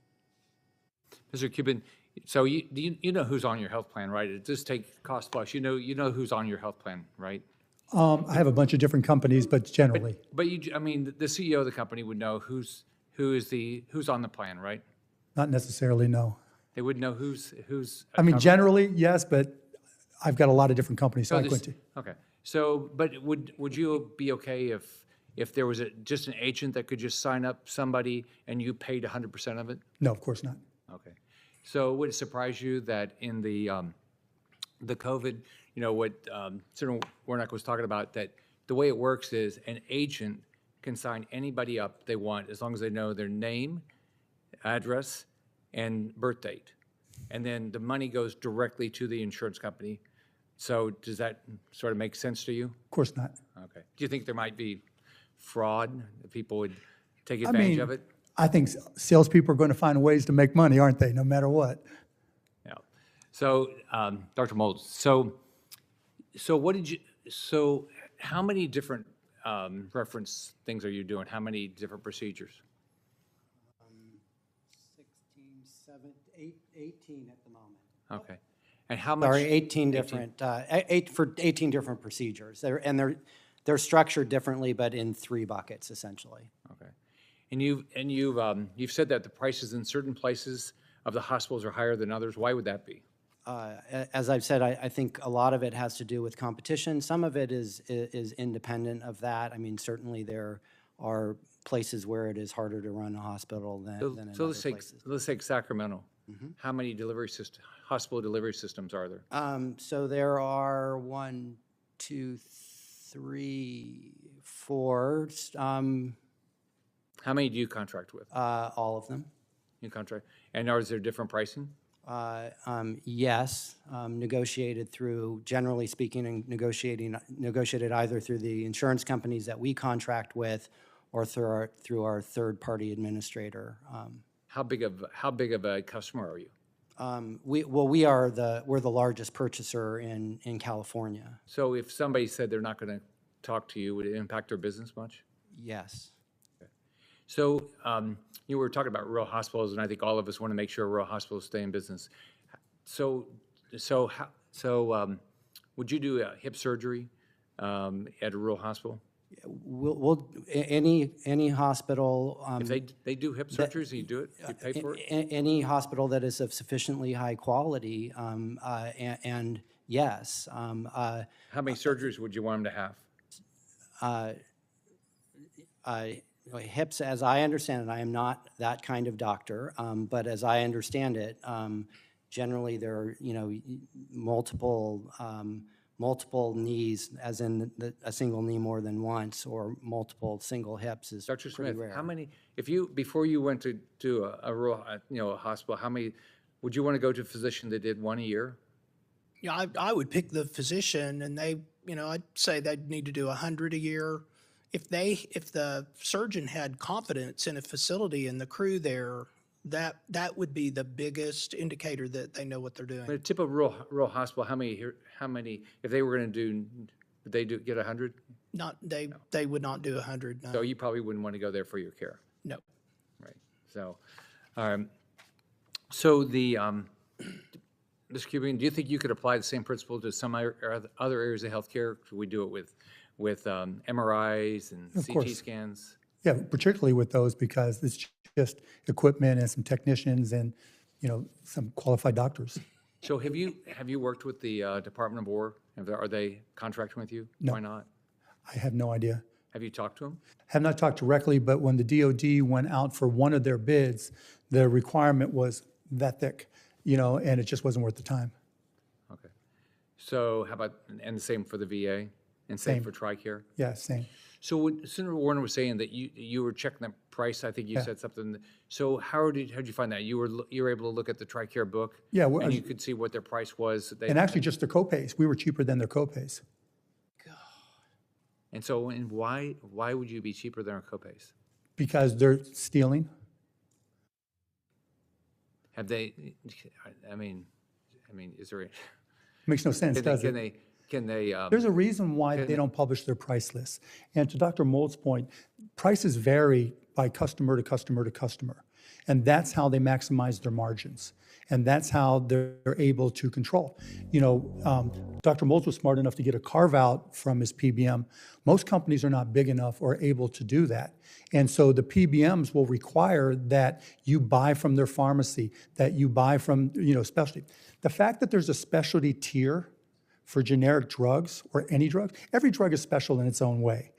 Mr. Cuban, so you know who's on your health plan, right? It does take cost plus. You know who's on your health plan, right? I have a bunch of different companies, but generally. But I mean, the CEO of the company would know who's on the plan, right? Not necessarily, no. They would know who's. I mean, generally, yes, but I've got a lot of different companies, so I couldn't. Okay. So, but would you be okay if there was just an agent that could just sign up somebody and you paid 100% of it? No, of course not. Okay. So would it surprise you that in the COVID, what Senator Warnock was talking about, that the way it works is an agent can sign anybody up they want as long as they know their name, address, and birth date. And then the money goes directly to the insurance company. So does that sort of make sense to you? Of course not. Okay. Do you think there might be fraud, that people would take advantage of it? I think salespeople are going to find ways to make money, aren't they, no matter what? Yeah. So, Dr. Moulds, so how many different reference things are you doing? How many different procedures? 16, 17, 18 at the moment. Okay. And how much? Sorry, 18 different, 18 different procedures. They're structured differently, but in 3 buckets, essentially. Okay. And you've said that the prices in certain places of the hospitals are higher than others. Why would that be? As I've said, I think a lot of it has to do with competition. Some of it is independent of that. I mean, certainly there are places where it is harder to run a hospital than in other places. Let's take Sacramento. How many hospital delivery systems are there? So there are 1, 2, 3, 4, How many do you contract with? all of them. You contract, and is there different pricing? Yes, negotiated through, generally speaking, and negotiated either through the insurance companies that we contract with or through our third-party administrator. How big of a customer are you? We're the largest purchaser in California. So if somebody said they're not going to talk to you, would it impact their business much? Yes. So you were talking about rural hospitals, and I think all of us want to make sure rural hospitals stay in business. So would you do a hip surgery at a rural hospital? Any hospital. If they do hip surgeries, you do it? You pay for it? Any hospital that is of sufficiently high quality, and yes. How many surgeries would you want them to have? Hips, as I understand it, I am not that kind of doctor, but as I understand it, generally there are, multiple knees, as in a single knee more than once, or multiple single hips is Dr. pretty Smith, rare. how many, before you went to a rural, a hospital, how many, would you want to go to a physician that did one a year? Yeah, I would pick the physician, and they, I'd say they'd need to do 100 a year. If the surgeon had confidence in a facility and the crew there, that would be the biggest indicator that they know what they're doing. But a typical rural hospital, how many, if they were going to do, would they get 100? They would not do 100. No. So you probably wouldn't want to go there for your care. No. Right. So, Mr. Cuban, do you think you could apply the same principle to some other areas of healthcare? Could we do it with MRIs and Of CT course. scans? Yeah, particularly with those because it's just equipment and some technicians and, some qualified doctors. So have you worked with the Department of War? Are they contracting with you? No. Why not? I have no idea. Have you talked to them? Have not talked directly, but when the DOD went out for one of their bids, the requirement was that thick, and it just wasn't worth the time. Okay. So how about, and the same for the VA and same for TRICARE? Yeah, same. So what Senator Warner was saying that you were checking the price, I think you said something. So how'd you find that? You were able to look at the TRICARE book? Yeah, and you could see what their price was? And actually just their copays. We were cheaper than their copays. And so why would you be cheaper than our copays? Because they're stealing. Have they, I mean, is there? Makes no sense, does it? Can they? There's a reason why they don't publish their price lists. And to Dr. Moulds' point, prices vary by customer to customer to customer. And that's how they maximize their margins. And that's how they're able to control. Dr. Moulds was smart enough to get a carve-out from his PBM. Most companies are not big enough or able to do that. And so the PBMs will require that you buy from their pharmacy, that you buy from, specialty. The fact that there's a specialty tier for generic drugs or any drug, every drug is special in its own way.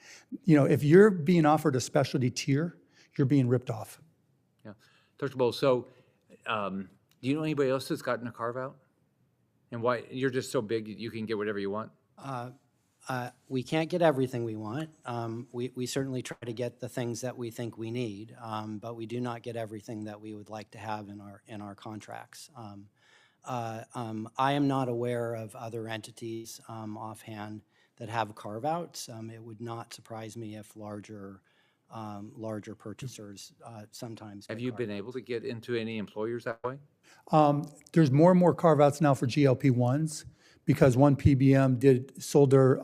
If you're being offered a specialty tier, you're being ripped off. Yeah. Dr. Bowles, so do you know anybody else that's gotten a carve-out? And why, you're just so big you can get whatever you want? We can't get everything we want. We certainly try to get the things that we think we need, but we do not get everything that we would like to have in our contracts. I am not aware of other entities offhand that have carve-outs. It would not surprise me if larger purchasers sometimes. Have you been able to get into any employers that way? There's more and more carve-outs now for GLP-1s because one PBM sold their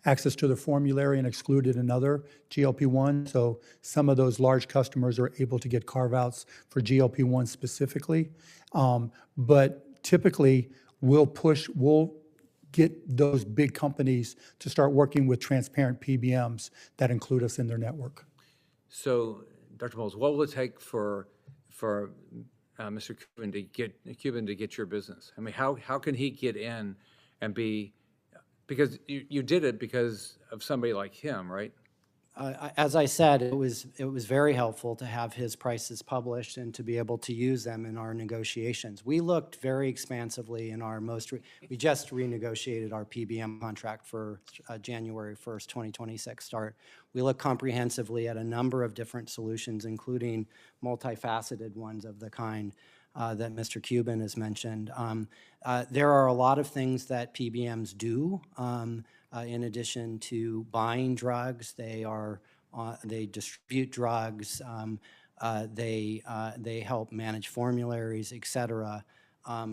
access to their formulary and excluded another GLP-1. So some of those large customers are able to get carve-outs for GLP-1 specifically. But typically, we'll get those big companies to start working with transparent PBMs that include us in their network. So, Dr. Moulds, what will it take for Mr. Cuban to get your business? I mean, how can he get in and be, because you did it because of somebody like him, right? As I said, it was very helpful to have his prices published and to be able to use them in our negotiations. We looked very expansively in our we just renegotiated our PBM contract for January 1st, 2026 start. We looked comprehensively at a number of different solutions, including multifaceted ones of the kind that Mr. Cuban has mentioned. There are a lot of things that PBMs do. In addition to buying drugs, they distribute drugs, they help manage formularies, et cetera.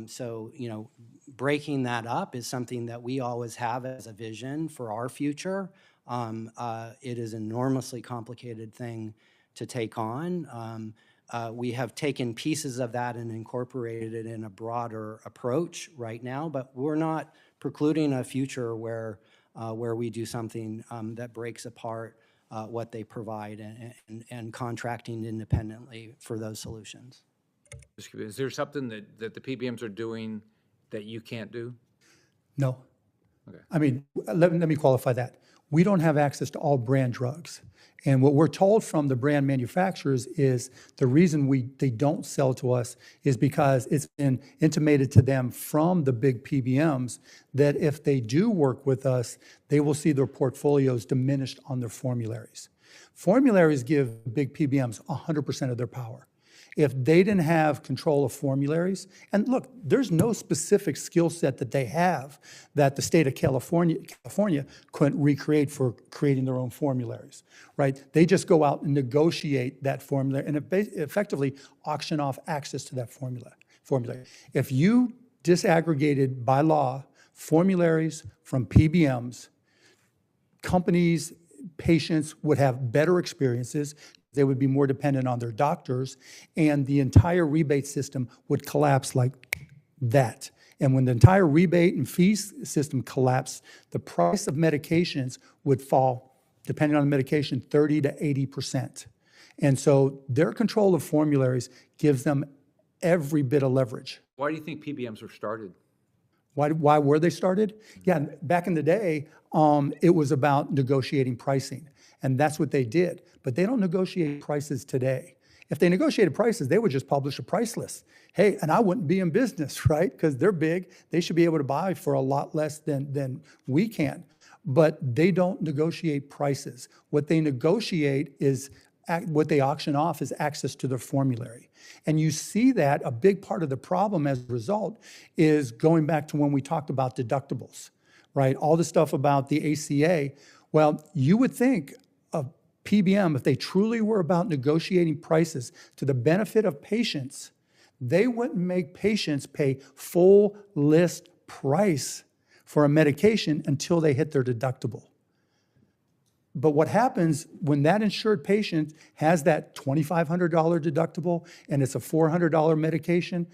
So, breaking that up is something that we always have as a vision for our future. It is an enormously complicated thing to take on. We have taken pieces of that and incorporated it in a broader approach right now, but we're not precluding a future where we do something that breaks apart what they provide and contracting independently for those solutions. Is there something that the PBMs are doing that you can't do? No. Okay. I mean, let me qualify that. We don't have access to all brand drugs. And what we're told from the brand manufacturers is the reason they don't sell to us is because it's been intimated to them from the big PBMs that if they do work with us, they will see their portfolios diminished on their formularies. Formularies give big PBMs 100% of their power. If they didn't have control of formularies, and look, there's no specific skill set that they have that the state of California couldn't recreate for creating their own formularies, right? They just go out and negotiate that formula and effectively auction off access to that formula. If you disaggregated by law formularies from PBMs, companies, patients would have better experiences. They would be more dependent on their doctors, and the entire rebate system would collapse like that. And when the entire rebate and fees system collapsed, the price of medications would fall, depending on the medication, 30 to 80%. And so their control of formularies gives them every bit of leverage. Why do you think PBMs were started? Why were they started? Yeah, back in the day, it was about negotiating pricing, and that's what they did. But they don't negotiate prices today. If they negotiated prices, they would just publish a price list. Hey, and I wouldn't be in business, right? Because they're big. They should be able to buy for a lot less than we can. But they don't negotiate prices. What they negotiate is, what they auction off is access to their formulary. And you see that a big part of the problem as a result is going back to when we talked about deductibles, right? All the stuff about the ACA. Well, you would think a PBM, if they truly were about negotiating prices to the benefit of patients, they wouldn't make patients pay full list price for a medication until they hit their deductible. But what happens when that insured patient has that $2,500 deductible and it's a $400 medication,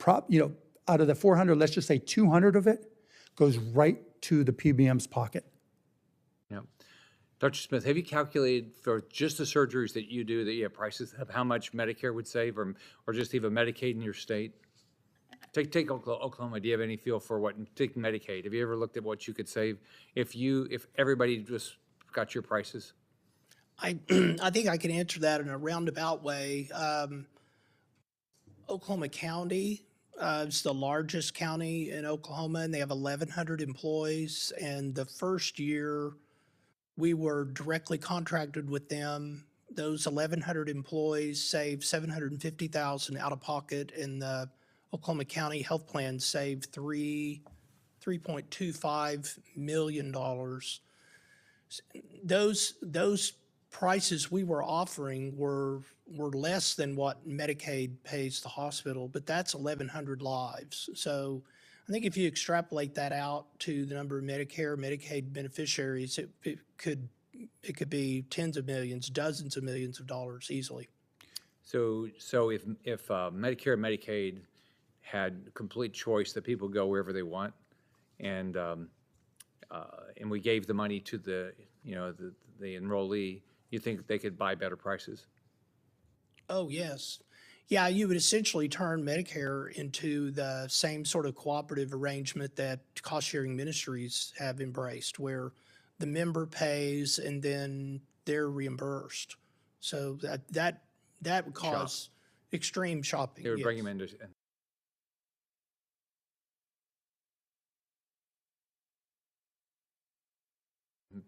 out of the $400, let's just say $200 of it goes right to the PBM's pocket. Yeah. Dr. Smith, have you calculated for just the surgeries that you do, that you have prices of how much Medicare would save or just even Medicaid in your state? Take Oklahoma. Do you have any feel for take Medicaid? Have you ever looked at what you could save if everybody just got your prices? I think I can answer that in a roundabout way. Oklahoma County is the largest county in Oklahoma, and they have 1,100 employees. And the first year we were directly contracted with them, those 1,100 employees saved $750,000 out of pocket, and the Oklahoma County Health Plan saved $3.25 million. Those prices we were offering were less than what Medicaid pays the hospital, but that's 1,100 lives. So I think if you extrapolate that out to the number of Medicare, Medicaid beneficiaries, it could be tens of millions, dozens of millions of dollars easily. So if Medicare and Medicaid had complete choice that people go wherever they want, and we gave the money to the enrollee, you think they could buy better prices? Oh, yes. Yeah, you would essentially turn Medicare into the same sort of cooperative arrangement that cost-sharing ministries have embraced, where the member pays and then they're reimbursed. So that would cause extreme shopping. They would bring yes. them into.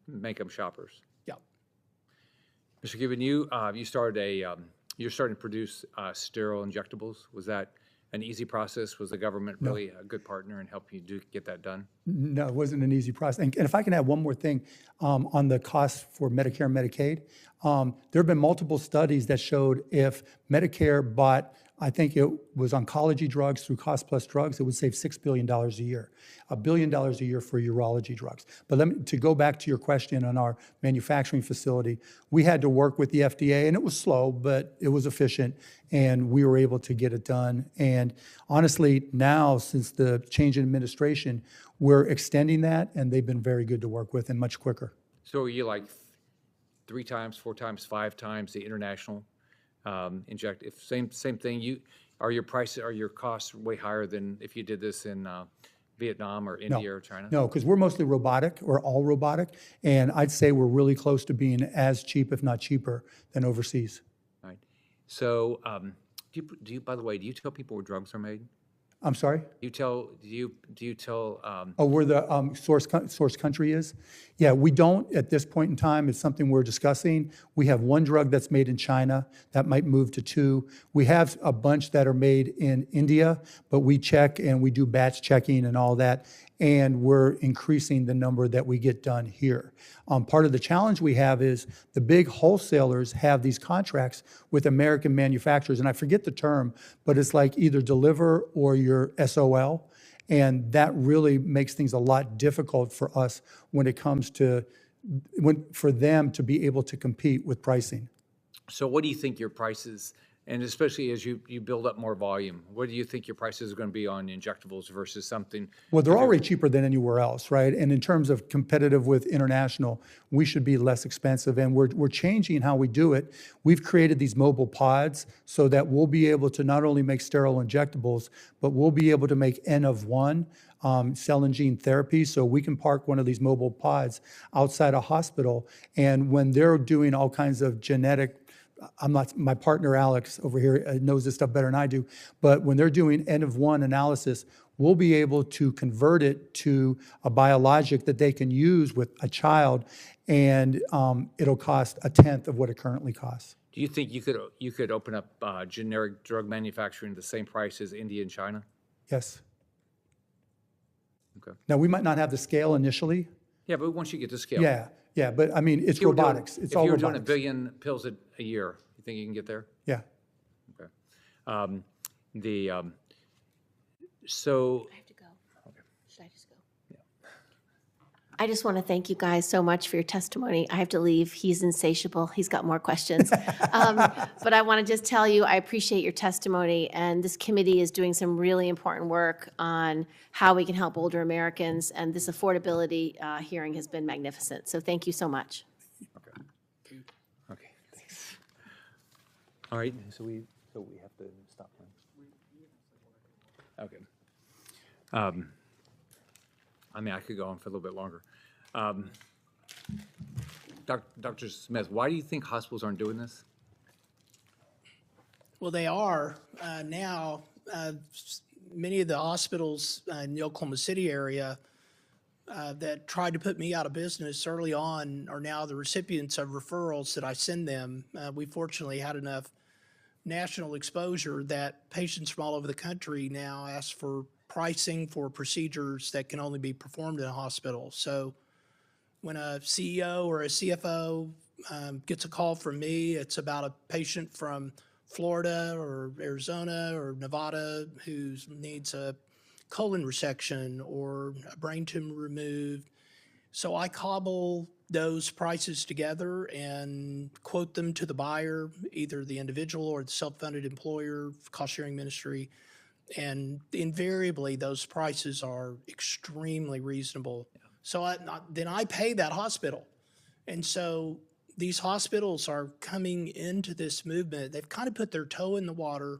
Make them shoppers. Yeah. Mr. Cuban, you started you're starting to produce sterile injectables. Was that an easy process? Was the government really a good partner and help you get that done? No, it wasn't an easy process. And if I can add one more thing on the cost for Medicare and Medicaid, there have been multiple studies that showed if Medicare bought, I think it was oncology drugs through cost plus drugs, it would save $6 billion a year, $1 billion a year for urology drugs. But to go back to your question on our manufacturing facility, we had to work with the FDA, and it was slow, but it was efficient, and we were able to get it done. And honestly, now, since the change in administration, we're extending that, and they've been very good to work with and much quicker. So are you like 3 times, 4 times, 5 times the international if same thing? Are your costs way higher than if you did this in Vietnam or India or China? No, because we're mostly robotic, or all robotic, and I'd say we're really close to being as cheap, if not cheaper, than overseas. Right. So, do you? By the way, do you tell people where drugs are made? I'm sorry? Do you tell? Where the source country is? Yeah, we don't at this point in time. It's something we're discussing. We have 1 drug that's made in China that might move to 2. We have a bunch that are made in India, but we check and we do batch checking and all that, and we're increasing the number that we get done here. Part of the challenge we have is the big wholesalers have these contracts with American manufacturers, and I forget the term, but it's like either deliver or your SOL, and that really makes things a lot difficult for us when it comes to for them to be able to compete with pricing. So what do you think your prices, and especially as you build up more volume, what do you think your prices are going to be on injectables versus something? Well, they're already cheaper than anywhere else, right? And in terms of competitive with international, we should be less expensive, and we're changing how we do it. We've created these mobile pods so that we'll be able to not only make sterile injectables, but we'll be able to make N of 1 cell and gene therapy. So we can park one of these mobile pods outside a hospital, and when they're doing all kinds of genetic, my partner Alex over here knows this stuff better than I do, but when they're doing N of 1 analysis, we'll be able to convert it to a biologic that they can use with a child, and it'll cost 1/10 of what it currently costs. Do you think you could open up generic drug manufacturing at the same price as India and China? Yes. Okay. Now, we might not have the scale initially. Yeah, but once you get to scale. Yeah, but I mean, it's robotics. It's all robotics. If you were doing 1 billion pills a year, you think you can get there? Yeah. Okay. So. I have to go. Okay. Should I just go? Yeah. I just want to thank you guys so much for your testimony. I have to leave. He's insatiable. He's got more questions. But I want to just tell you, I appreciate your testimony, and this committee is doing some really important work on how we can help older Americans, and this affordability hearing has been magnificent. So thank you so much. Okay, thanks. All right, so we have to stop now. Okay. I mean, I could go on for a little bit longer. Dr. Smith, why do you think hospitals aren't doing this? Well, they are now. Many of the hospitals in the Oklahoma City area that tried to put me out of business early on are now the recipients of referrals that I send them. We fortunately had enough national exposure that patients from all over the country now ask for pricing for procedures that can only be performed in a hospital. So when a CEO or a CFO gets a call from me, it's about a patient from Florida or Arizona or Nevada who needs a colon resection or a brain tumor removed. So I cobble those prices together and quote them to the buyer, either the individual or the self-funded employer, cost-sharing ministry. And invariably, those prices are extremely reasonable. Yeah. So then I pay that hospital. And so these hospitals are coming into this movement. They've kind of put their toe in the water,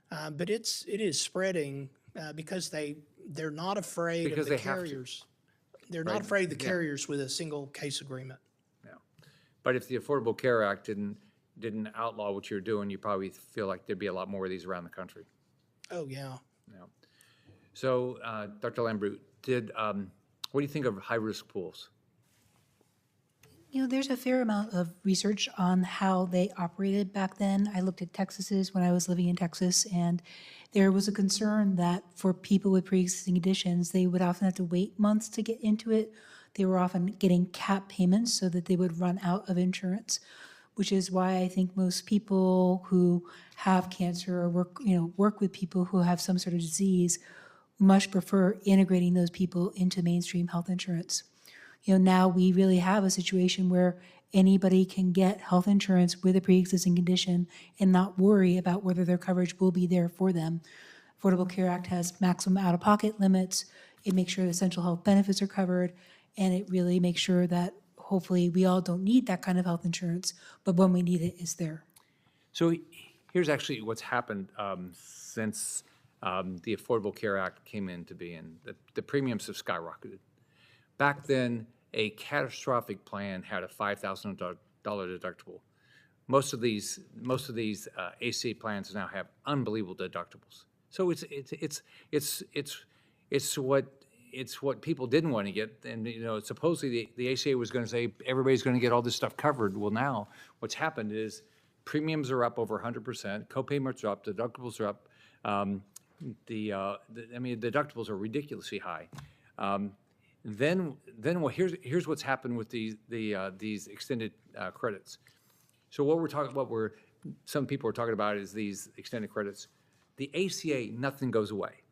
but it is spreading because they're not afraid of the carriers. They're not afraid of the carriers with a single case agreement. Yeah. But if the Affordable Care Act didn't outlaw what you're doing, you probably feel like there'd be a lot more of these around the country. Oh, yeah. Yeah. So, Dr. Lambrew, what do you think of high-risk pools? You know, there's a fair amount of research on how they operated back then. I looked at Texas's when I was living in Texas, and there was a concern that for people with pre-existing conditions, they would often have to wait months to get into it. They were often getting cap payments so that they would run out of insurance, which is why I think most people who have cancer or work with people who have some sort of disease much prefer integrating those people into mainstream health insurance. You know, now we really have a situation where anybody can get health insurance with a pre-existing condition and not worry about whether their coverage will be there for them. Affordable Care Act has maximum out-of-pocket limits. It makes sure the essential health benefits are covered, and it really makes sure that hopefully we all don't need that kind of health insurance, but when we need it, it's there. So here's actually what's happened since the Affordable Care Act came into being. The premiums have skyrocketed. Back then, a catastrophic plan had a $5,000 deductible. Most of these ACA plans now have unbelievable deductibles. So it's what people didn't want to get, and supposedly the ACA was going to say everybody's going to get all this stuff covered. Well, now what's happened is premiums are up over 100%, co-payments are up, deductibles are up. The deductibles are ridiculously high. Then here's what's happened with these extended credits. So what some people are talking about is these extended credits. The ACA, nothing goes away.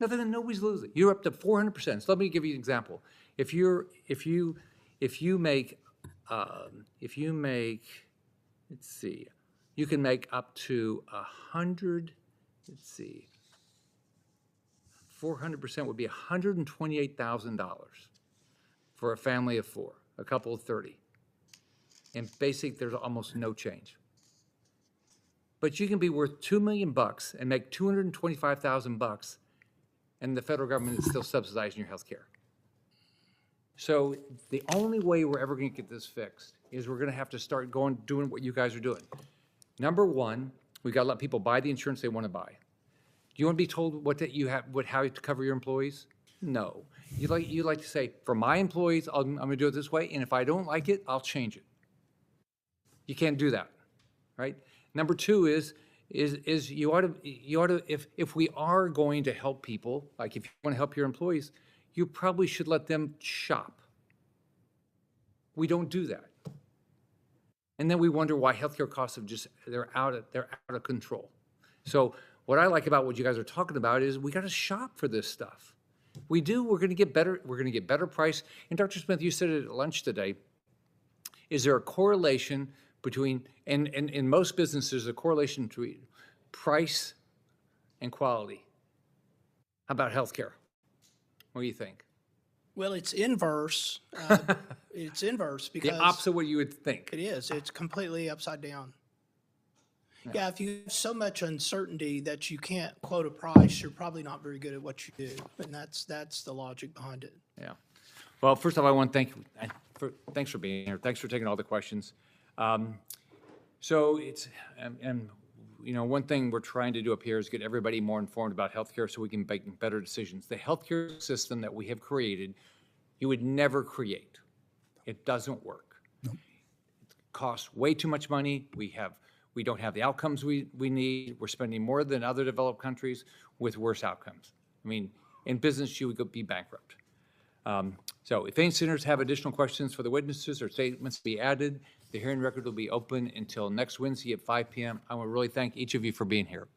Nothing, and nobody's losing. You're up to 400%. So let me give you an example. If you make, let's see, you can make up to 100. Let's see. 400% would be $128,000 for a family of 4, a couple of 30. In basic, there's almost no change. But you can be worth $2 million and make $225,000, and the federal government is still subsidizing your health care. So the only way we're ever going to get this fixed is we're going to have to start doing what you guys are doing. Number one, we've got to let people buy the insurance they want to buy. Do you want to be told how to cover your employees? No. You like to say, for my employees, I'm going to do it this way, and if I don't like it, I'll change it. You can't do that, right? Number two is you ought to if we are going to help people, like if you want to help your employees, you probably should let them shop. We don't do that. And then we wonder why healthcare costs they're out of control. So what I like about what you guys are talking about is we got to shop for this stuff. We do. We're going to get better. We're going to get better price. And Dr. Smith, you said it at lunch today. Is there a correlation between and in most businesses a correlation between price and quality? How about healthcare? What do you think? Well, it's inverse. It's inverse because the opposite of what you would think. It is. It's completely upside down. Yeah, if you have so much uncertainty that you can't quote a price, you're probably not very good at what you do, and that's the logic behind it. Yeah. Well, first off, I want to thank you. Thanks for being here. Thanks for taking all the questions. So it's one thing we're trying to do up here is get everybody more informed about healthcare so we can make better decisions. The healthcare system that we have created, you would never create. It doesn't work. Nope. It costs way too much money. We don't have the outcomes we need. We're spending more than other developed countries with worse outcomes. I mean, in business, you would be bankrupt. So if any senators have additional questions for the witnesses or statements to be added, the hearing record will be open until next Wednesday at 5 p.m. I want to really thank each of you for being here.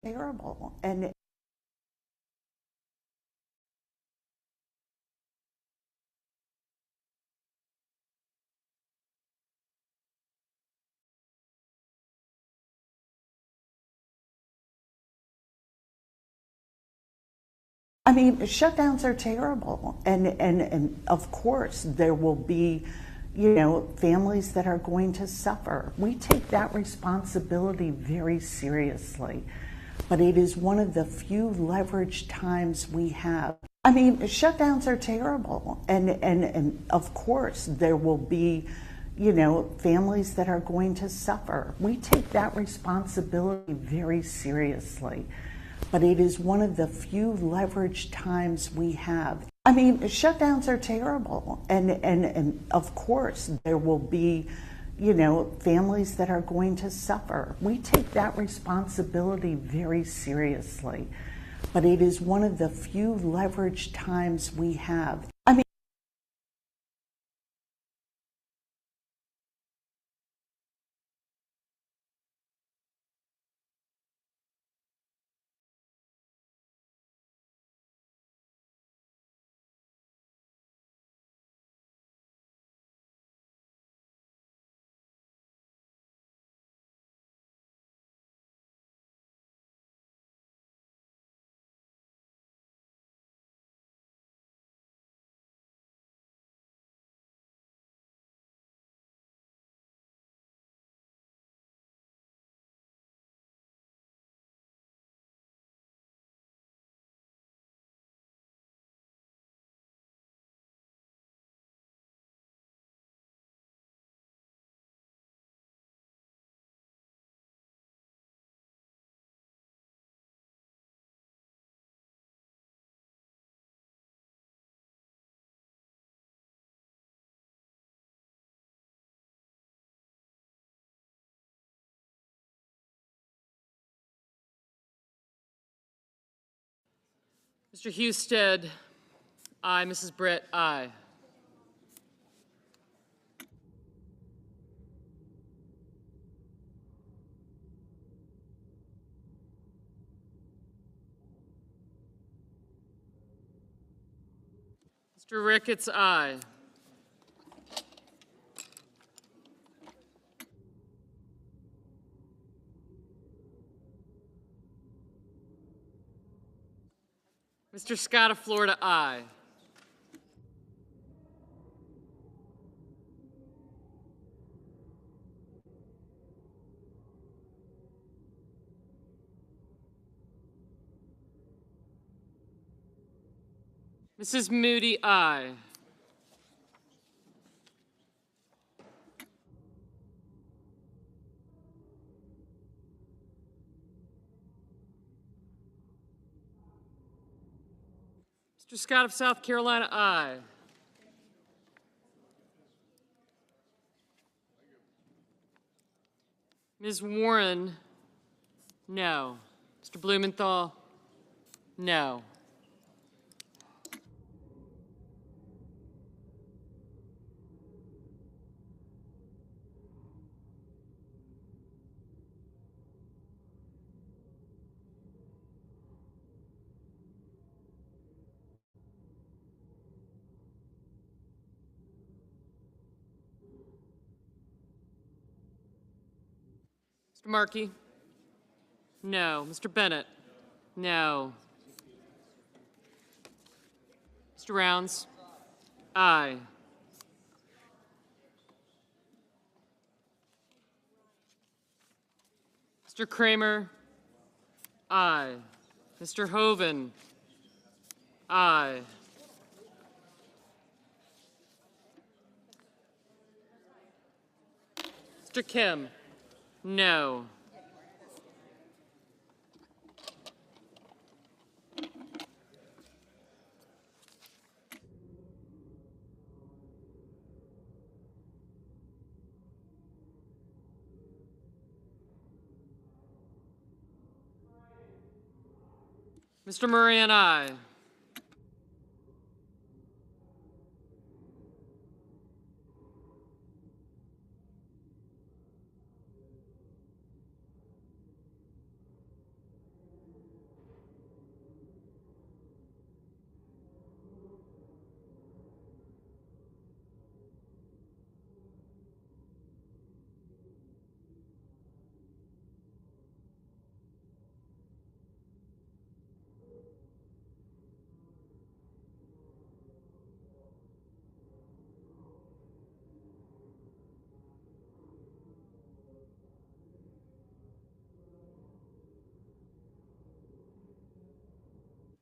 terrible. And I mean, shutdowns are terrible. And of course, there will be, families that are going to suffer. We take that responsibility very seriously. But it is one of the few leveraged times we have. I mean, shutdowns are terrible. And of course, there will be, families that are going to suffer. We take that responsibility very seriously. But it is one of the few leveraged times we have. I mean, shutdowns are terrible. And of course, there will be, families that are going to suffer. We take that responsibility very seriously. But it is one of the few leveraged times we have. I mean, Mr. Husted, aye. Mrs. Britt, aye. Mr. Ricketts, aye. Mr. Scott of Florida, aye. Mrs. Moody, aye. Mr. Scott of South Carolina, aye. Ms. Warren, no. Mr. Blumenthal, no. Mr. Markey, no. Mr. Bennett, no. Mr. Rounds, aye. Mr. Kramer, aye. Mr. Hoven, aye. Mr. Kim, no. Mr. Moran, aye.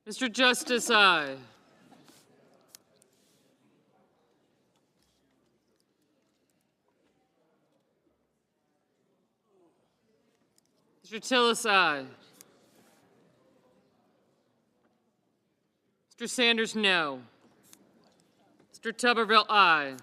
Mr. Justice, aye. Mr. Tillis, aye. Mr. Sanders, no. Mr. Tuberville, aye.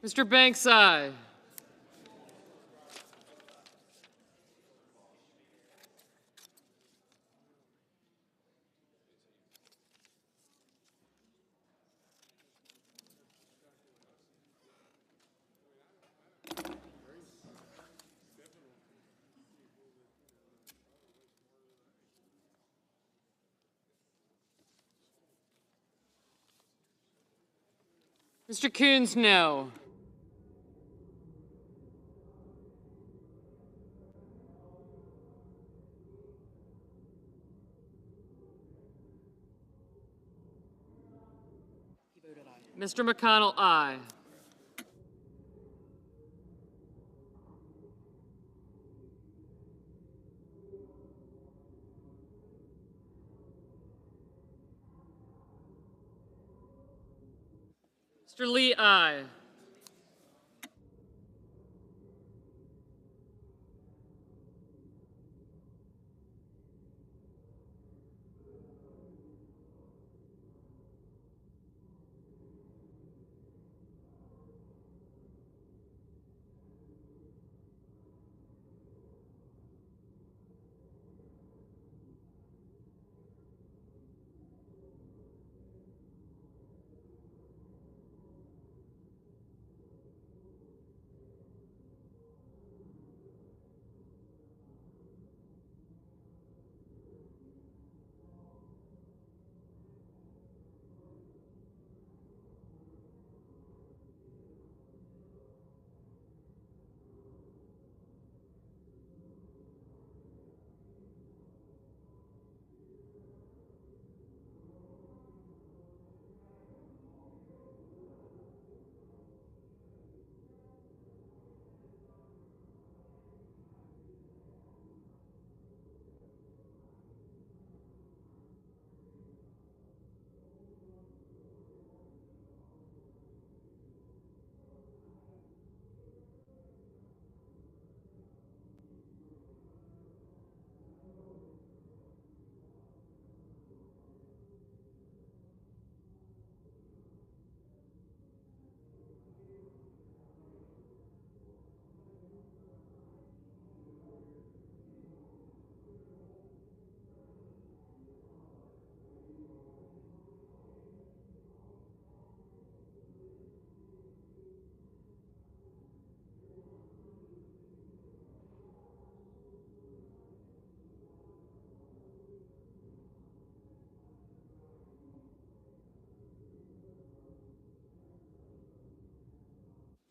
Mr. Banks, aye. Mr. Coons, no. Mr. McConnell, aye. Mr. Lee, aye.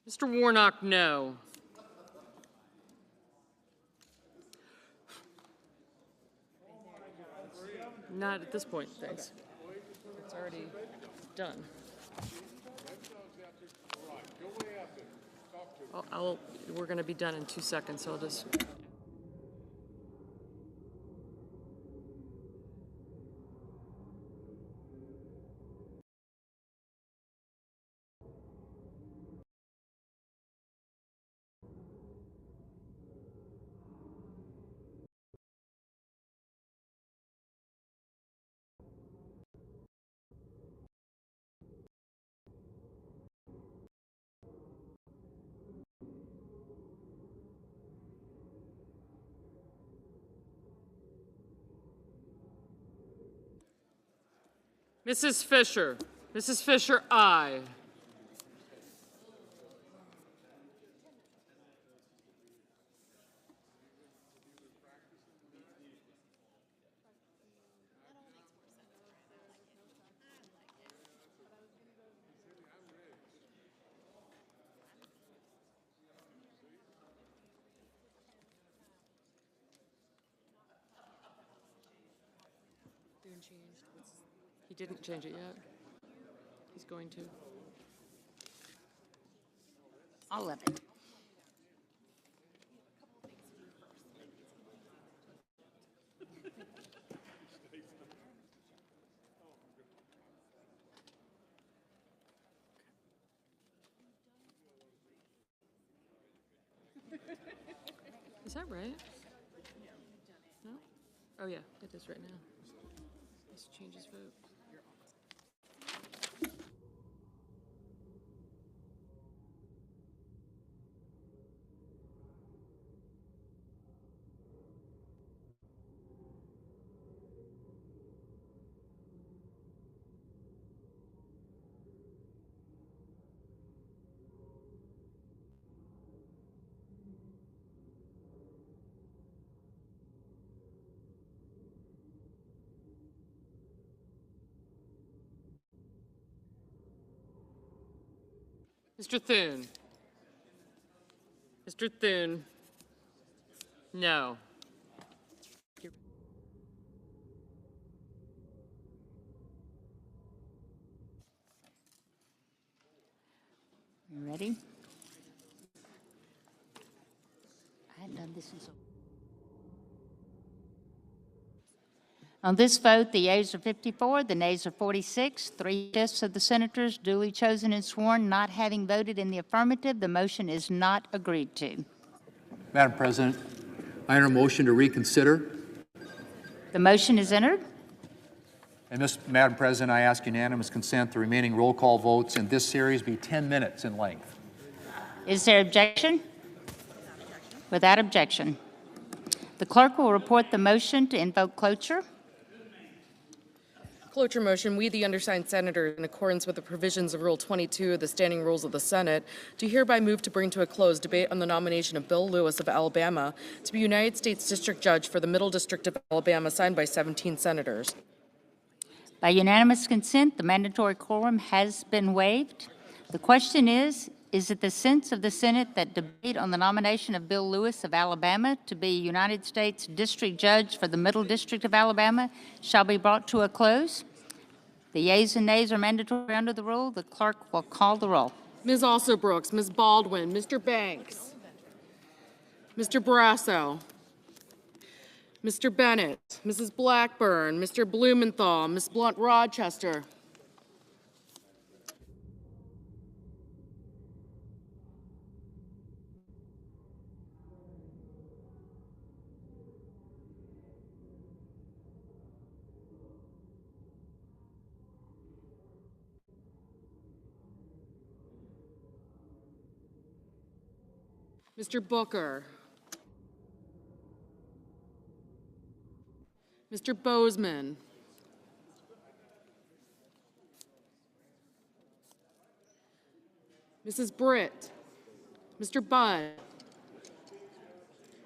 Mr. Warnock, no. Not at this point, thanks. It's already done. We're going to be done in 2 seconds, so I'll just... Mrs. Fisher. Mrs. Fisher, aye. He didn't change it yet. He's going to. All of it. Is that right? No? Oh, yeah, it is right now. Let's change his vote. Mr. Thune. Mr. Thune. No. You ready? I hadn't done this in so. On this vote, the yeas are 54, the nays are 46. 3/5 of the senators duly chosen and sworn not having voted in the affirmative, the motion is not agreed to. Madam President, I enter a motion to reconsider. The motion is entered. And Madam President, I ask unanimous consent the remaining roll call votes in this series be 10 minutes in length. Is there objection? Without objection. The clerk will report the motion to invoke cloture. Cloture motion, we, the undersigned senators, in accordance with the provisions of Rule 22 of the Standing Rules of the Senate, do hereby move to bring to a close debate on the nomination of Bill Lewis of Alabama to be United States District Judge for the Middle District of Alabama, signed by 17 senators. By unanimous consent, the mandatory quorum has been waived. The question is it the sense of the Senate that debate on the nomination of Bill Lewis of Alabama to be United States District Judge for the Middle District of Alabama shall be brought to a close? The yeas and nays are mandatory under the rule. The clerk will call the roll. Ms. Alsobrooks, Ms. Baldwin, Mr. Banks, Mr. Barrasso, Mr. Bennett, Mrs. Blackburn, Mr. Blumenthal, Ms. Blunt-Rochester. Mr. Booker, Mr. Bozeman, Mrs. Britt, Mr. Budd,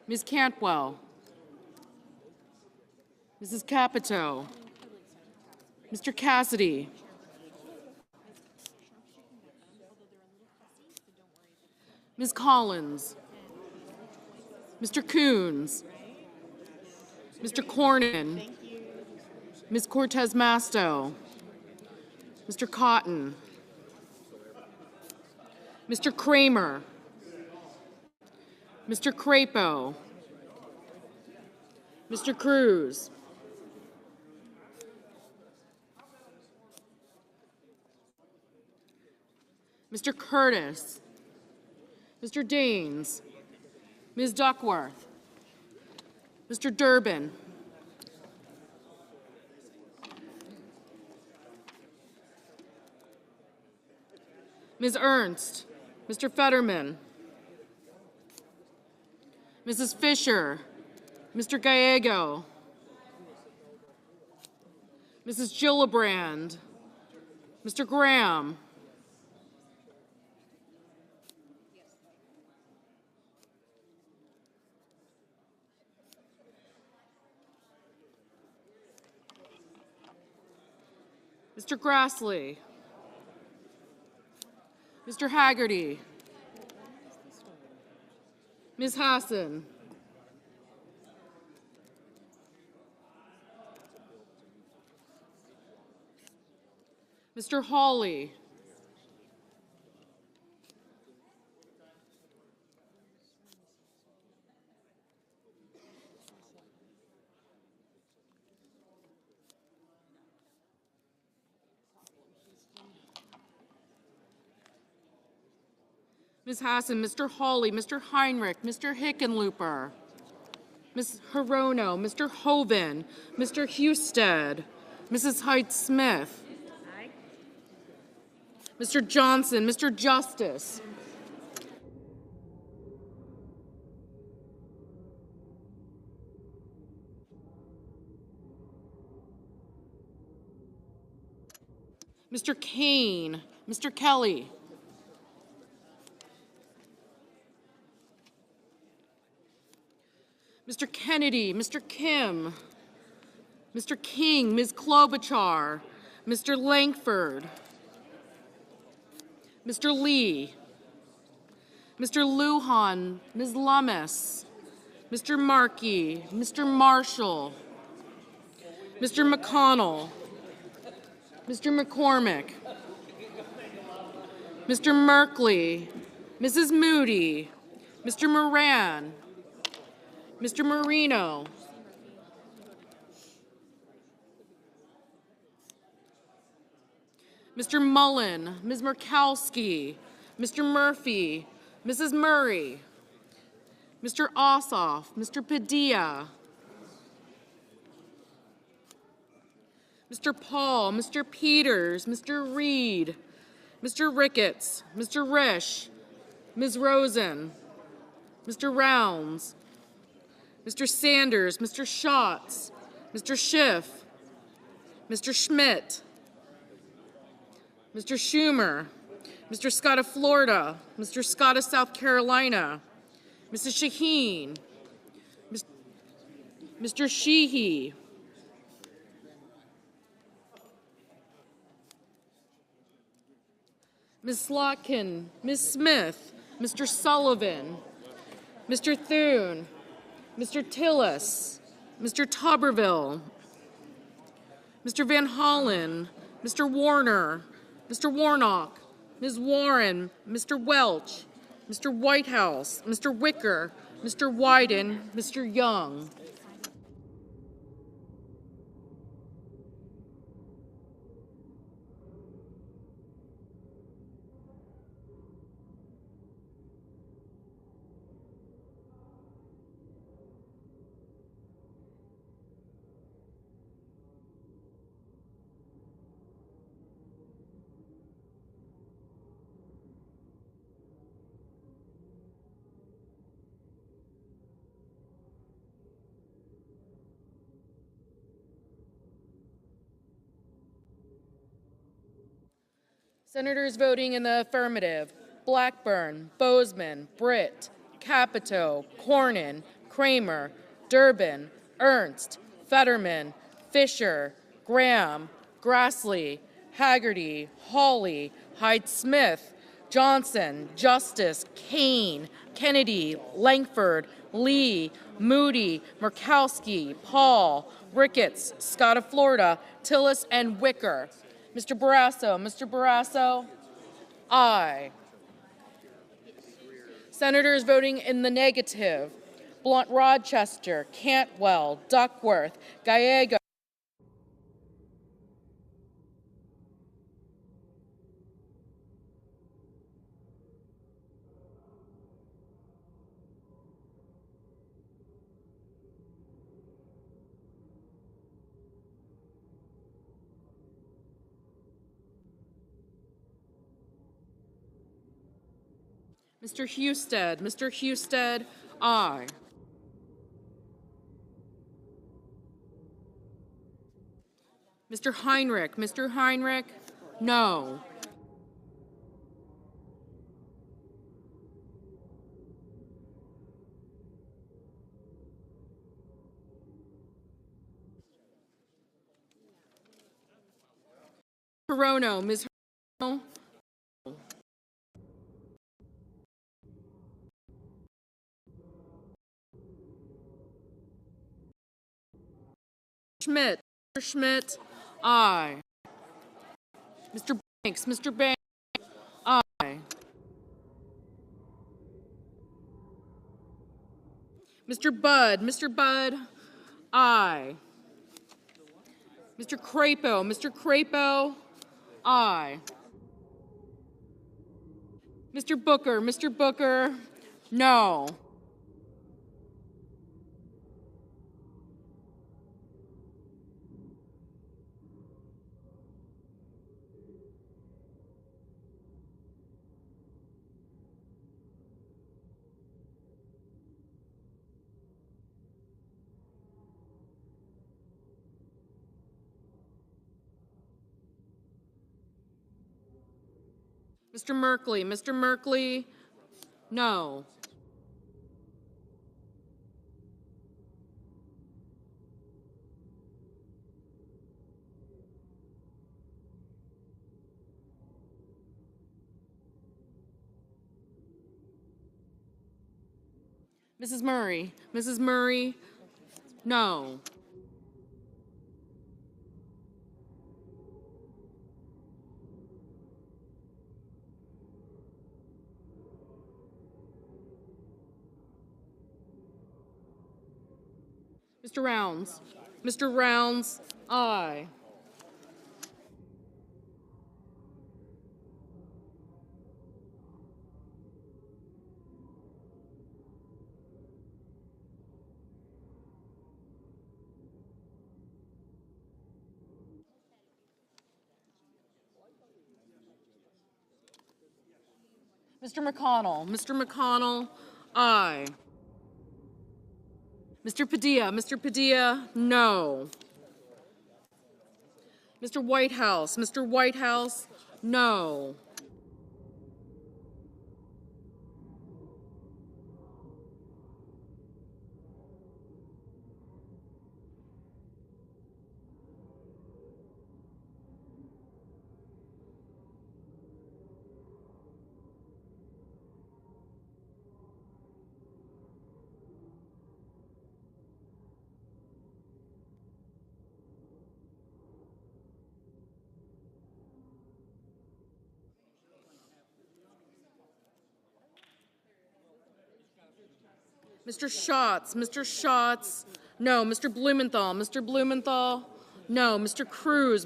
Ms. Cantwell, Mrs. Capito, Mr. Cassidy, Ms. Collins, Mr. Coons, Mr. Cornyn, Ms. Cortez Masto, Mr. Cotton, Mr. Kramer, Mr. Crapo, Mr. Cruz, Mr. Curtis, Mr. Daines, Ms. Duckworth, Mr. Durbin, Ms. Ernst, Mr. Fetterman, Mrs. Fisher, Mr. Gallego, Mrs. Gillibrand, Mr. Graham, Mr. Grassley, Mr. Haggerty, Ms. Hassan, Mr. Hawley. Ms. Hassan, Mr. Hawley, Mr. Heinrich, Mr. Hickenlooper, Ms. Hirono, Mr. Hoven, Mr. Husted, Mrs. Height-Smith, Mr. Johnson, Mr. Justice, Mr. Kane, Mr. Kelly, Mr. Kennedy, Mr. Kim, Mr. King, Ms. Klobuchar, Mr. Langford, Mr. Lee, Mr. Lujan, Ms. Lummis, Mr. Markey, Mr. Marshall, Mr. McConnell, Mr. McCormick, Mr. Merkley, Mrs. Moody, Mr. Moran, Mr. Marino, Mr. Mullen, Ms. Murkowski, Mr. Murphy, Mrs. Murray, Mr. Ossoff, Mr. Padilla, Mr. Paul, Mr. Peters, Mr. Reed, Mr. Ricketts, Mr. Risch, Ms. Rosen, Mr. Rounds, Mr. Sanders, Mr. Schatz, Mr. Schiff, Mr. Schmidt, Mr. Schumer, Mr. Scott of Florida, Mr. Scott of South Carolina, Mrs. Shaheen, Mr. Sheehy, Ms. Slotkin, Ms. Smith, Mr. Sullivan, Mr. Thune, Mr. Tillis, Mr. Tuberville, Mr. Van Hollen, Mr. Warner, Mr. Warnock, Ms. Warren, Mr. Welch, Mr. Whitehouse, Mr. Wicker, Mr. Wyden, Mr. Young. Senators voting in the affirmative: Blackburn, Bozeman, Britt, Capito, Cornyn, Kramer, Durbin, Ernst, Fetterman, Fisher, Graham, Grassley, Haggerty, Hawley, Hyde-Smith, Johnson, Justice, Kane, Kennedy, Langford, Lee, Moody, Murkowski, Paul, Ricketts, Scott of Florida, Tillis, and Wicker. Mr. Barrasso, aye. Senators voting in the negative: Blunt Rochester, Cantwell, Duckworth, Gallego, Mr. Husted, aye. Mr. Heinrich, no. Hirono, Ms. Hirono, Schmidt, aye. Mr. Banks, Mr. Banks, aye. Mr. Budd, aye. Mr. Crapo, aye. Mr. Booker, no. Mr. Merkley, no. Mrs. Murray, no. Mr. Rounds, aye. Mr. McConnell, aye. Mr. Padilla, no. Mr. Whitehouse, no. Mr. Schatz, no. Mr. Blumenthal, no. Mr. Cruz,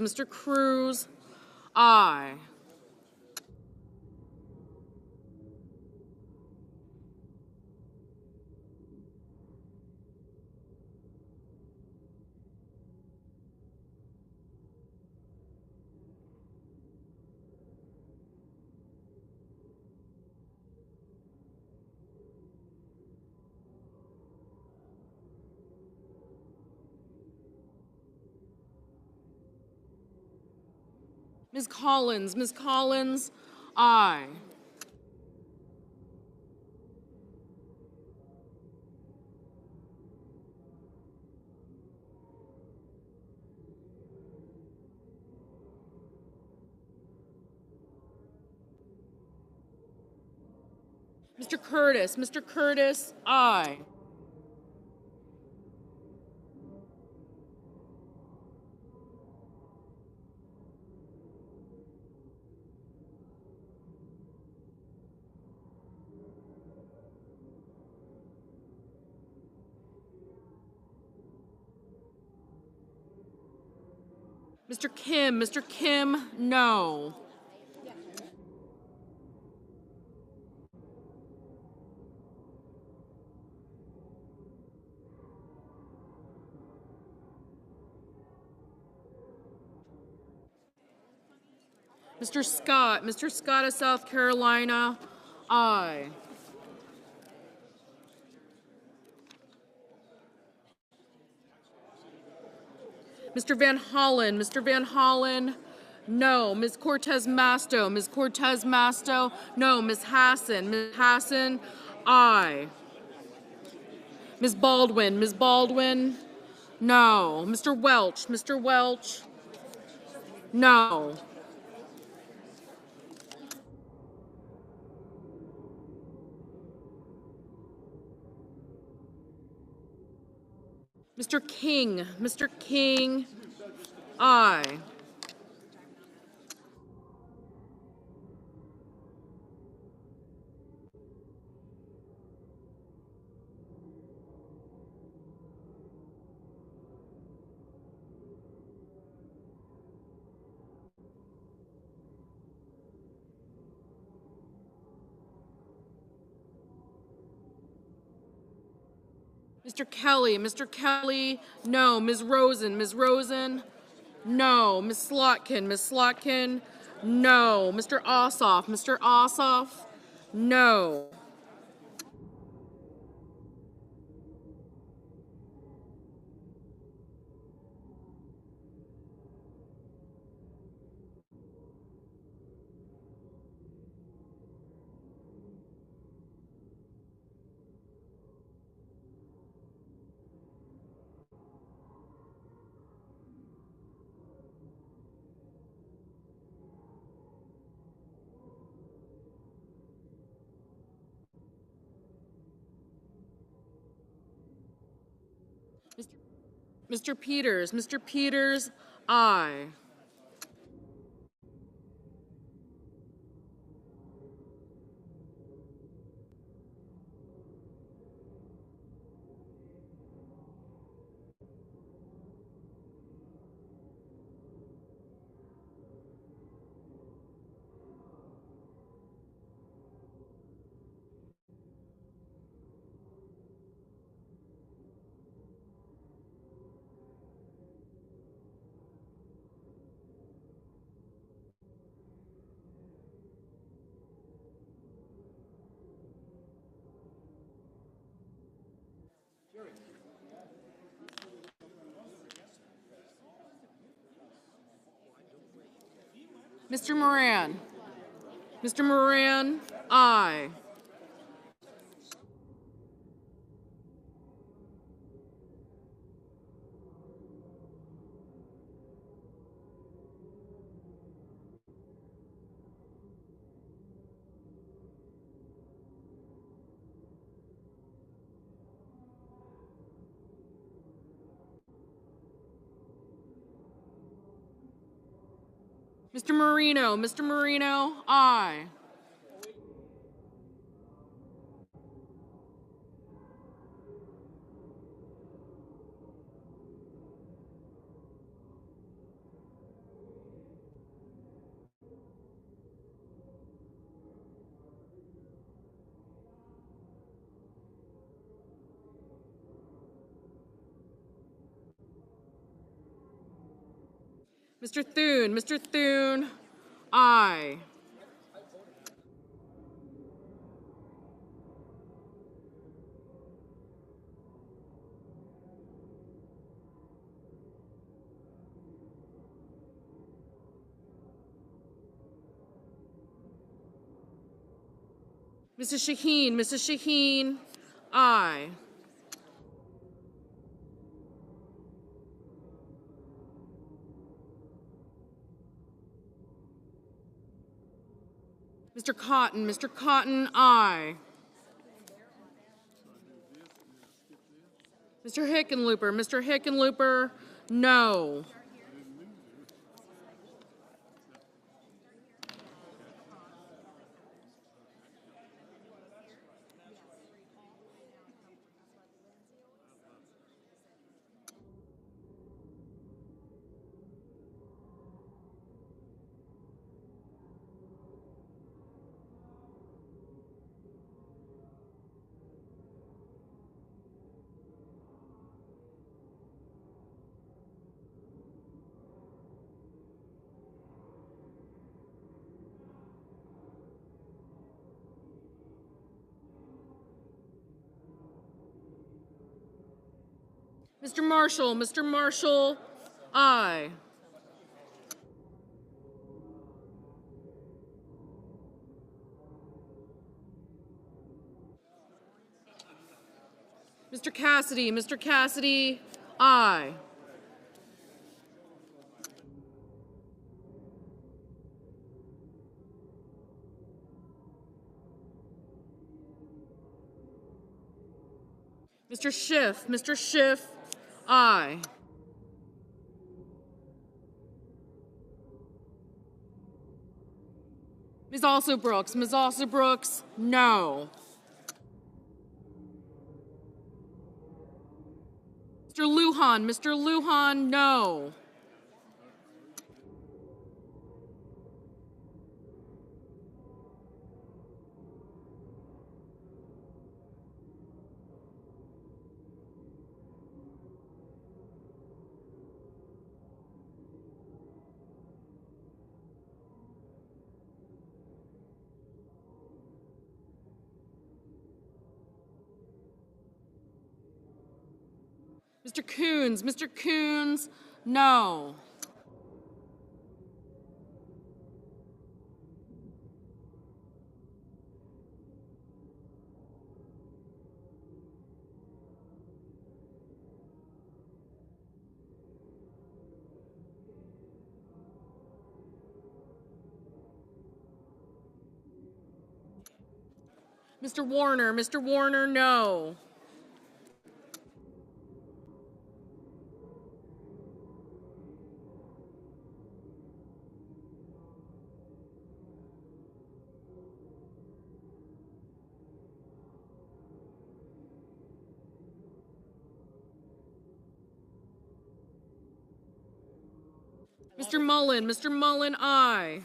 aye. Ms. Collins, aye. Mr. Curtis, aye. Mr. Kim, no. Mr. Scott of South Carolina, aye. Mr. Van Hollen, no. Ms. Cortez Masto, no. Ms. Hassan, aye. Ms. Baldwin, no. Mr. Welch, no. Mr. King, aye. Mr. Kelly, no. Ms. Rosen, no. Ms. Slotkin, no. Mr. Ossoff, no. Mr. Peters, aye. Mr. Moran, aye. Mr. Marino, aye. Mr. Thune, aye. Mrs. Shaheen, aye. Mr. Cotton, aye. Mr. Hickenlooper, no. Mr. Marshall, aye. Mr. Cassidy, aye. Mr. Schiff, aye. Ms. Brooks, no. Mr. Lujan, no. Mr. Coons, no. Mr. Warner, no. Mr. Mullen, aye.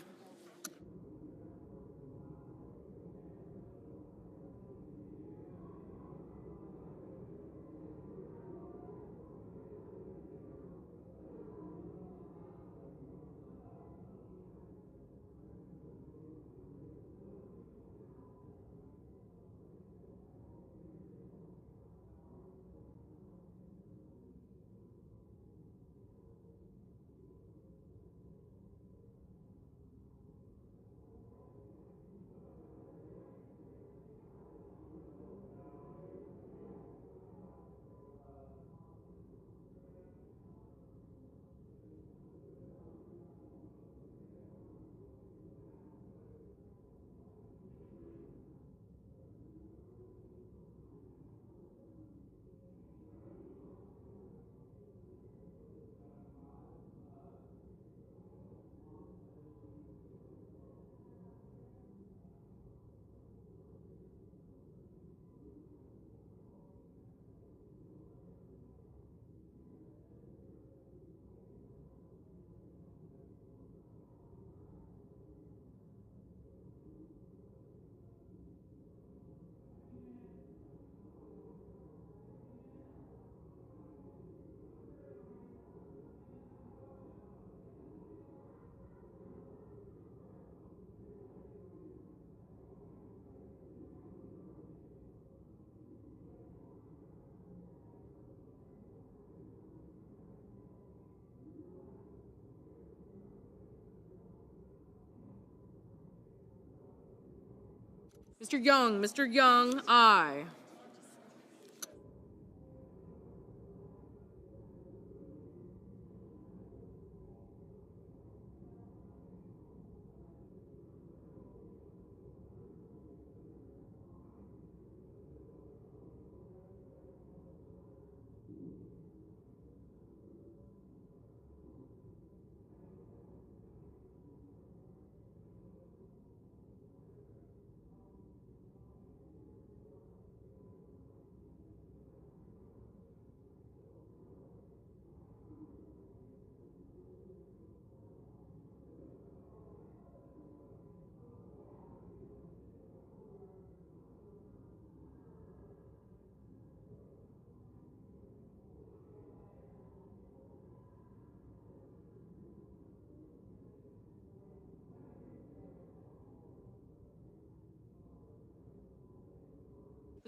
Mr. Young, aye.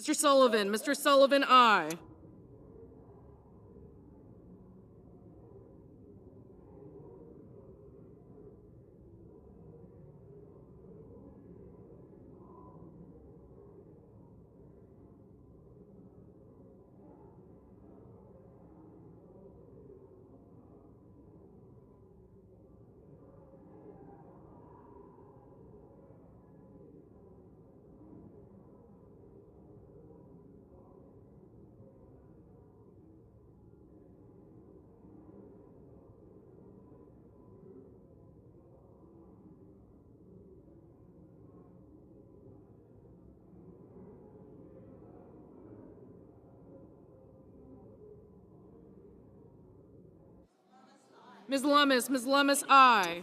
Mr. Sullivan, aye. Ms. Lummis, aye.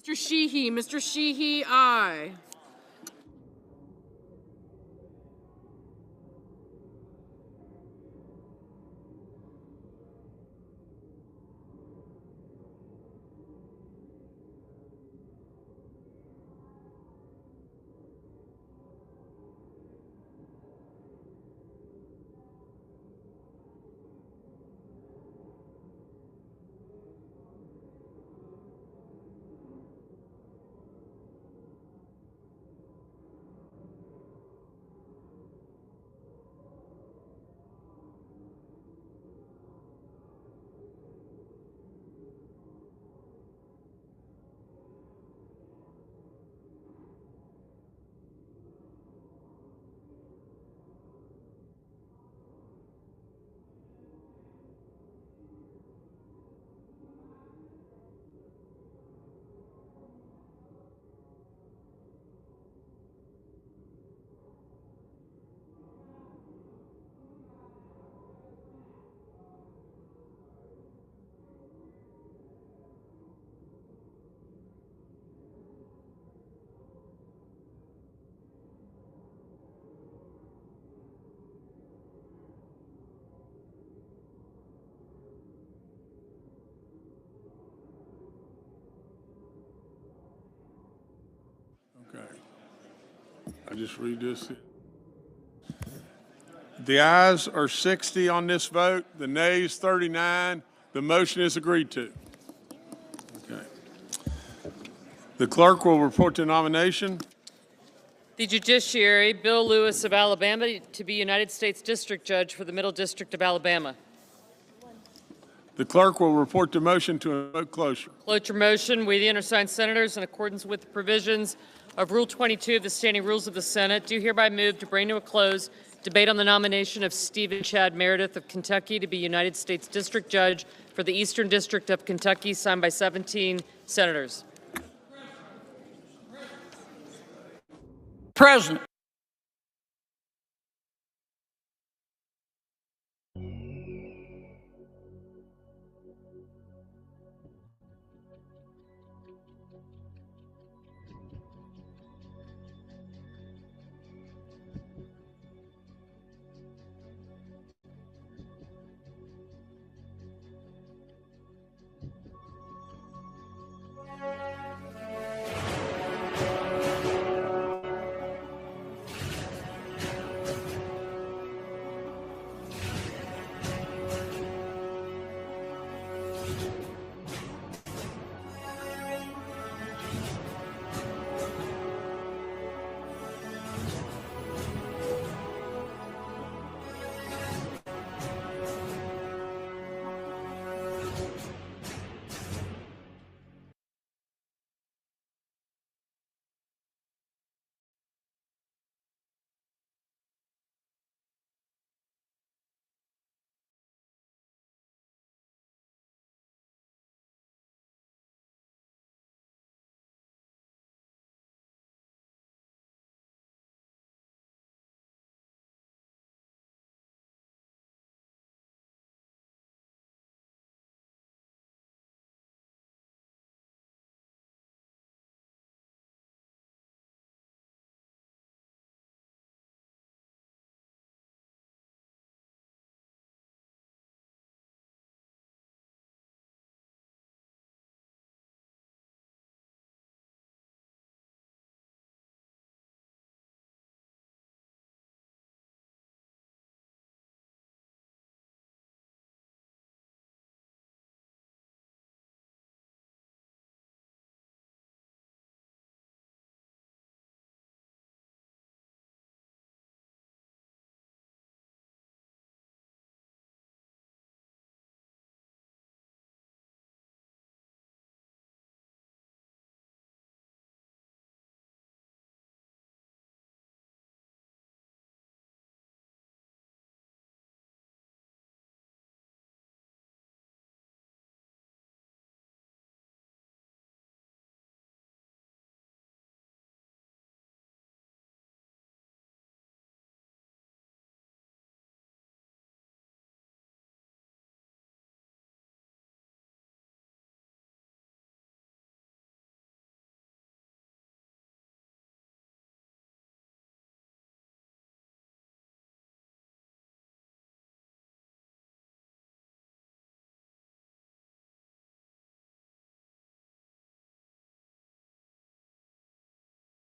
Mr. Sheehy. Mr. Sheehy, aye. I just read this. The ayes are 60 on this vote, the nays 39. The motion is agreed to. Okay. The clerk will report the nomination. The judiciary, Bill Lewis of Alabama to be United States District Judge for the Middle District of Alabama. The clerk will report the motion to a vote cloture. Cloture motion, we the undersigned senators, in accordance with the provisions of Rule 22 of the Standing Rules of the Senate, do hereby move to bring to a close debate on the nomination of Stephen Chad Meredith of Kentucky to be United States District Judge for the Eastern District of Kentucky, signed by 17 senators. Present.